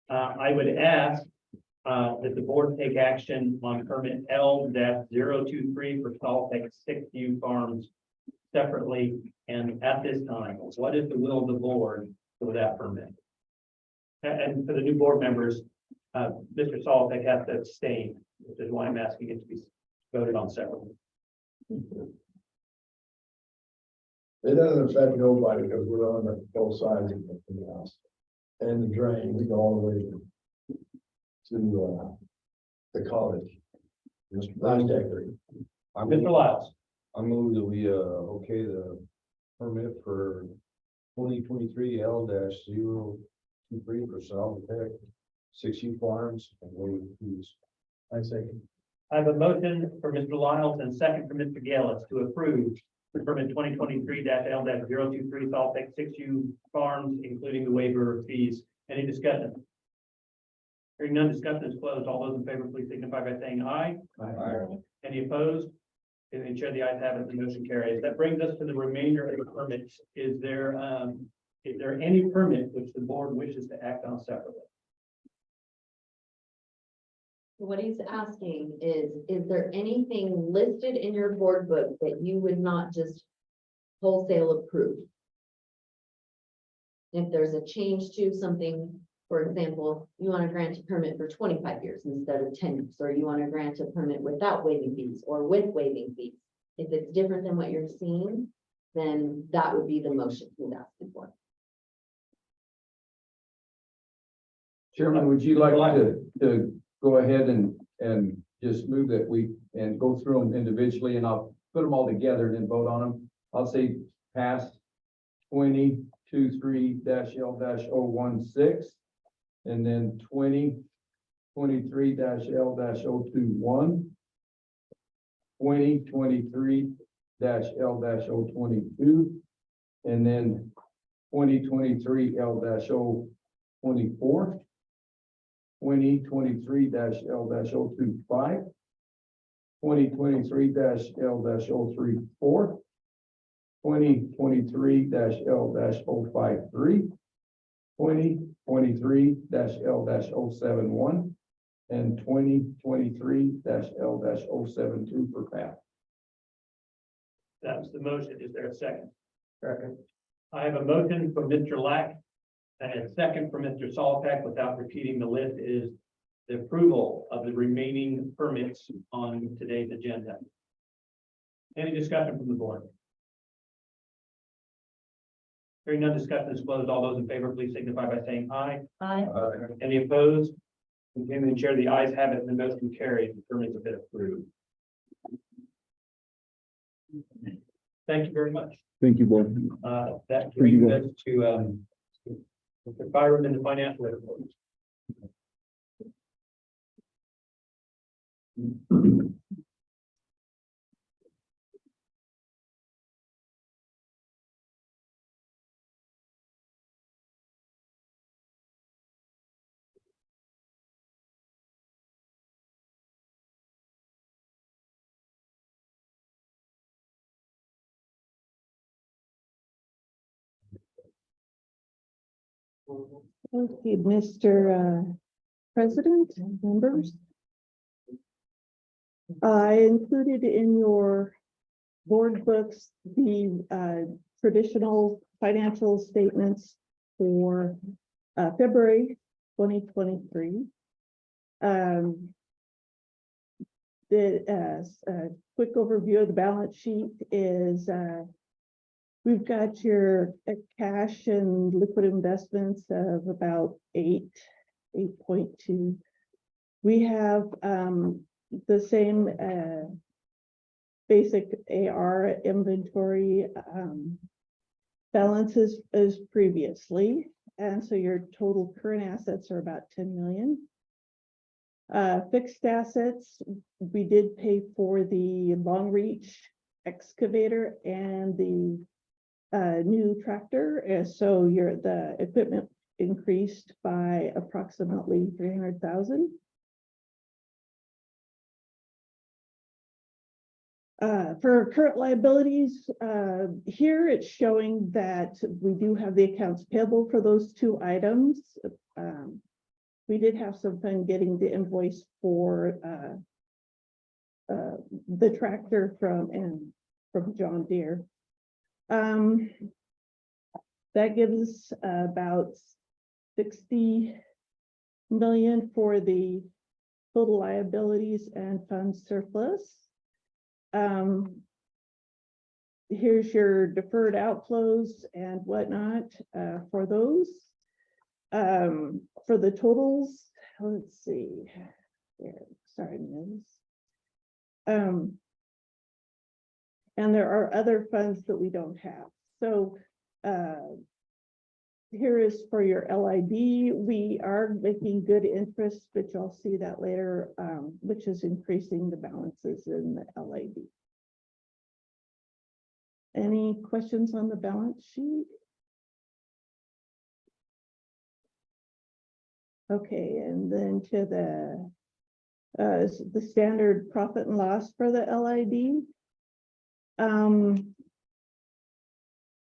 I would ask that the board take action on permit L-023 for Saltec 6U Farms separately and at this time. What is the will of the board for that permit? And for the new board members, Mr. Saltec has to abstain, which is why I'm asking it to be voted on separately. It doesn't affect nobody because we're on both sides of the house. And the drain, we go all the way to the college. Last decade. Mr. Lyles, I move that we, okay, the permit for 2023 L-023 for Salvatech 6U Farms and waive fees. I say. I have a motion for Mr. Lyles and second for Mr. Gales to approve the permit 2023-L-023 Saltec 6U Farms, including the waiver of fees. Any discussion? Hearing none, discussion is closed. All those in favor, please signify by saying aye. Any opposed? And chair, the ayes have it, the motion carries. That brings us to the remainder of the permits. Is there any permit which the board wishes to act on separately? What he's asking is there anything listed in your board book that you would not just wholesale approve? If there's a change to something, for example, you want to grant a permit for 25 years instead of 10 years, or you want to grant a permit without waiving fees or with waiving fees. If it's different than what you're seeing, then that would be the motion he's asking for. Chairman, would you like to go ahead and just move that and go through them individually, and I'll put them all together and then vote on them. I'll say pass 2023-L-016, and then 2023-L-021, 2023-L-022, and then 2023-L-024, 2023-L-025, 2023-L-034, 2023-L-053, 2023-L-071, and 2023-L-072 for PAT. That's the motion. Is there a second? Second. I have a motion from Mr. Lack and a second from Mr. Saltec, without repeating the list, is the approval of the remaining permits on today's agenda. Any discussion from the board? Hearing none, discussion is closed. All those in favor, please signify by saying aye. I, Any opposed? Continuing to chair, the ayes have it, and the motion carries. The permits have been approved. Thank you very much. Thank you, board. That brings us to Mr. Byron in the financial report. Okay, Mr. President, members. I included in your board books the traditional financial statements for February 2023. The quick overview of the balance sheet is we've got your cash and liquid investments of about 8.2. We have the same basic AR inventory balances as previously. And so your total current assets are about 10 million. Fixed assets, we did pay for the long reach excavator and the new tractor. So the equipment increased by approximately 300,000. For current liabilities, here it's showing that we do have the accounts payable for those two items. We did have some fun getting the invoice for the tractor from John Deere. That gives about 60 million for the total liabilities and fund surplus. Here's your deferred outflows and whatnot for those. For the totals, let's see. There, sorry, Ms. And there are other funds that we don't have. So here is for your LID. We are making good interest, but you'll see that later, which is increasing the balances in the LID. Any questions on the balance sheet? Okay, and then to the standard profit and loss for the LID.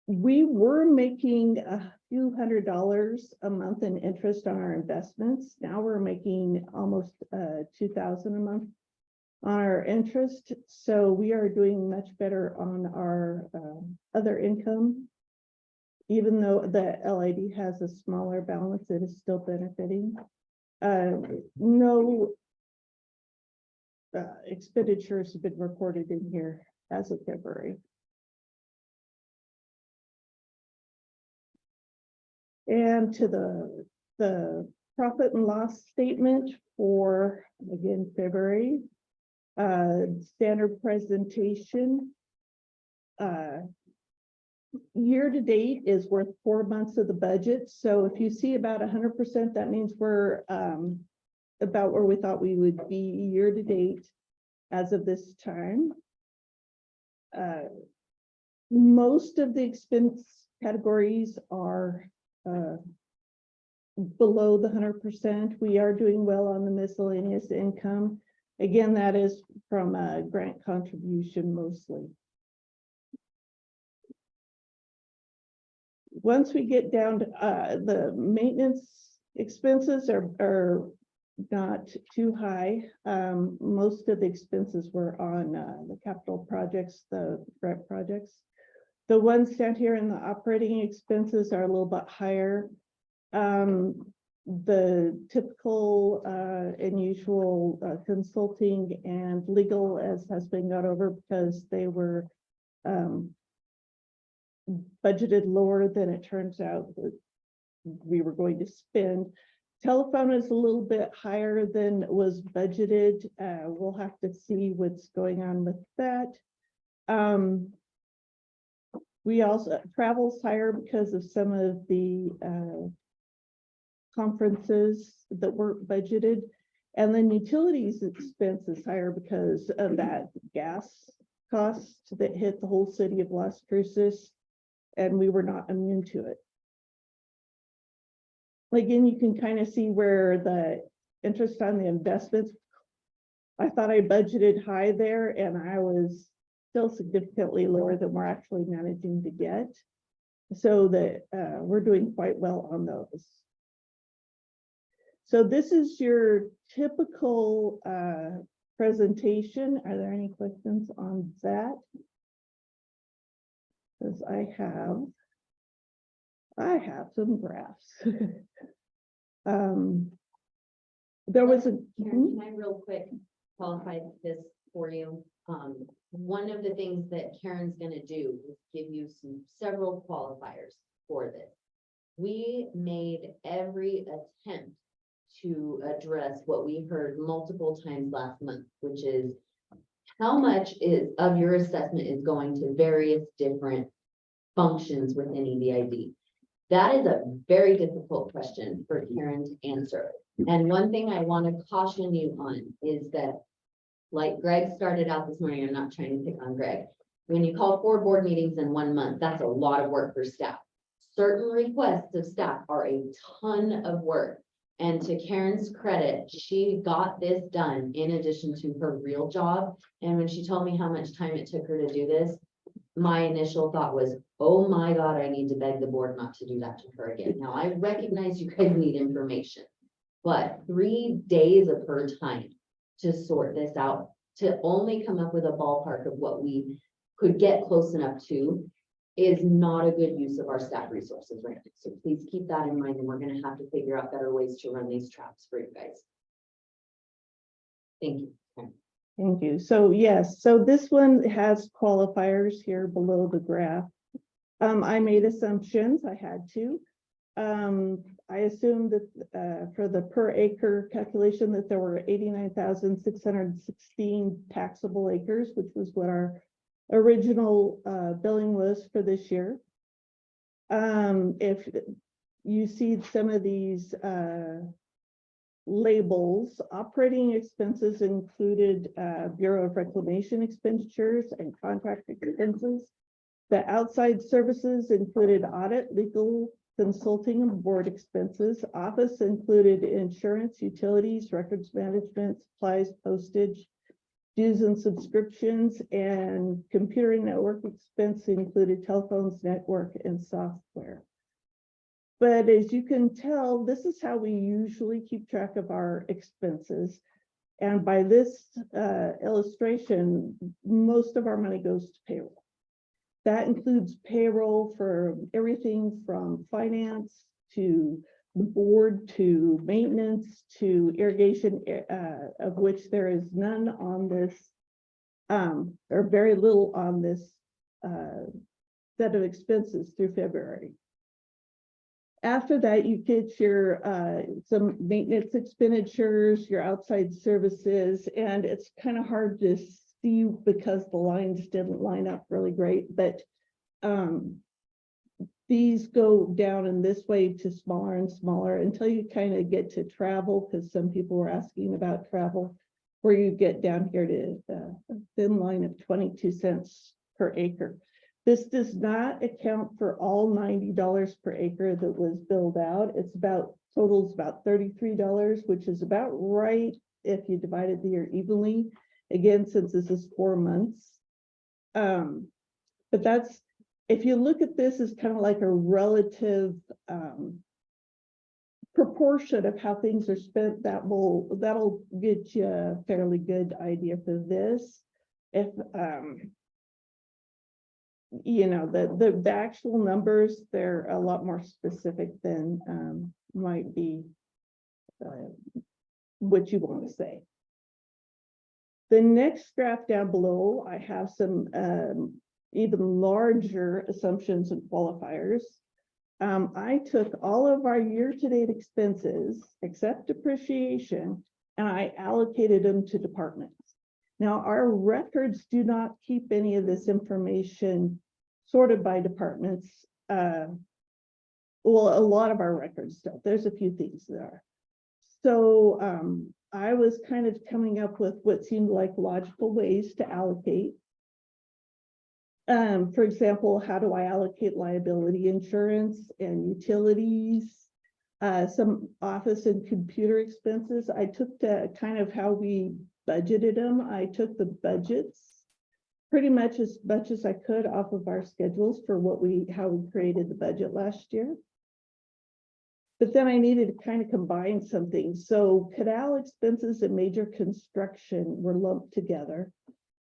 We were making a few $100s a month in interest on our investments. Now we're making almost $2,000 a month on our interest. So we are doing much better on our other income. Even though the LID has a smaller balance, it is still benefiting. No expenditures have been recorded in here as of February. And to the profit and loss statement for, again, February, standard presentation. Year to date is worth 4 months of the budget. So if you see about 100%, that means we're about where we thought we would be year to date as of this time. Most of the expense categories are below the 100%. We are doing well on the miscellaneous income. Again, that is from a grant contribution mostly. Once we get down to the maintenance expenses are not too high. Most of the expenses were on the capital projects, the grant projects. The ones down here in the operating expenses are a little bit higher. The typical and usual consulting and legal as has been got over because they were budgeted lower than it turns out that we were going to spend. Telephone is a little bit higher than was budgeted. We'll have to see what's going on with that. We also travel's higher because of some of the conferences that weren't budgeted, and then utilities expense is higher because of that gas cost that hit the whole city of Las Cruces, and we were not immune to it. Again, you can kind of see where the interest on the investments, I thought I budgeted high there and I was still significantly lower than we're actually managing to get. So that, we're doing quite well on those. So this is your typical, presentation. Are there any questions on that? Because I have some graphs. There was a. Karen, can I real quick qualify this for you? One of the things that Karen's gonna do is give you several qualifiers for this. We made every attempt to address what we heard multiple times last month, which is how much of your assessment is going to various different functions within EBID. That is a very difficult question for Karen to answer. And one thing I want to caution you on is that, like Greg started out this morning, I'm not trying to pick on Greg. When you call 4 board meetings in 1 month, that's a lot of work for staff. Certain requests of staff are a ton of work. And to Karen's credit, she got this done in addition to her real job. And when she told me how much time it took her to do this, my initial thought was, oh my God, I need to beg the board not to do that to her again. Now, I recognize you guys need information, but 3 days of her time to sort this out, to only come up with a ballpark of what we could get close enough to, is not a good use of our staff resources right now. So please keep that in mind, and we're gonna have to figure out better ways to run these traps for you guys. Thank you. Thank you. So yes, so this one has qualifiers here below the graph. I made assumptions, I had to. I assumed that for the per acre calculation that there were 89,616 taxable acres, which was what our original billing was for this year. If you see some of these labels, operating expenses included Bureau of Reclamation expenditures and contract expenses. The outside services included audit, legal, consulting, and board expenses. Office included insurance, utilities, records management, supplies, postage, dues and subscriptions, and computer network expense included telephones, network, and software. But as you can tell, this is how we usually keep track of our expenses. And by this illustration, most of our money goes to payroll. That includes payroll for everything from finance to the board to maintenance to irrigation, of which there is none on this, or very little on this set of expenses through February. After that, you get your some maintenance expenditures, your outside services, and it's kind of hard to see because the lines didn't line up really great, but these go down in this way to smaller and smaller until you kind of get to travel, because some people were asking about travel, where you get down here to a thin line of 22 cents per acre. This does not account for all $90 per acre that was billed out. It's totals about $33, which is about right if you divided the year evenly. Again, since this is 4 months. But that's, if you look at this as kind of like a relative proportion of how things are spent, that'll get you a fairly good idea for this. If you know, the actual numbers, they're a lot more specific than might be what you want to say. The next graph down below, I have some even larger assumptions and qualifiers. I took all of our year-to-date expenses, except depreciation, and I allocated them to departments. Now, our records do not keep any of this information sorted by departments. Well, a lot of our records don't. There's a few things there. So I was kind of coming up with what seemed like logical ways to allocate. For example, how do I allocate liability insurance and utilities? Some office and computer expenses. I took to kind of how we budgeted them. I took the budgets pretty much as I could off of our schedules for how we created the budget last year. But then I needed to kind of combine something. So canal expenses and major construction were lumped together.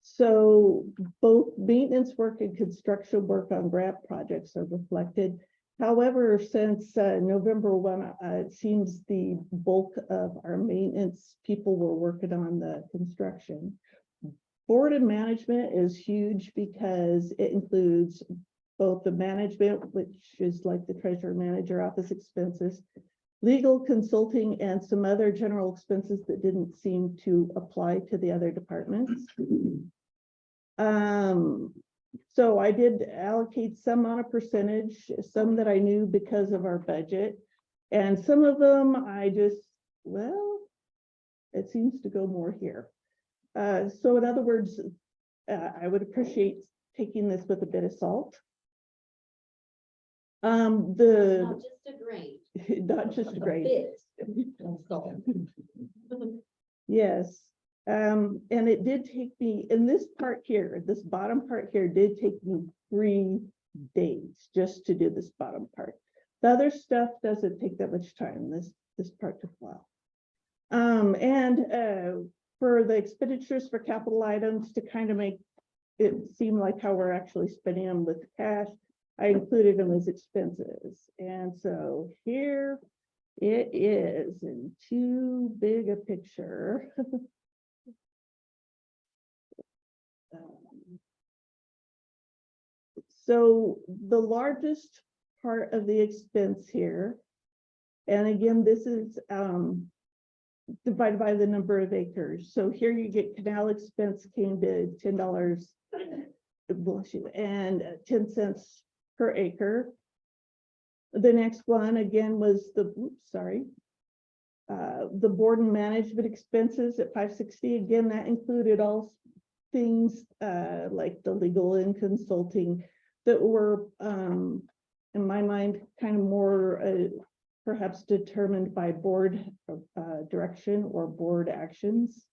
So both maintenance work and construction work on grant projects are reflected. However, since November 1, it seems the bulk of our maintenance people were working on the construction. Board and management is huge because it includes both the management, which is like the treasurer manager office expenses, legal, consulting, and some other general expenses that didn't seem to apply to the other departments. So I did allocate some on a percentage, some that I knew because of our budget, and some of them I just, well, it seems to go more here. So in other words, I would appreciate taking this with a bit of salt. Not just a grain. Not just a a grade. bit of salt. Yes, and it did take me, in this part here, this bottom part here did take me 3 days just to do this bottom part. The other stuff doesn't take that much time. This part took a while. And for the expenditures for capital items to kind of make it seem like how we're actually spending them with cash, I included them as expenses. And so here it is in too big a picture. So the largest part of the expense here, and again, this is divided by the number of acres. So here you get canal expense came to $10, bless you, and 10 cents per acre. The next one again was the, the board and management expenses at 560. Again, that included all things like the legal and consulting that were, in my mind, kind of more perhaps determined by board direction or board actions.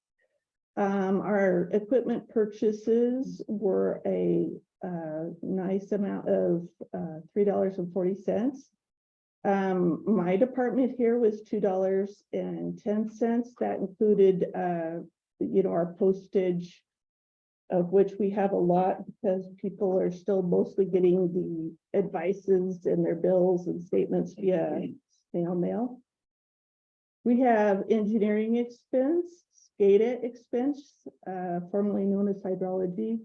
Our equipment purchases were a nice amount of $3.40. My department here was $2.10. That included, our postage, of which we have a lot because people are still mostly getting the advices and their bills and statements via snail mail. We have engineering expense, SCADA expense, formerly known as hydrology.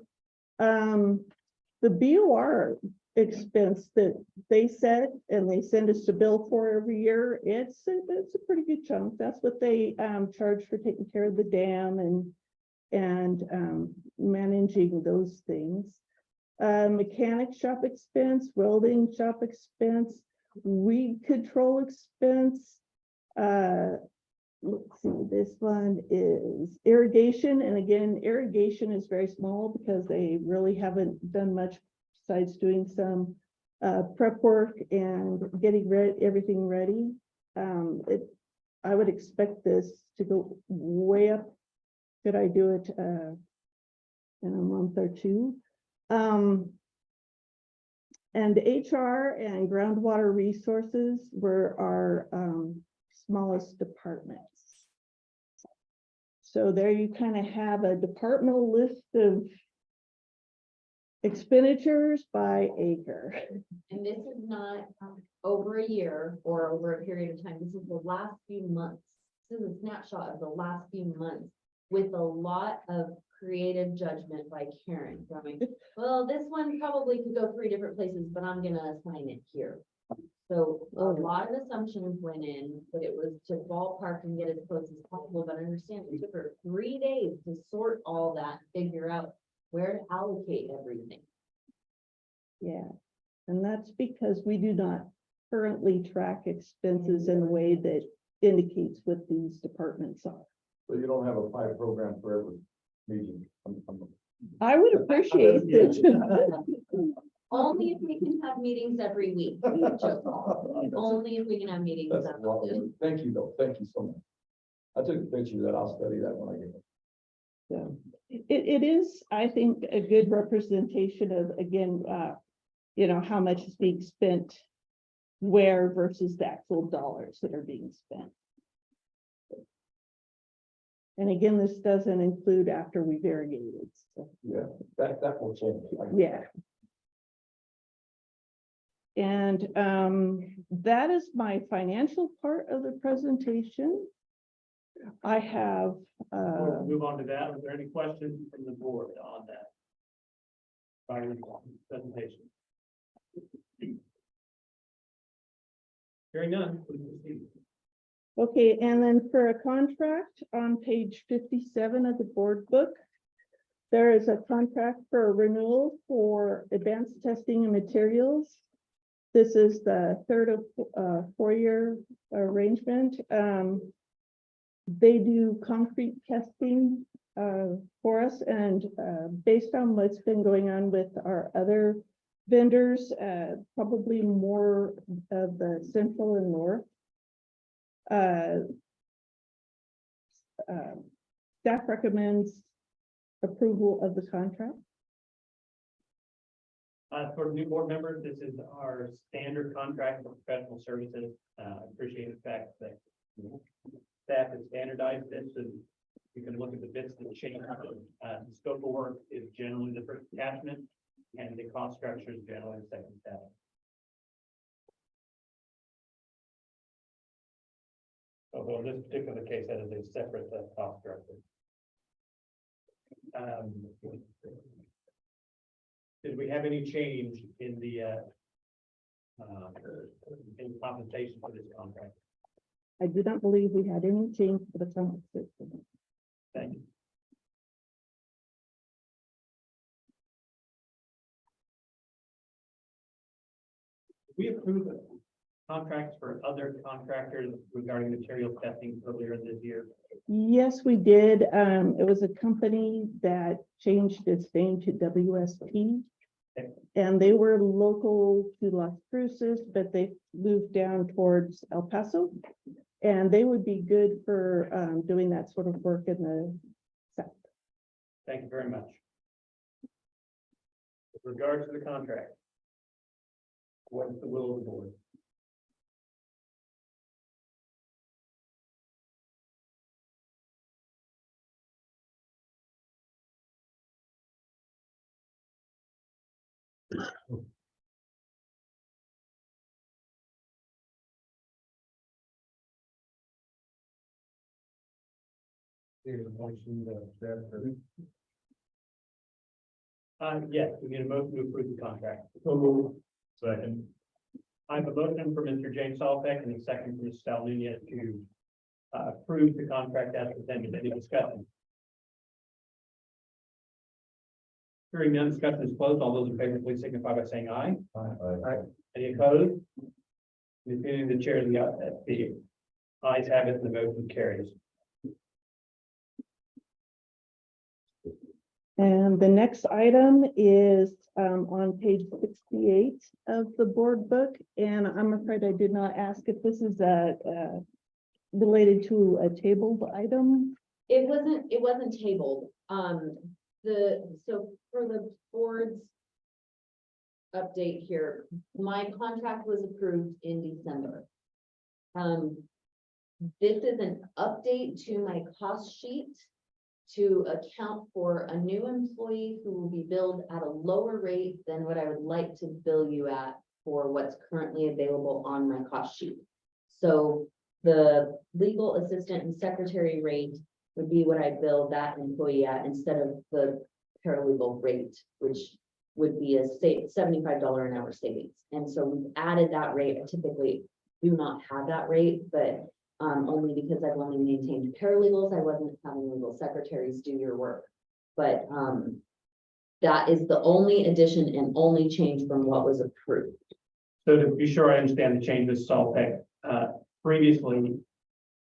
The BOR expense that they set and they send us a bill for every year, it's a pretty good chunk. That's what they charge for taking care of the dam and managing those things. Mechanic shop expense, welding shop expense, weed control expense. Let's see, this one is irrigation. And again, irrigation is very small because they really haven't done much besides doing some prep work and getting everything ready. I would expect this to go way up. Could I do it in a month or two? And HR and groundwater resources were our smallest departments. So there you kind of have a departmental list of expenditures by acre. And this is not over a year or over a period of time. This is the last few months. This is a snapshot of the last few months with a lot of creative judgment by Karen going, well, this one probably could go 3 different places, but I'm gonna assign it here. So a lot of assumptions went in, but it was to ballpark and get as close as possible. But understand it took her 3 days to sort all that, figure out where to allocate everything. Yeah, and that's because we do not currently track expenses in a way that indicates what these departments are. So you don't have a 5 program for every meeting. I would appreciate it. Only if we can have meetings every week. Only if we can have meetings. That's a lot. Thank you though. Thank you so much. I took a picture of that. I'll study that when I get So it is, I think, a good representation of, again, how much is being spent where versus the actual dollars that are being spent. And again, this doesn't include after we variegated. So, Yeah, that will change. yeah. And that is my financial part of the presentation. I have, Before we move on to that, are there any questions from the board on that? Prior presentation. Hearing none, please proceed. okay, and then for a contract on page 57 of the board book, there is a contract for a renewal for advanced testing and materials. This is the third of 4-year arrangement. They do concrete testing for us, and based on what's been going on with our other vendors, probably more of the central and north. Staff recommends approval of the contract. For new board members, this is our standard contract for professional services. Appreciate the fact that staff has standardized this, and you can look at the bits that change. The scope of work is generally the first attachment, and the cost structure is generally the second attachment. Although in this particular case, that is a separate cost structure. Did we have any change in the in compensation for this contract? I do not believe we had any change for the compensation. Thank you. We approved contracts for other contractors regarding material testing earlier this year. Yes, we did. It was a company that changed its name to WSP. Okay. And they were local to Las Cruces, but they moved down towards El Paso. And they would be good for doing that sort of work in the south. Thank you very much. With regards to the contract, what is the will of the board? Here's a motion that. Yes, we need a motion to approve the contract. So move. Second. I have a motion for Mr. James Salbeck and a second for Ms. Sal Nunez to approve the contract as presented. Any discussion? Hearing none, discussion is closed. All those in favor, please signify by saying aye. Aye. Any opposed? The opinion of the chair, the ayes have it, and the motion carries. And the next item is on page 68 of the board book. And I'm afraid I did not ask if this is related to a tabled item. It wasn't tabled. So for the board's update here, my contract was approved in December. This is an update to my cost sheet to account for a new employee who will be billed at a lower rate than what I would like to bill you at for what's currently available on my cost sheet. So the legal assistant and secretary rate would be what I bill that employee at instead of the paralegal rate, which would be a $75 an hour savings. And so we've added that rate. I typically do not have that rate, but only because I've only maintained paralegals. I wasn't having legal secretaries do your work. But that is the only addition and only change from what was approved. So to be sure I understand the changes, Salbeck, previously,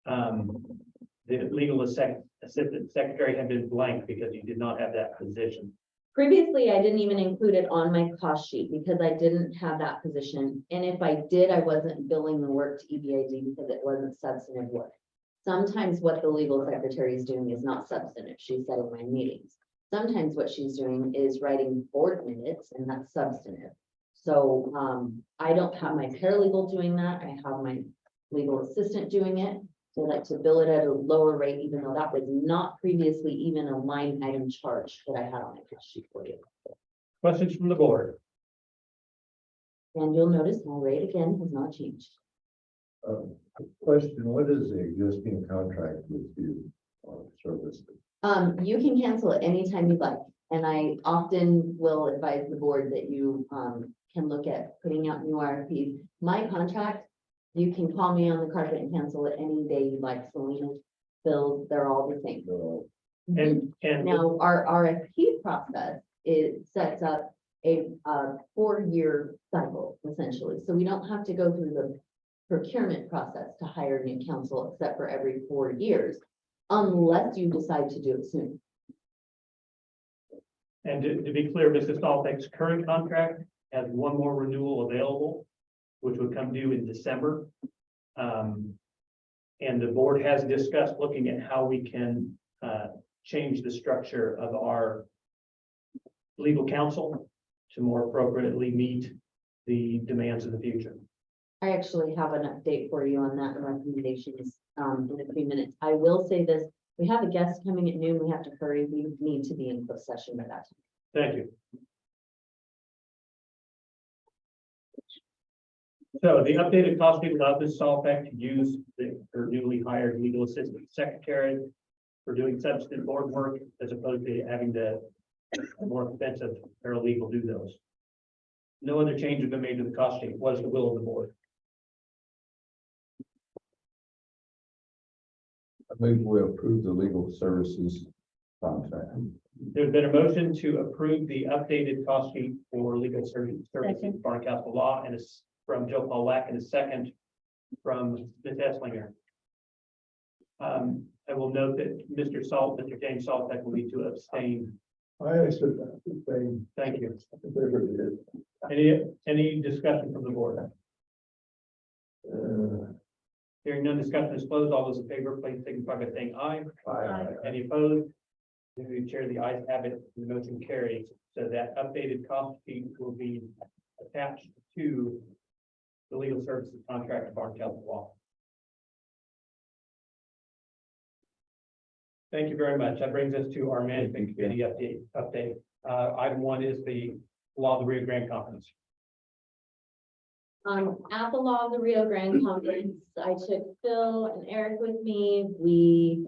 the legal assistant secretary had been blank because you did not have that position. Previously, I didn't even include it on my cost sheet because I didn't have that position. And if I did, I wasn't billing the work to EBID because it wasn't substantive work. Sometimes what the legal secretary is doing is not substantive, she said in my meetings. Sometimes what she's doing is writing board minutes, and that's substantive. So, I don't have my paralegal doing that, I have my legal assistant doing it. They like to bill it at a lower rate, even though that was not previously even a line item charge that I had on my cash sheet for you. Questions from the board? And you'll notice my rate again has not changed. Question, what is the existing contract with you on services? You can cancel it anytime you'd like, and I often will advise the board that you, can look at putting out new RFPs. My contract, you can call me on the carpet and cancel it any day you like, Selena, Bill, they're all the same. And Now, our RFP process, it sets up a 4-year cycle essentially. So we don't have to go through the procurement process to hire new counsel except for every 4 years, unless you decide to do it soon. And to be clear, Mrs. Saltek's current contract has one more renewal available, which would come due in December. And the board has discussed looking at how we can change the structure of our legal counsel to more appropriately meet the demands of the future. I actually have an update for you on that and recommendations in a few minutes. I will say this, we have a guest coming at noon, we have to hurry, we need to be in closed session by that time. Thank you. So the updated cost sheet allows Ms. Saltek to use her newly hired legal assistant secretary for doing substantive board work as opposed to having the more expensive paralegal do those. No other change has been made to the cost sheet. What is the will of the board? I move we approve the legal services contract. There's been a motion to approve the updated cost sheet for legal services, Second. Barncastle Law, and it's from Joe Paul Lack, and a second from Ms. Esslinger. I will note that Mr. James Saltek will need to abstain. I accept that thing. Thank you. They really did. Any discussion from the board? Hearing none, discussion is closed. All those in favor, please signify by saying aye. Aye. Any opposed? The chair, the ayes have it, the motion carries. So that updated cost sheet will be attached to the legal services contract of Barncastle Law. Thank you very much. That brings us to our management committee update. Item 1 is the Law of the Rio Grande Conference. At the Law of the Rio Grande Conference, I took Phil and Eric with me. We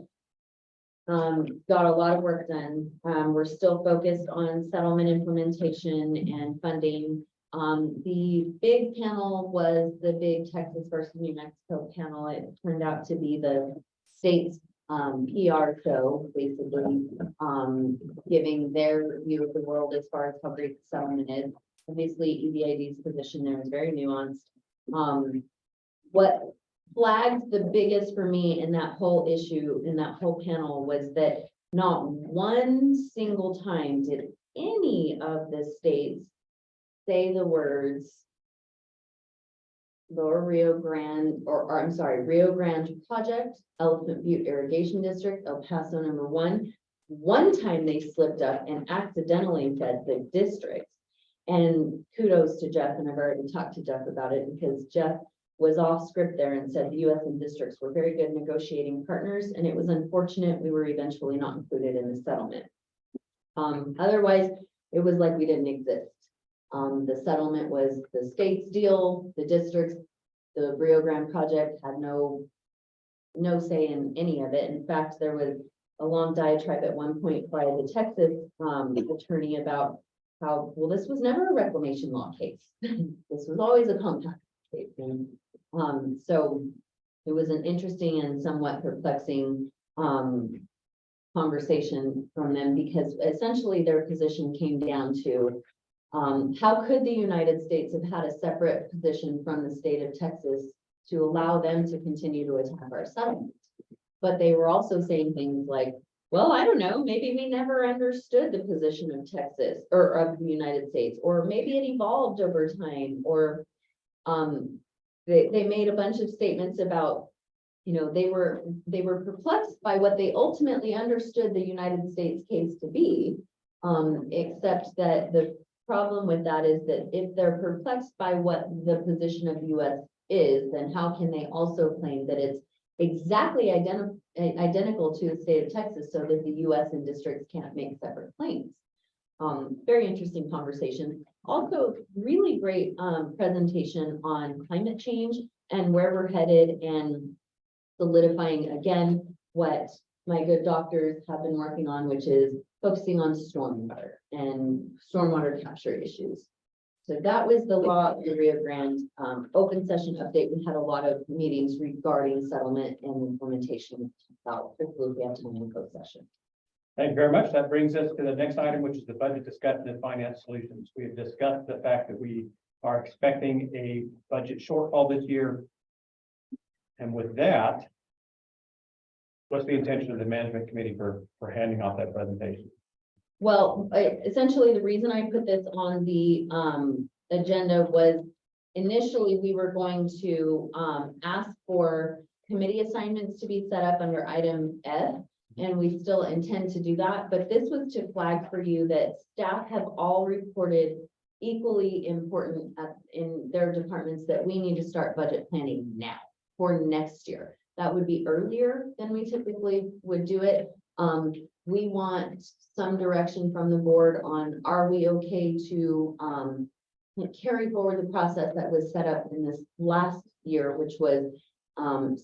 got a lot of work done. We're still focused on settlement implementation and funding. The big panel was the big Texas versus New Mexico panel. It turned out to be the state's PR show, basically, giving their view of the world as far as how great the settlement is. Obviously, EBID's position there is very nuanced. What flagged the biggest for me in that whole issue, in that whole panel, was that not one single time did any of the states say the words Lower Rio Grande, or I'm sorry, Rio Grande Project, Elephant Butte Irrigation District, El Paso #1. One time they slipped up and accidentally said the district. And kudos to Jeff, and I've already talked to Jeff about it because Jeff was off script there and said the US and districts were very good negotiating partners, and it was unfortunate we were eventually not included in the settlement. Otherwise, it was like we didn't exist. The settlement was the state's deal, the districts, the Rio Grande project had no say in any of it. In fact, there was a long diatribe at one point by the Texas attorney about how, well, this was never a reclamation law case. This was always a compact case. And, so it was an interesting and somewhat perplexing conversation from them, because essentially their position came down to how could the United States have had a separate position from the state of Texas to allow them to continue to attack our settlement? But they were also saying things like, well, I don't know, maybe we never understood the position of Texas or of the United States, or maybe it evolved over time, or they made a bunch of statements about they were perplexed by what they ultimately understood the United States case to be. Except that the problem with that is that if they're perplexed by what the position of the US is, then how can they also claim that it's exactly identical to the state of Texas so that the US and districts can't make separate claims? Very interesting conversation. Also, really great presentation on climate change and where we're headed, and solidifying again what my good doctors have been working on, which is focusing on stormwater and stormwater capture issues. So that was the law of the Rio Grande open session update. We had a lot of meetings regarding settlement and implementation. About hopefully we have time in closed session. Thank you very much. That brings us to the next item, which is the budget discussion and finance solutions. We have discussed the fact that we are expecting a budget shortfall this year. And with that, what's the intention of the management committee for handing off that presentation? Well, essentially, the reason I put this on the agenda was initially we were going to ask for committee assignments to be set up under item F, and we still intend to do that. But this was to flag for you that staff have all reported equally important in their departments that we need to start budget planning now for next year. That would be earlier than we typically would do it. We want some direction from the board on, are we okay to carry forward the process that was set up in this last year, which was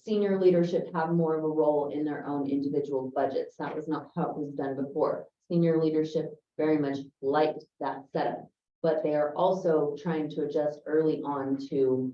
senior leadership have more of a role in their own individual budgets. That was not how it was done before. Senior leadership very much liked that setup, but they are also trying to adjust early on to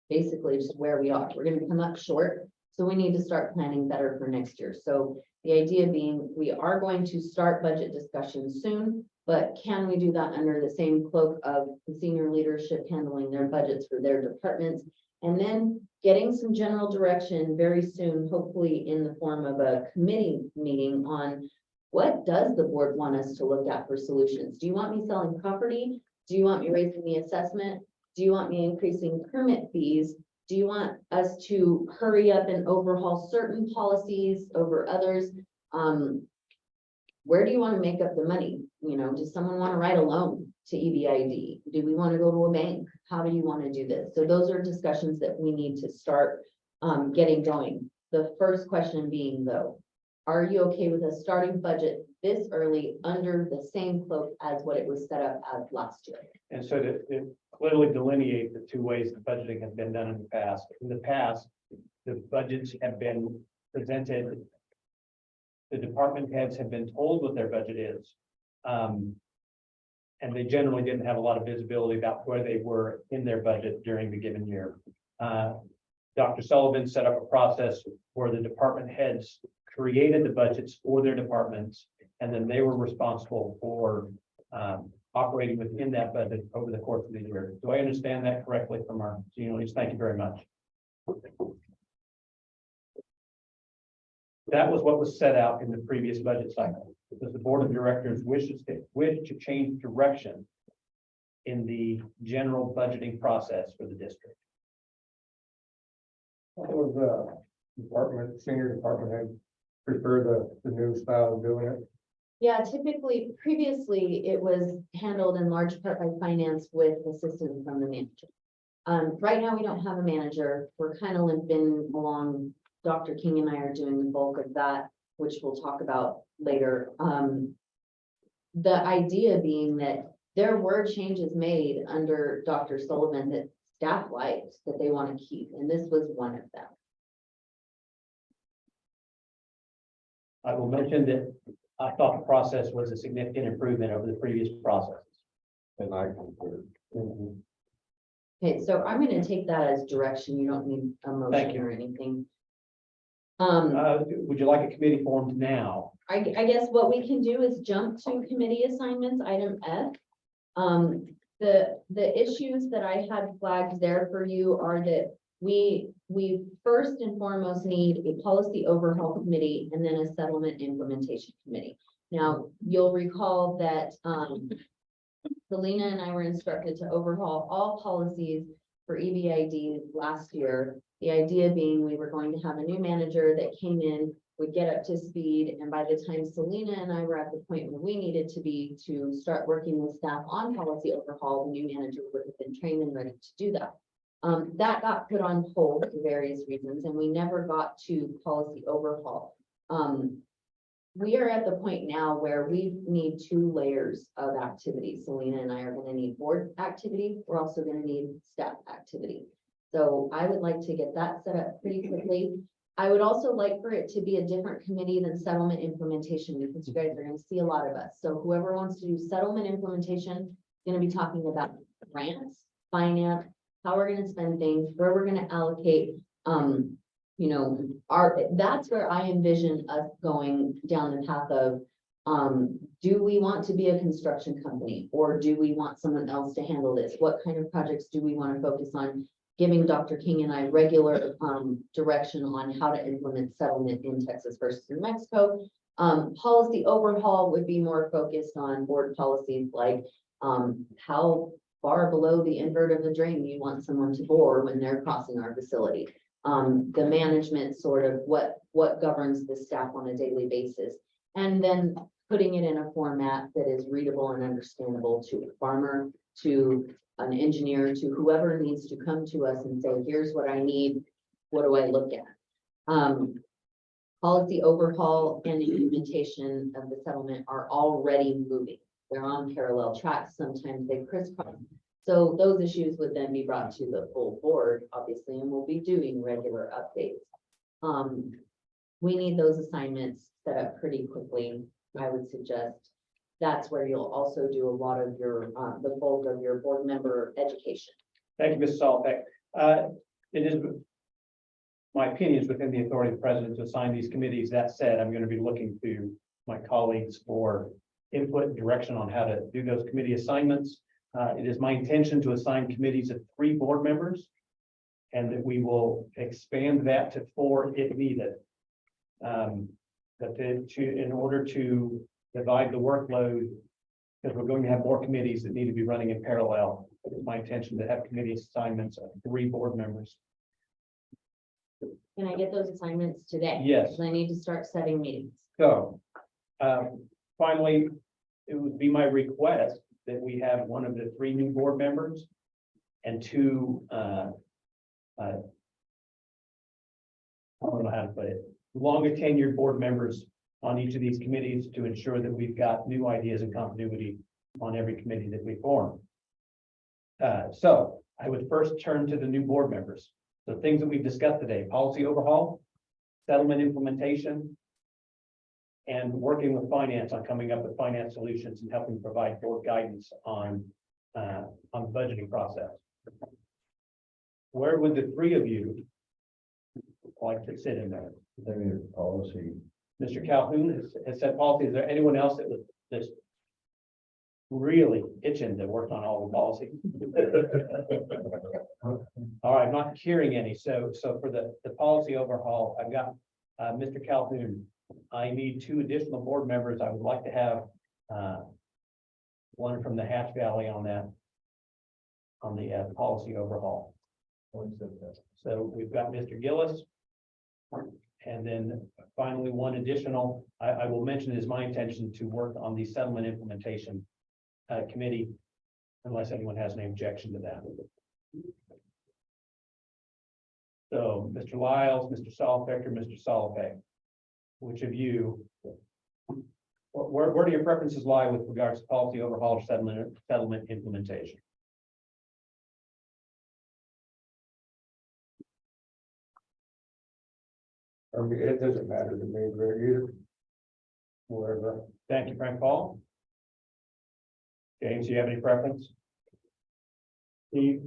basically just where we are. We're going to come up short, so we need to start planning better for next year. So the idea being, we are going to start budget discussions soon, but can we do that under the same cloak of the senior leadership handling their budgets for their departments, and then getting some general direction very soon, hopefully in the form of a committee meeting on what does the board want us to look at for solutions? Do you want me selling property? Do you want me raising the assessment? Do you want me increasing permit fees? Do you want us to hurry up and overhaul certain policies over others? Where do you want to make up the money? Does someone want to write a loan to EBID? Do we want to go to a bank? How do you want to do this? So those are discussions that we need to start getting going. The first question being though, are you okay with us starting budget this early under the same cloak as what it was set up as last year? And so to clearly delineate the two ways the budgeting has been done in the past. In the past, the budgets have been presented. The department heads have been told what their budget is. And they generally didn't have a lot of visibility about where they were in their budget during the given year. Dr. Sullivan set up a process where the department heads created the budgets for their departments, and then they were responsible for operating within that budget over the course of the year. Do I understand that correctly from our senior leaders? Thank you very much. That was what was set out in the previous budget cycle, because the board of directors wish to change direction in the general budgeting process for the district. What was senior department head prefer the new style of doing it? Yeah, typically, previously, it was handled in large part by finance with assistance from the manager. Right now, we don't have a manager. We're kind of limping along. Dr. King and I are doing the bulk of that, which we'll talk about later. The idea being that there were changes made under Dr. Sullivan that staff liked that they want to keep, and this was one of them. I will mention that I thought the process was a significant improvement over the previous processes. And I concur. Okay, so I'm going to take that as direction. You don't need a Thank motion you. or anything. Would you like a committee formed now? I guess what we can do is jump to committee assignments, item F. The issues that I had flagged there for you are that we first and foremost need a policy overhaul committee and then a settlement implementation committee. Now, you'll recall that Selena and I were instructed to overhaul all policies for EBID last year. The idea being we were going to have a new manager that came in, would get up to speed, and by the time Selena and I were at the point where we needed to be to start working with staff on policy overhaul, the new manager would have been trained and ready to do that. That got put on hold for various reasons, and we never got to policy overhaul. We are at the point now where we need 2 layers of activity. Selena and I are going to need board activity. We're also going to need staff activity. So I would like to get that set up pretty quickly. I would also like for it to be a different committee than settlement implementation, because you guys are going to see a lot of us. So whoever wants to do settlement implementation is going to be talking about grants, finance, how we're going to spend things, where we're going to allocate, you know, that's where I envision us going down the path of, do we want to be a construction company, or do we want someone else to handle this? What kind of projects do we want to focus on? Giving Dr. King and I regular direction on how to implement settlement in Texas versus New Mexico. Policy overhaul would be more focused on board policies like how far below the invert of the drain you want someone to bore when they're crossing our facility. The management sort of what governs the staff on a daily basis, and then putting it in a format that is readable and understandable to a farmer, to an engineer, to whoever needs to come to us and say, here's what I need, what do I look at? Policy overhaul and implementation of the settlement are already moving. They're on parallel tracks, sometimes they crisscross. So those issues would then be brought to the full board, obviously, and we'll be doing regular updates. We need those assignments set up pretty quickly. I would suggest that's where you'll also do a lot of your, the bulk of your board member education. Thank you, Mrs. Solbeck. It is my opinion is within the authority of the president to assign these committees. That said, I'm going to be looking to my colleagues for input and direction on how to do those committee assignments. It is my intention to assign committees of 3 board members, and that we will expand that to 4 if needed. In order to divide the workload, because we're going to have more committees that need to be running in parallel. It's my intention to have committee assignments of 3 board members. Can I get those assignments today? Yes. Because I need to start setting meetings. So, finally, it would be my request that we have one of the 3 new board members and 2, I don't know how to put it, longer tenured board members on each of these committees to ensure that we've got new ideas and continuity on every committee that we form. So I would first turn to the new board members. The things that we've discussed today: policy overhaul, settlement implementation, and working with finance on coming up with finance solutions and helping provide board guidance on the budgeting process. Where would the 3 of you like to sit in there? There is policy. Mr. Calhoun has said policy. Is there anyone else that was just really itching to work on all the policy? All right, I'm not hearing any. So for the policy overhaul, I've got Mr. Calhoun. I need 2 additional board members. I would like to have one from the Hatch Valley on that, on the policy overhaul. So we've got Mr. Gillis. And then finally, one additional, I will mention it is my intention to work on the settlement implementation committee, unless anyone has any objection to that. So Mr. Lyles, Mr. Solbeck, or Mr. Solbeck, which of you, where do your preferences lie with regards to policy overhaul or settlement implementation? It doesn't matter to me, either. Wherever. Thank you, Frank Paul. James, do you have any preference? Steve?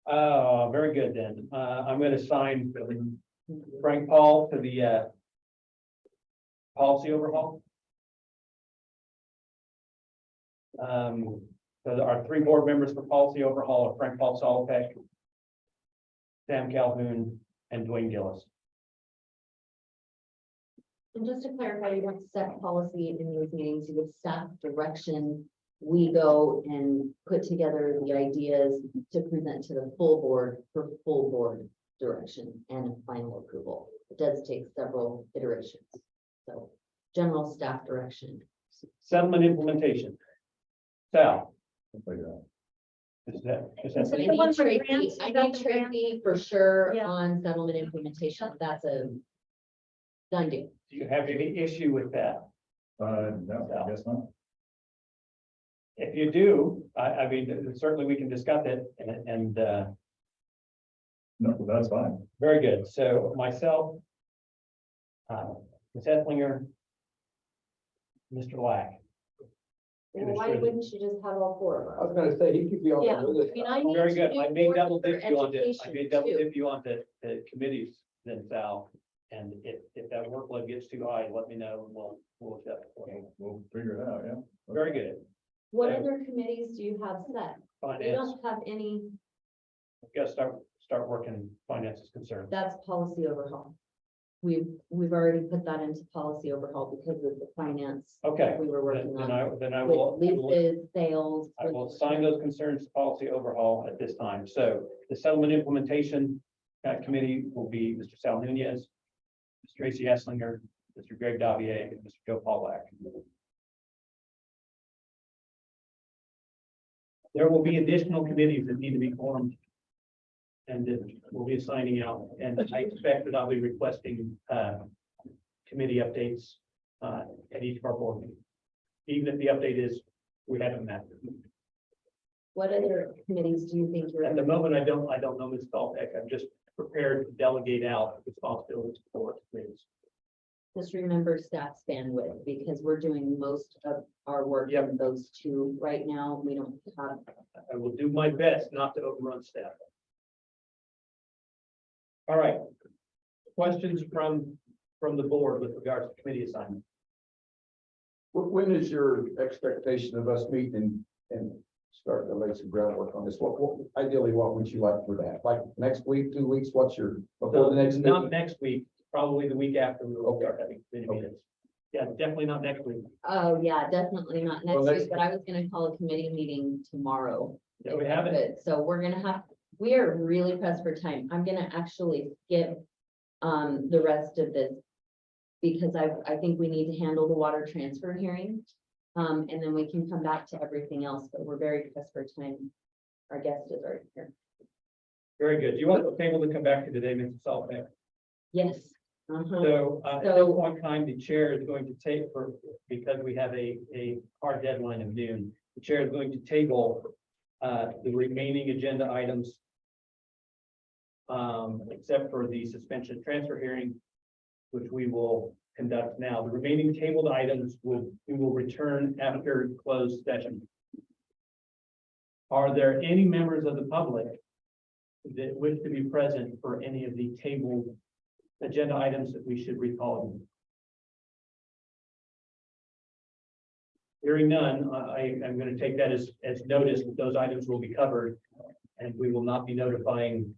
Very good then. I'm going to assign Frank Paul to the policy overhaul. So our 3 board members for policy overhaul are Frank Paul Solbeck, Sam Calhoun, and Dwayne Gillis. And just to clarify, you don't set policy in these meetings, you give staff direction we go and put together the ideas to present to the full board for full board direction and final approval. It does take several iterations. So general staff direction. Settlement implementation. Sal, Figure is that? Is I it the one need for Tracy, grants? I Is that need the grant? Tracy for sure Yeah. on settlement implementation. That's a done deal. Do you have any issue with that? No, I guess not. If you do, I mean, certainly we can discuss it and, No, that's fine. very good. So myself, Ms. Ethlinger, Mr. Lack. Well, why wouldn't you just have all four of I us? was gonna say, he could be on Yeah, there with I us. mean, I need Very to good. do I may board double member dip you on it. I education may double too. dip you on the committees then, Sal. And if that workload gets too high, let me know and we'll adjust. We'll figure it out, yeah. Very good. What other committees do you have set? You Finance, don't have any, got to start working finance is concerned. that's policy overhaul. We've already put that into policy overhaul because of the finance. that Okay, We were working Then on I will. with leases, sales. I will assign those concerns to policy overhaul at this time. So the settlement implementation committee will be Mr. Sal Nunez, Ms. Tracy Esslinger, Mr. Greg Davier, and Mr. Joe Pollack. There will be additional committees that need to be formed and that we'll be assigning out. And I expect that I'll be requesting committee updates at each of our board meetings. Even if the update is, we haven't met. What other committees do you think you're? At the moment, I don't know Ms. Dahlbeck. I'm just prepared to delegate out responsibilities for committees. Just remember staff's bandwidth, because we're doing most of our work Yep. in those two right now. We don't have, I will do my best not to overrun staff. All right. Questions from the board with regards to committee assignment? When is your expectation of us meeting and starting to lay some groundwork on this? Ideally, what would you like for that? Like next week, 2 weeks? What's your, before the next Not meeting? next week, probably the week after we will start having committee meetings. Yeah, definitely not next week. oh yeah, definitely not Well, next next- week, but I was gonna call a committee meeting tomorrow. Yeah, we if I have it. could. So we're gonna have, we are really pressed for time. I'm gonna actually skip the rest of this. Because I think we need to handle the water transfer hearing. And then we can come back to everything else, but we're very pressed for time. Our guest is already here. Very good. Do you want the table to come back to today, Mr. Saltbeck? Yes. Uh-huh. So at this So- point in time, the chair is going to take because we have a hard deadline of noon. The chair is going to table the remaining agenda items. Except for the suspension transfer hearing, which we will conduct now. The remaining tabled items we will return after closed session. Are there any members of the public that wish to be present for any of the tabled agenda items that we should recall? Hearing none, I am going to take that as notice that those items will be covered, and we will not be notifying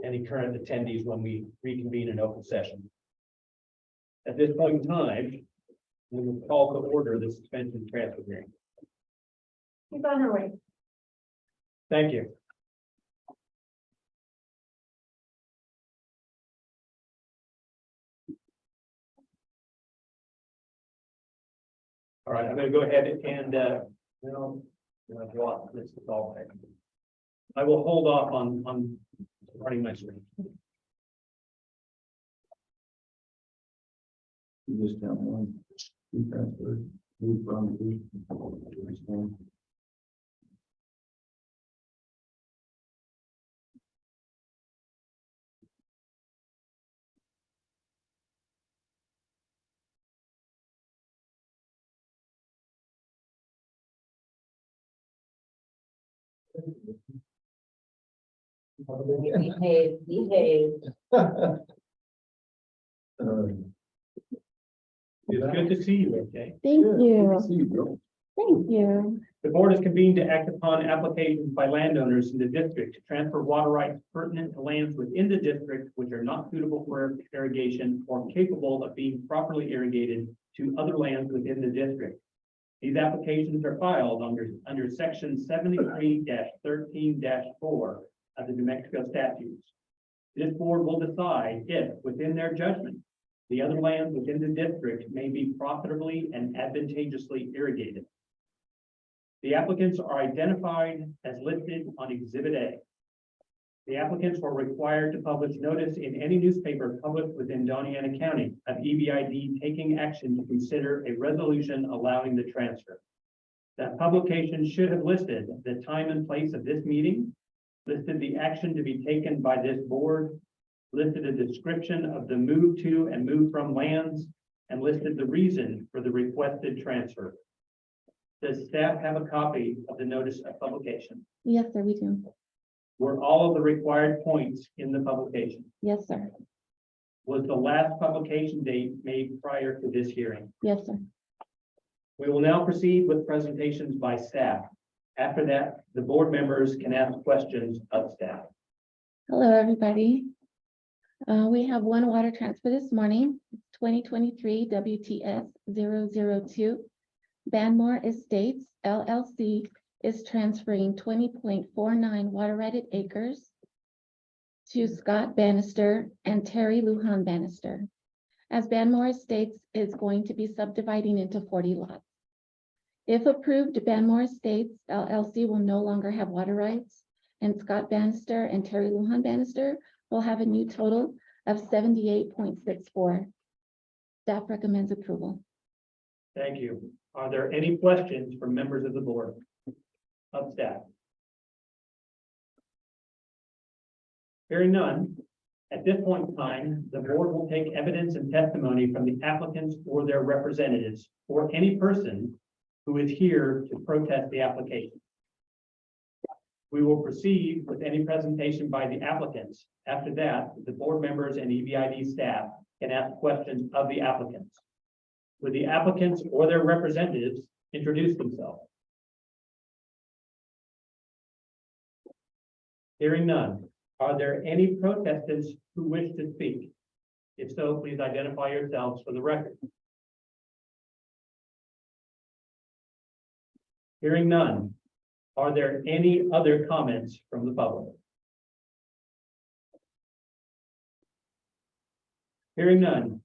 any current attendees when we reconvene in open session. At this point in time, we will call to order the suspension transfer hearing. She's on her way. Thank you. All right, I'm going to go ahead and, I will hold off on running my screen. You just tell me when you transfer, move from the. Behave. It's good to see you, okay? Thank you, See you, Bill. thank you. The board is convened to act upon applications by landowners in the district to transfer water rights pertinent to lands within the district which are not suitable for irrigation or capable of being properly irrigated to other lands within the district. These applications are filed under section 73-13-4 of the New Mexico statutes. This board will decide if, within their judgment, the other lands within the district may be profitably and advantageously irrigated. The applicants are identified as listed on Exhibit A. The applicants were required to publish notice in any newspaper published within Doñana County of EBID taking action to consider a resolution allowing the transfer. That publication should have listed the time and place of this meeting, listed the action to be taken by this board, listed a description of the move to and move from lands, and listed the reason for the requested transfer. Does staff have a copy of the notice of publication? Yes, sir, we do. Were all of the required points in the publication? Yes, sir. Was the last publication date made prior to this hearing? Yes, sir. We will now proceed with presentations by staff. After that, the board members can ask questions of staff. Hello, everybody. We have one water transfer this morning, 2023 WTS 002. Banmore Estates LLC is transferring 20.49 water righted acres to Scott Bannister and Terry Lujan Bannister, as Banmore Estates is going to be subdividing into 40 lots. If approved, Banmore Estates LLC will no longer have water rights, and Scott Bannister and Terry Lujan Bannister will have a new total of 78.64. Staff recommends approval. Thank you. Are there any questions from members of the board of staff? Hearing none, at this point in time, the board will take evidence and testimony from the applicants or their representatives or any person who is here to protest the application. We will proceed with any presentation by the applicants. After that, the board members and EBID staff can ask questions of the applicants. Would the applicants or their representatives introduce themselves? Hearing none, are there any protestants who wish to speak? If so, please identify yourselves for the record. Hearing none, are there any other comments from the public? Hearing none,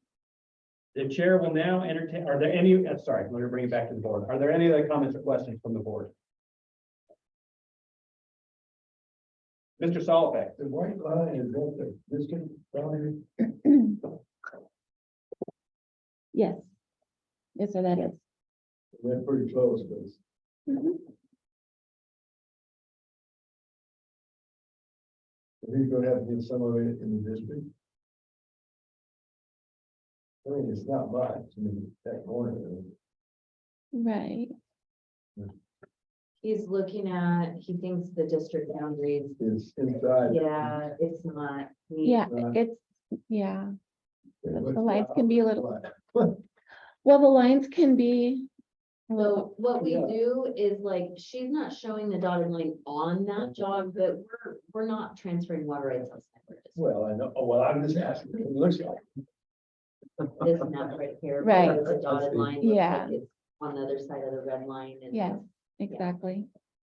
the chair will now entertain, are there any, sorry, I'm going to bring it back to the board. Are there any other comments or questions from the board? Mr. Solopek. The white line is what the district boundary. Yes. Yes, sir, that is. They're pretty close, but Mhm. he's gonna have to get some of it in the district. I mean, it's not much, I mean, that corner. Right. He's looking at, he thinks the district boundaries, It's inside. yeah, it's not. Yeah, Right. it's, yeah. What's The lights can be a little, line? well, the lines can be. a So little- what we Yeah. do is like, she's not showing the dotted line on that jog, but we're not transferring water rights outside. We're just- Well, I know, oh, well, I'm just asking, it looks like. This map right here. Right. It's a dotted line. looks Yeah. like it's on the other side of the red line. And Yes, exactly.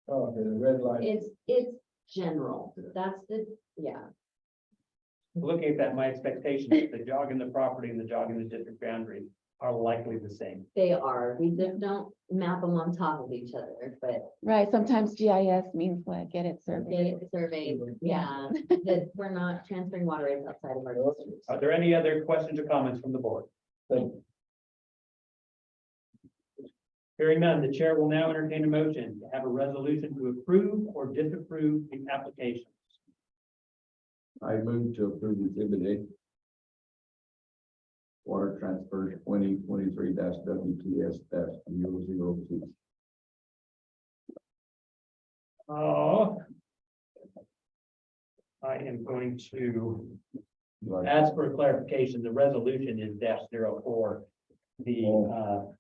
Oh, okay, the red line. It's general. That's the, yeah. Looking at that, my expectation is the jog in the property and the jog in the district boundary are likely the same. They are. We just don't map them on top of each other, but Right, sometimes GIS means what, get it surveyed. they surveyed, yeah, that we're not transferring water rights outside of our districts. Are there any other questions or comments from the board? Thank you. Hearing none, the chair will now entertain a motion to have a resolution to approve or disapprove the applications. I move to approve exhibit A. Water transfer 2023 WTS 002. Oh. I am going to ask for clarification. The resolution is -04. The,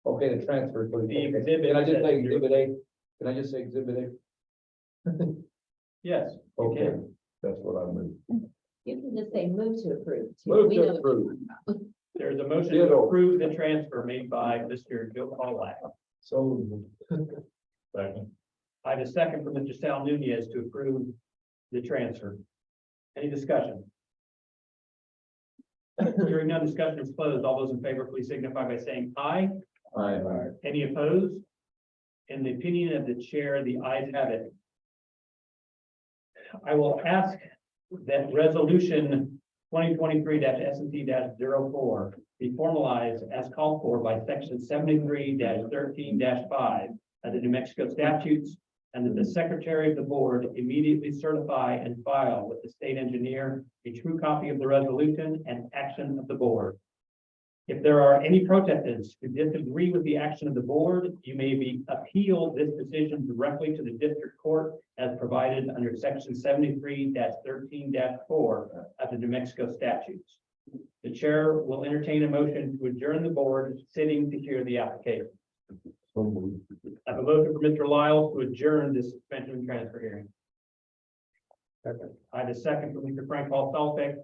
Okay, the transfer. Please. The exhibit Can I just say that you're- exhibit A? Can I just say exhibit A? yes, Okay, that's what I moved. You can just say move to approve. too. Move We to know- approve. there There's a motion to Ditto. approve the transfer made by Mr. Joe Paulak. So. Second. I have a second from Mr. Sal Nunez to approve the transfer. Any discussion? Hearing none, discussion is closed. All those in favor, please signify by saying aye. Aye. Any opposed? In the opinion of the chair, the ayes have it. I will ask that resolution 2023-S&T-04 be formalized as called for by section 73-13-5 of the New Mexico statutes, and that the secretary of the board immediately certify and file with the state engineer a true copy of the resolution and action of the board. If there are any protestants who disagree with the action of the board, you may appeal this decision directly to the district court as provided under section 73-13-4 of the New Mexico statutes. The chair will entertain a motion to adjourn the board sitting to hear the application. I have a motion for Mr. Lyles to adjourn this suspension and transfer hearing. I have a second for Mr. Frank Paul Salpik.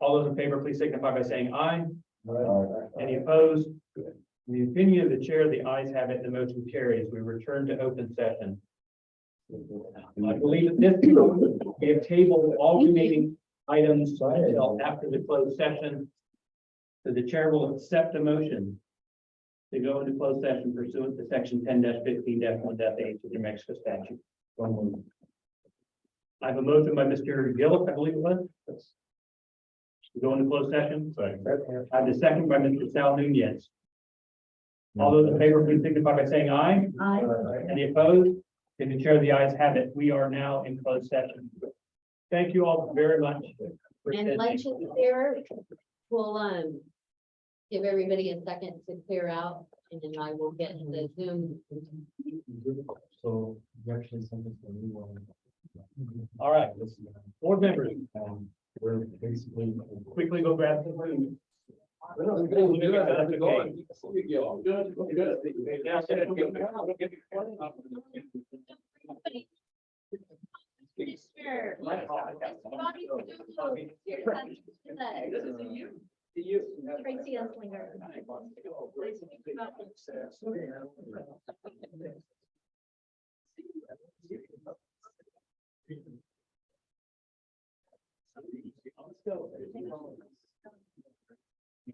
All those in favor, please signify by saying aye. Any opposed? In the opinion of the chair, the ayes have it, the motion carries. We return to open session. I believe at this point, we have tabled all remaining items until after the closed session. So the chair will accept a motion to go into closed session pursuant to section 10-15-1-H of the New Mexico statute. I have a motion by Mr. Gillis, I believe it was. To go into closed session. I have the second by Mr. Sal Nunez. All those in favor, please signify by saying aye. Aye. Any opposed? In the chair, the ayes have it. We are now in closed session. Thank you all very much. for And attending. lunch is there. We'll, give everybody a second to clear out, and then I will get the Zoom. So you actually sent us a new one. All right, board members, We're basically. quickly go grab the room. Tracy Eslinger.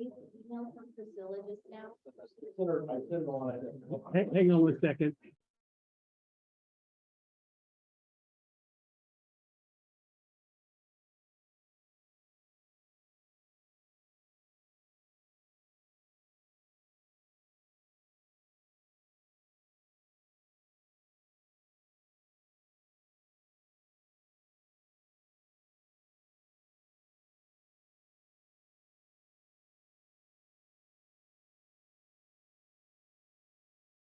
Email from Priscilla just now. Hang on one second.